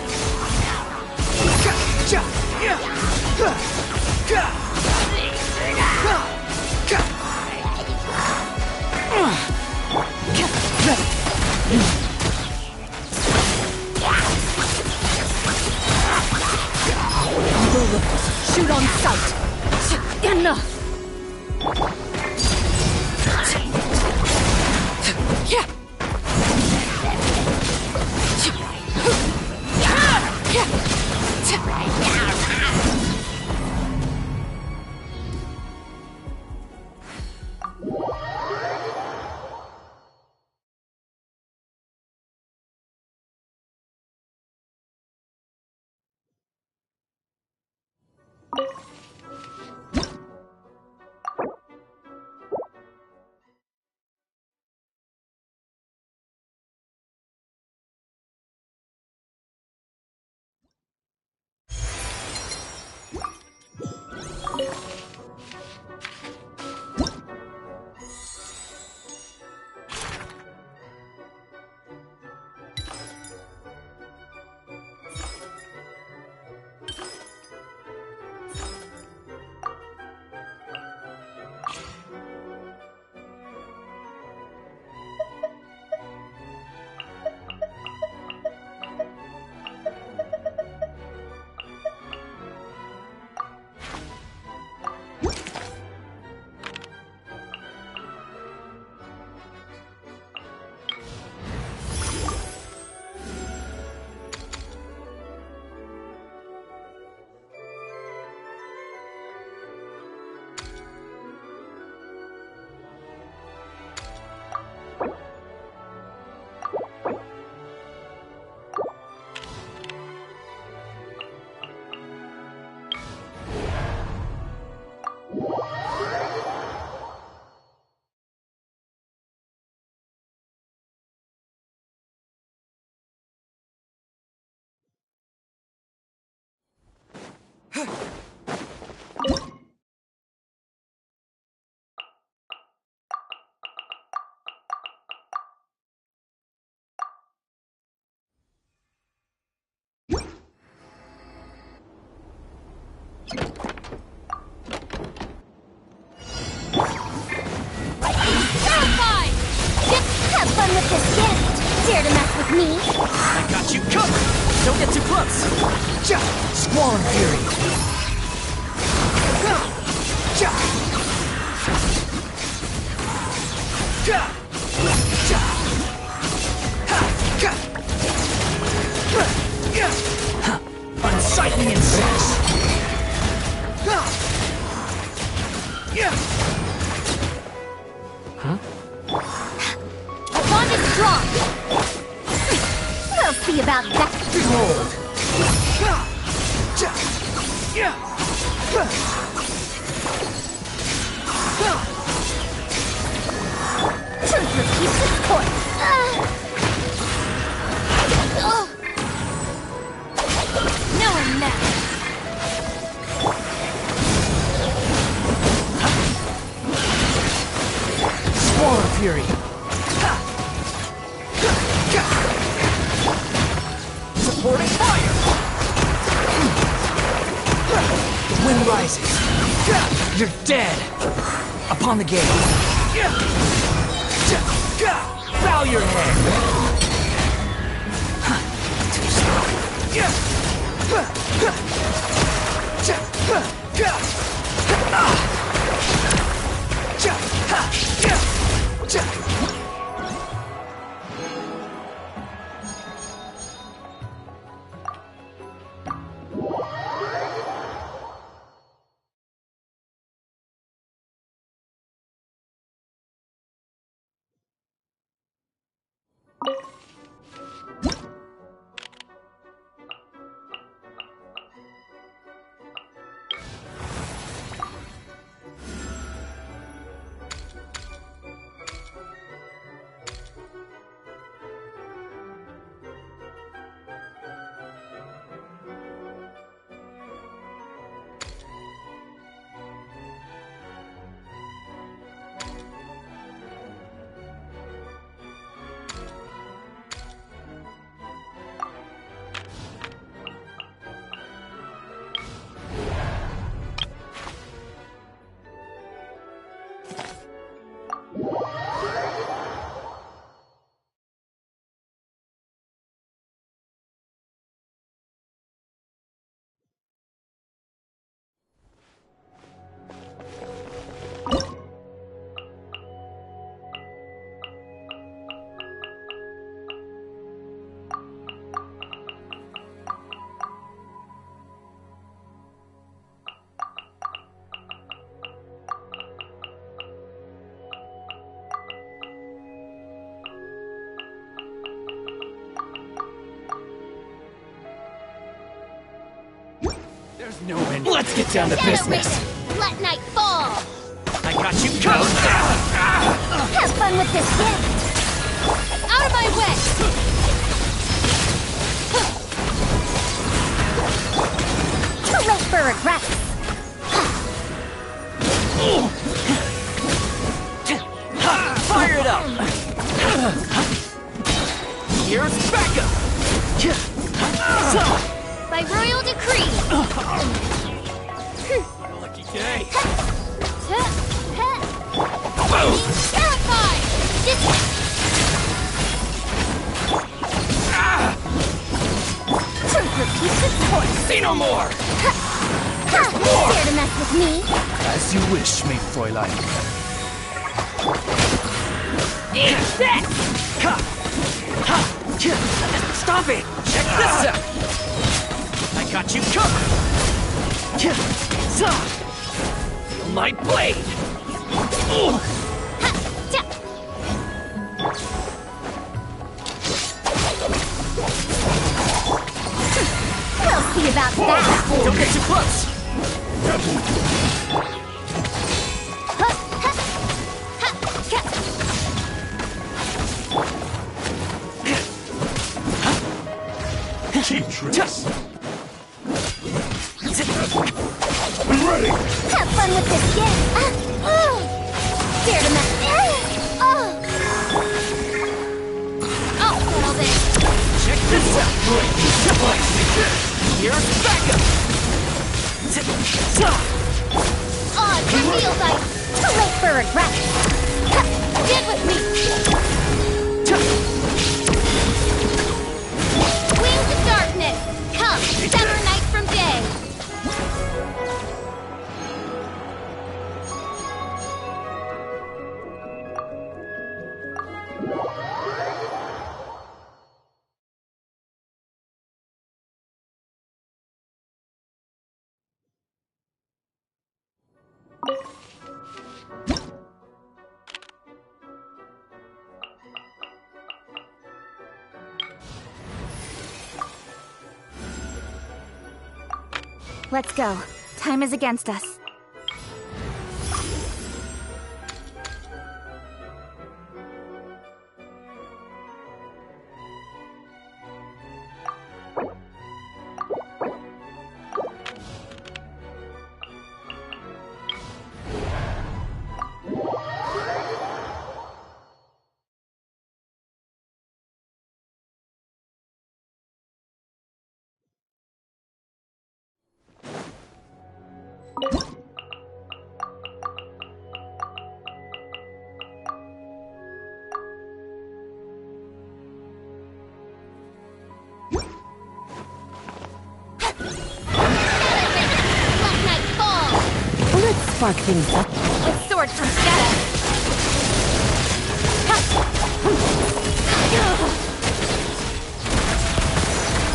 Shoot on sight. Enough. Have fun with this gift. Dare to mess with me? I got you covered. Don't get too close. Squall and Fury. Unsightly insects. Huh? Our bond is strong. We'll see about that. Behold. Truth repeats its course. No one now. Squall and Fury. Supporting fire. The wind rises. You're dead. Upon the gate. Bow your head. Too slow. There's no end. Let's get down to business. Let night fall! I got you covered! Have fun with this gift! Out of my way! Too late for regrets! Fire it up! Here's backup! By royal decree! Lucky day! Terrified! Truth repeats its course! See no more! More! Dare to mess with me? As you wish, me Fräulein. Stop it! Check this out! I got you covered! Feel my blade! We'll see about that! Don't get too close! Cheap tricks. I'm ready! Have fun with this gift! Dare to mess... I'll settle this! Check this out! Here's backup! On, reveal thy... Too late for regret! Get with me! Wings of darkness! Come, sever night from day! Let's go. Time is against us. Spark things up. With sword comes shadow!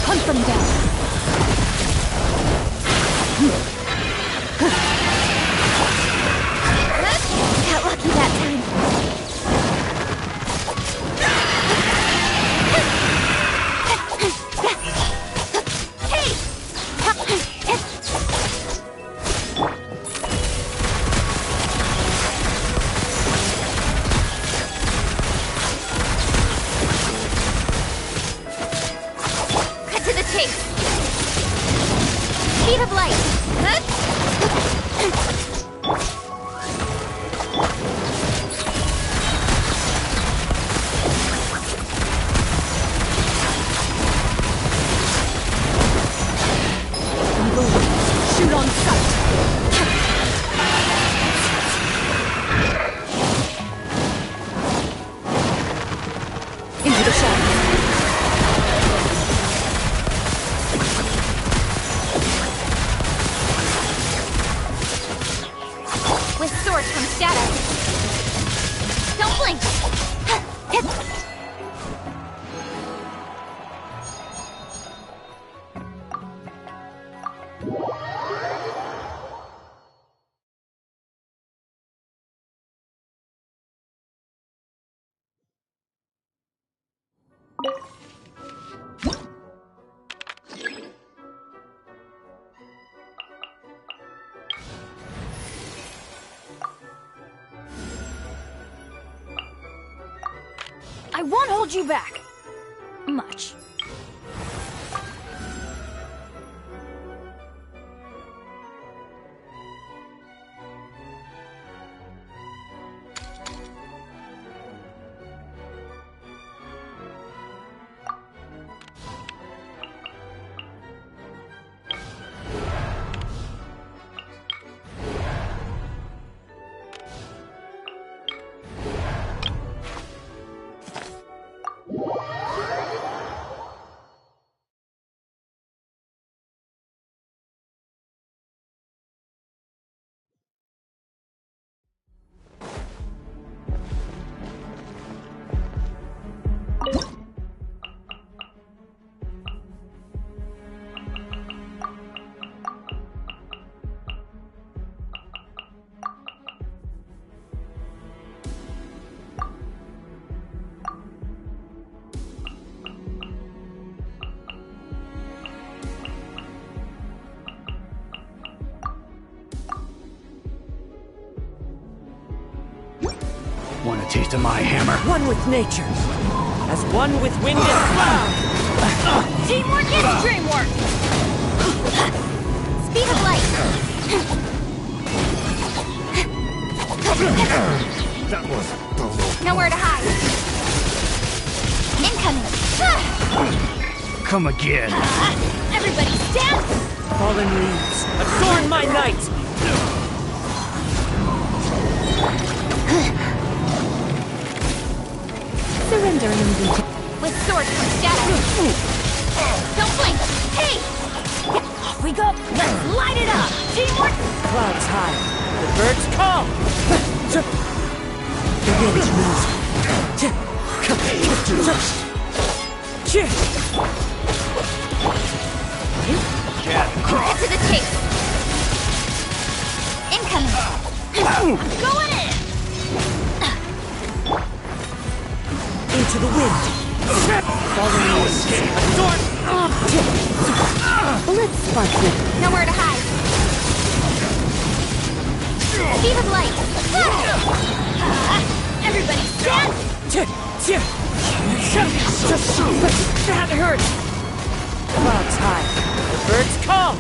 Hunt them down. Got lucky that time. Cut to the chase! blink! I won't hold you back. Much. Want a taste of my hammer? One with nature, as one with wind and cloud. Teamwork is dreamwork! Speed of light! That was brutal. Nowhere to hide! Incoming! Come again. Everybody stand! Fallen leaves, adorn my night! Surrender and invitation. With sword comes shadow! Don't blink! Hey! Off we go! Let's light it up! Teamwork! Clouds high, the birds call! The wind moves. Get to the chase! Incoming! Going in! Into the wind. Fallen leaves, adorn. Blitz sparkling. Nowhere to hide. Speed of light. Everybody stand! That hurt. Clouds high, the birds call.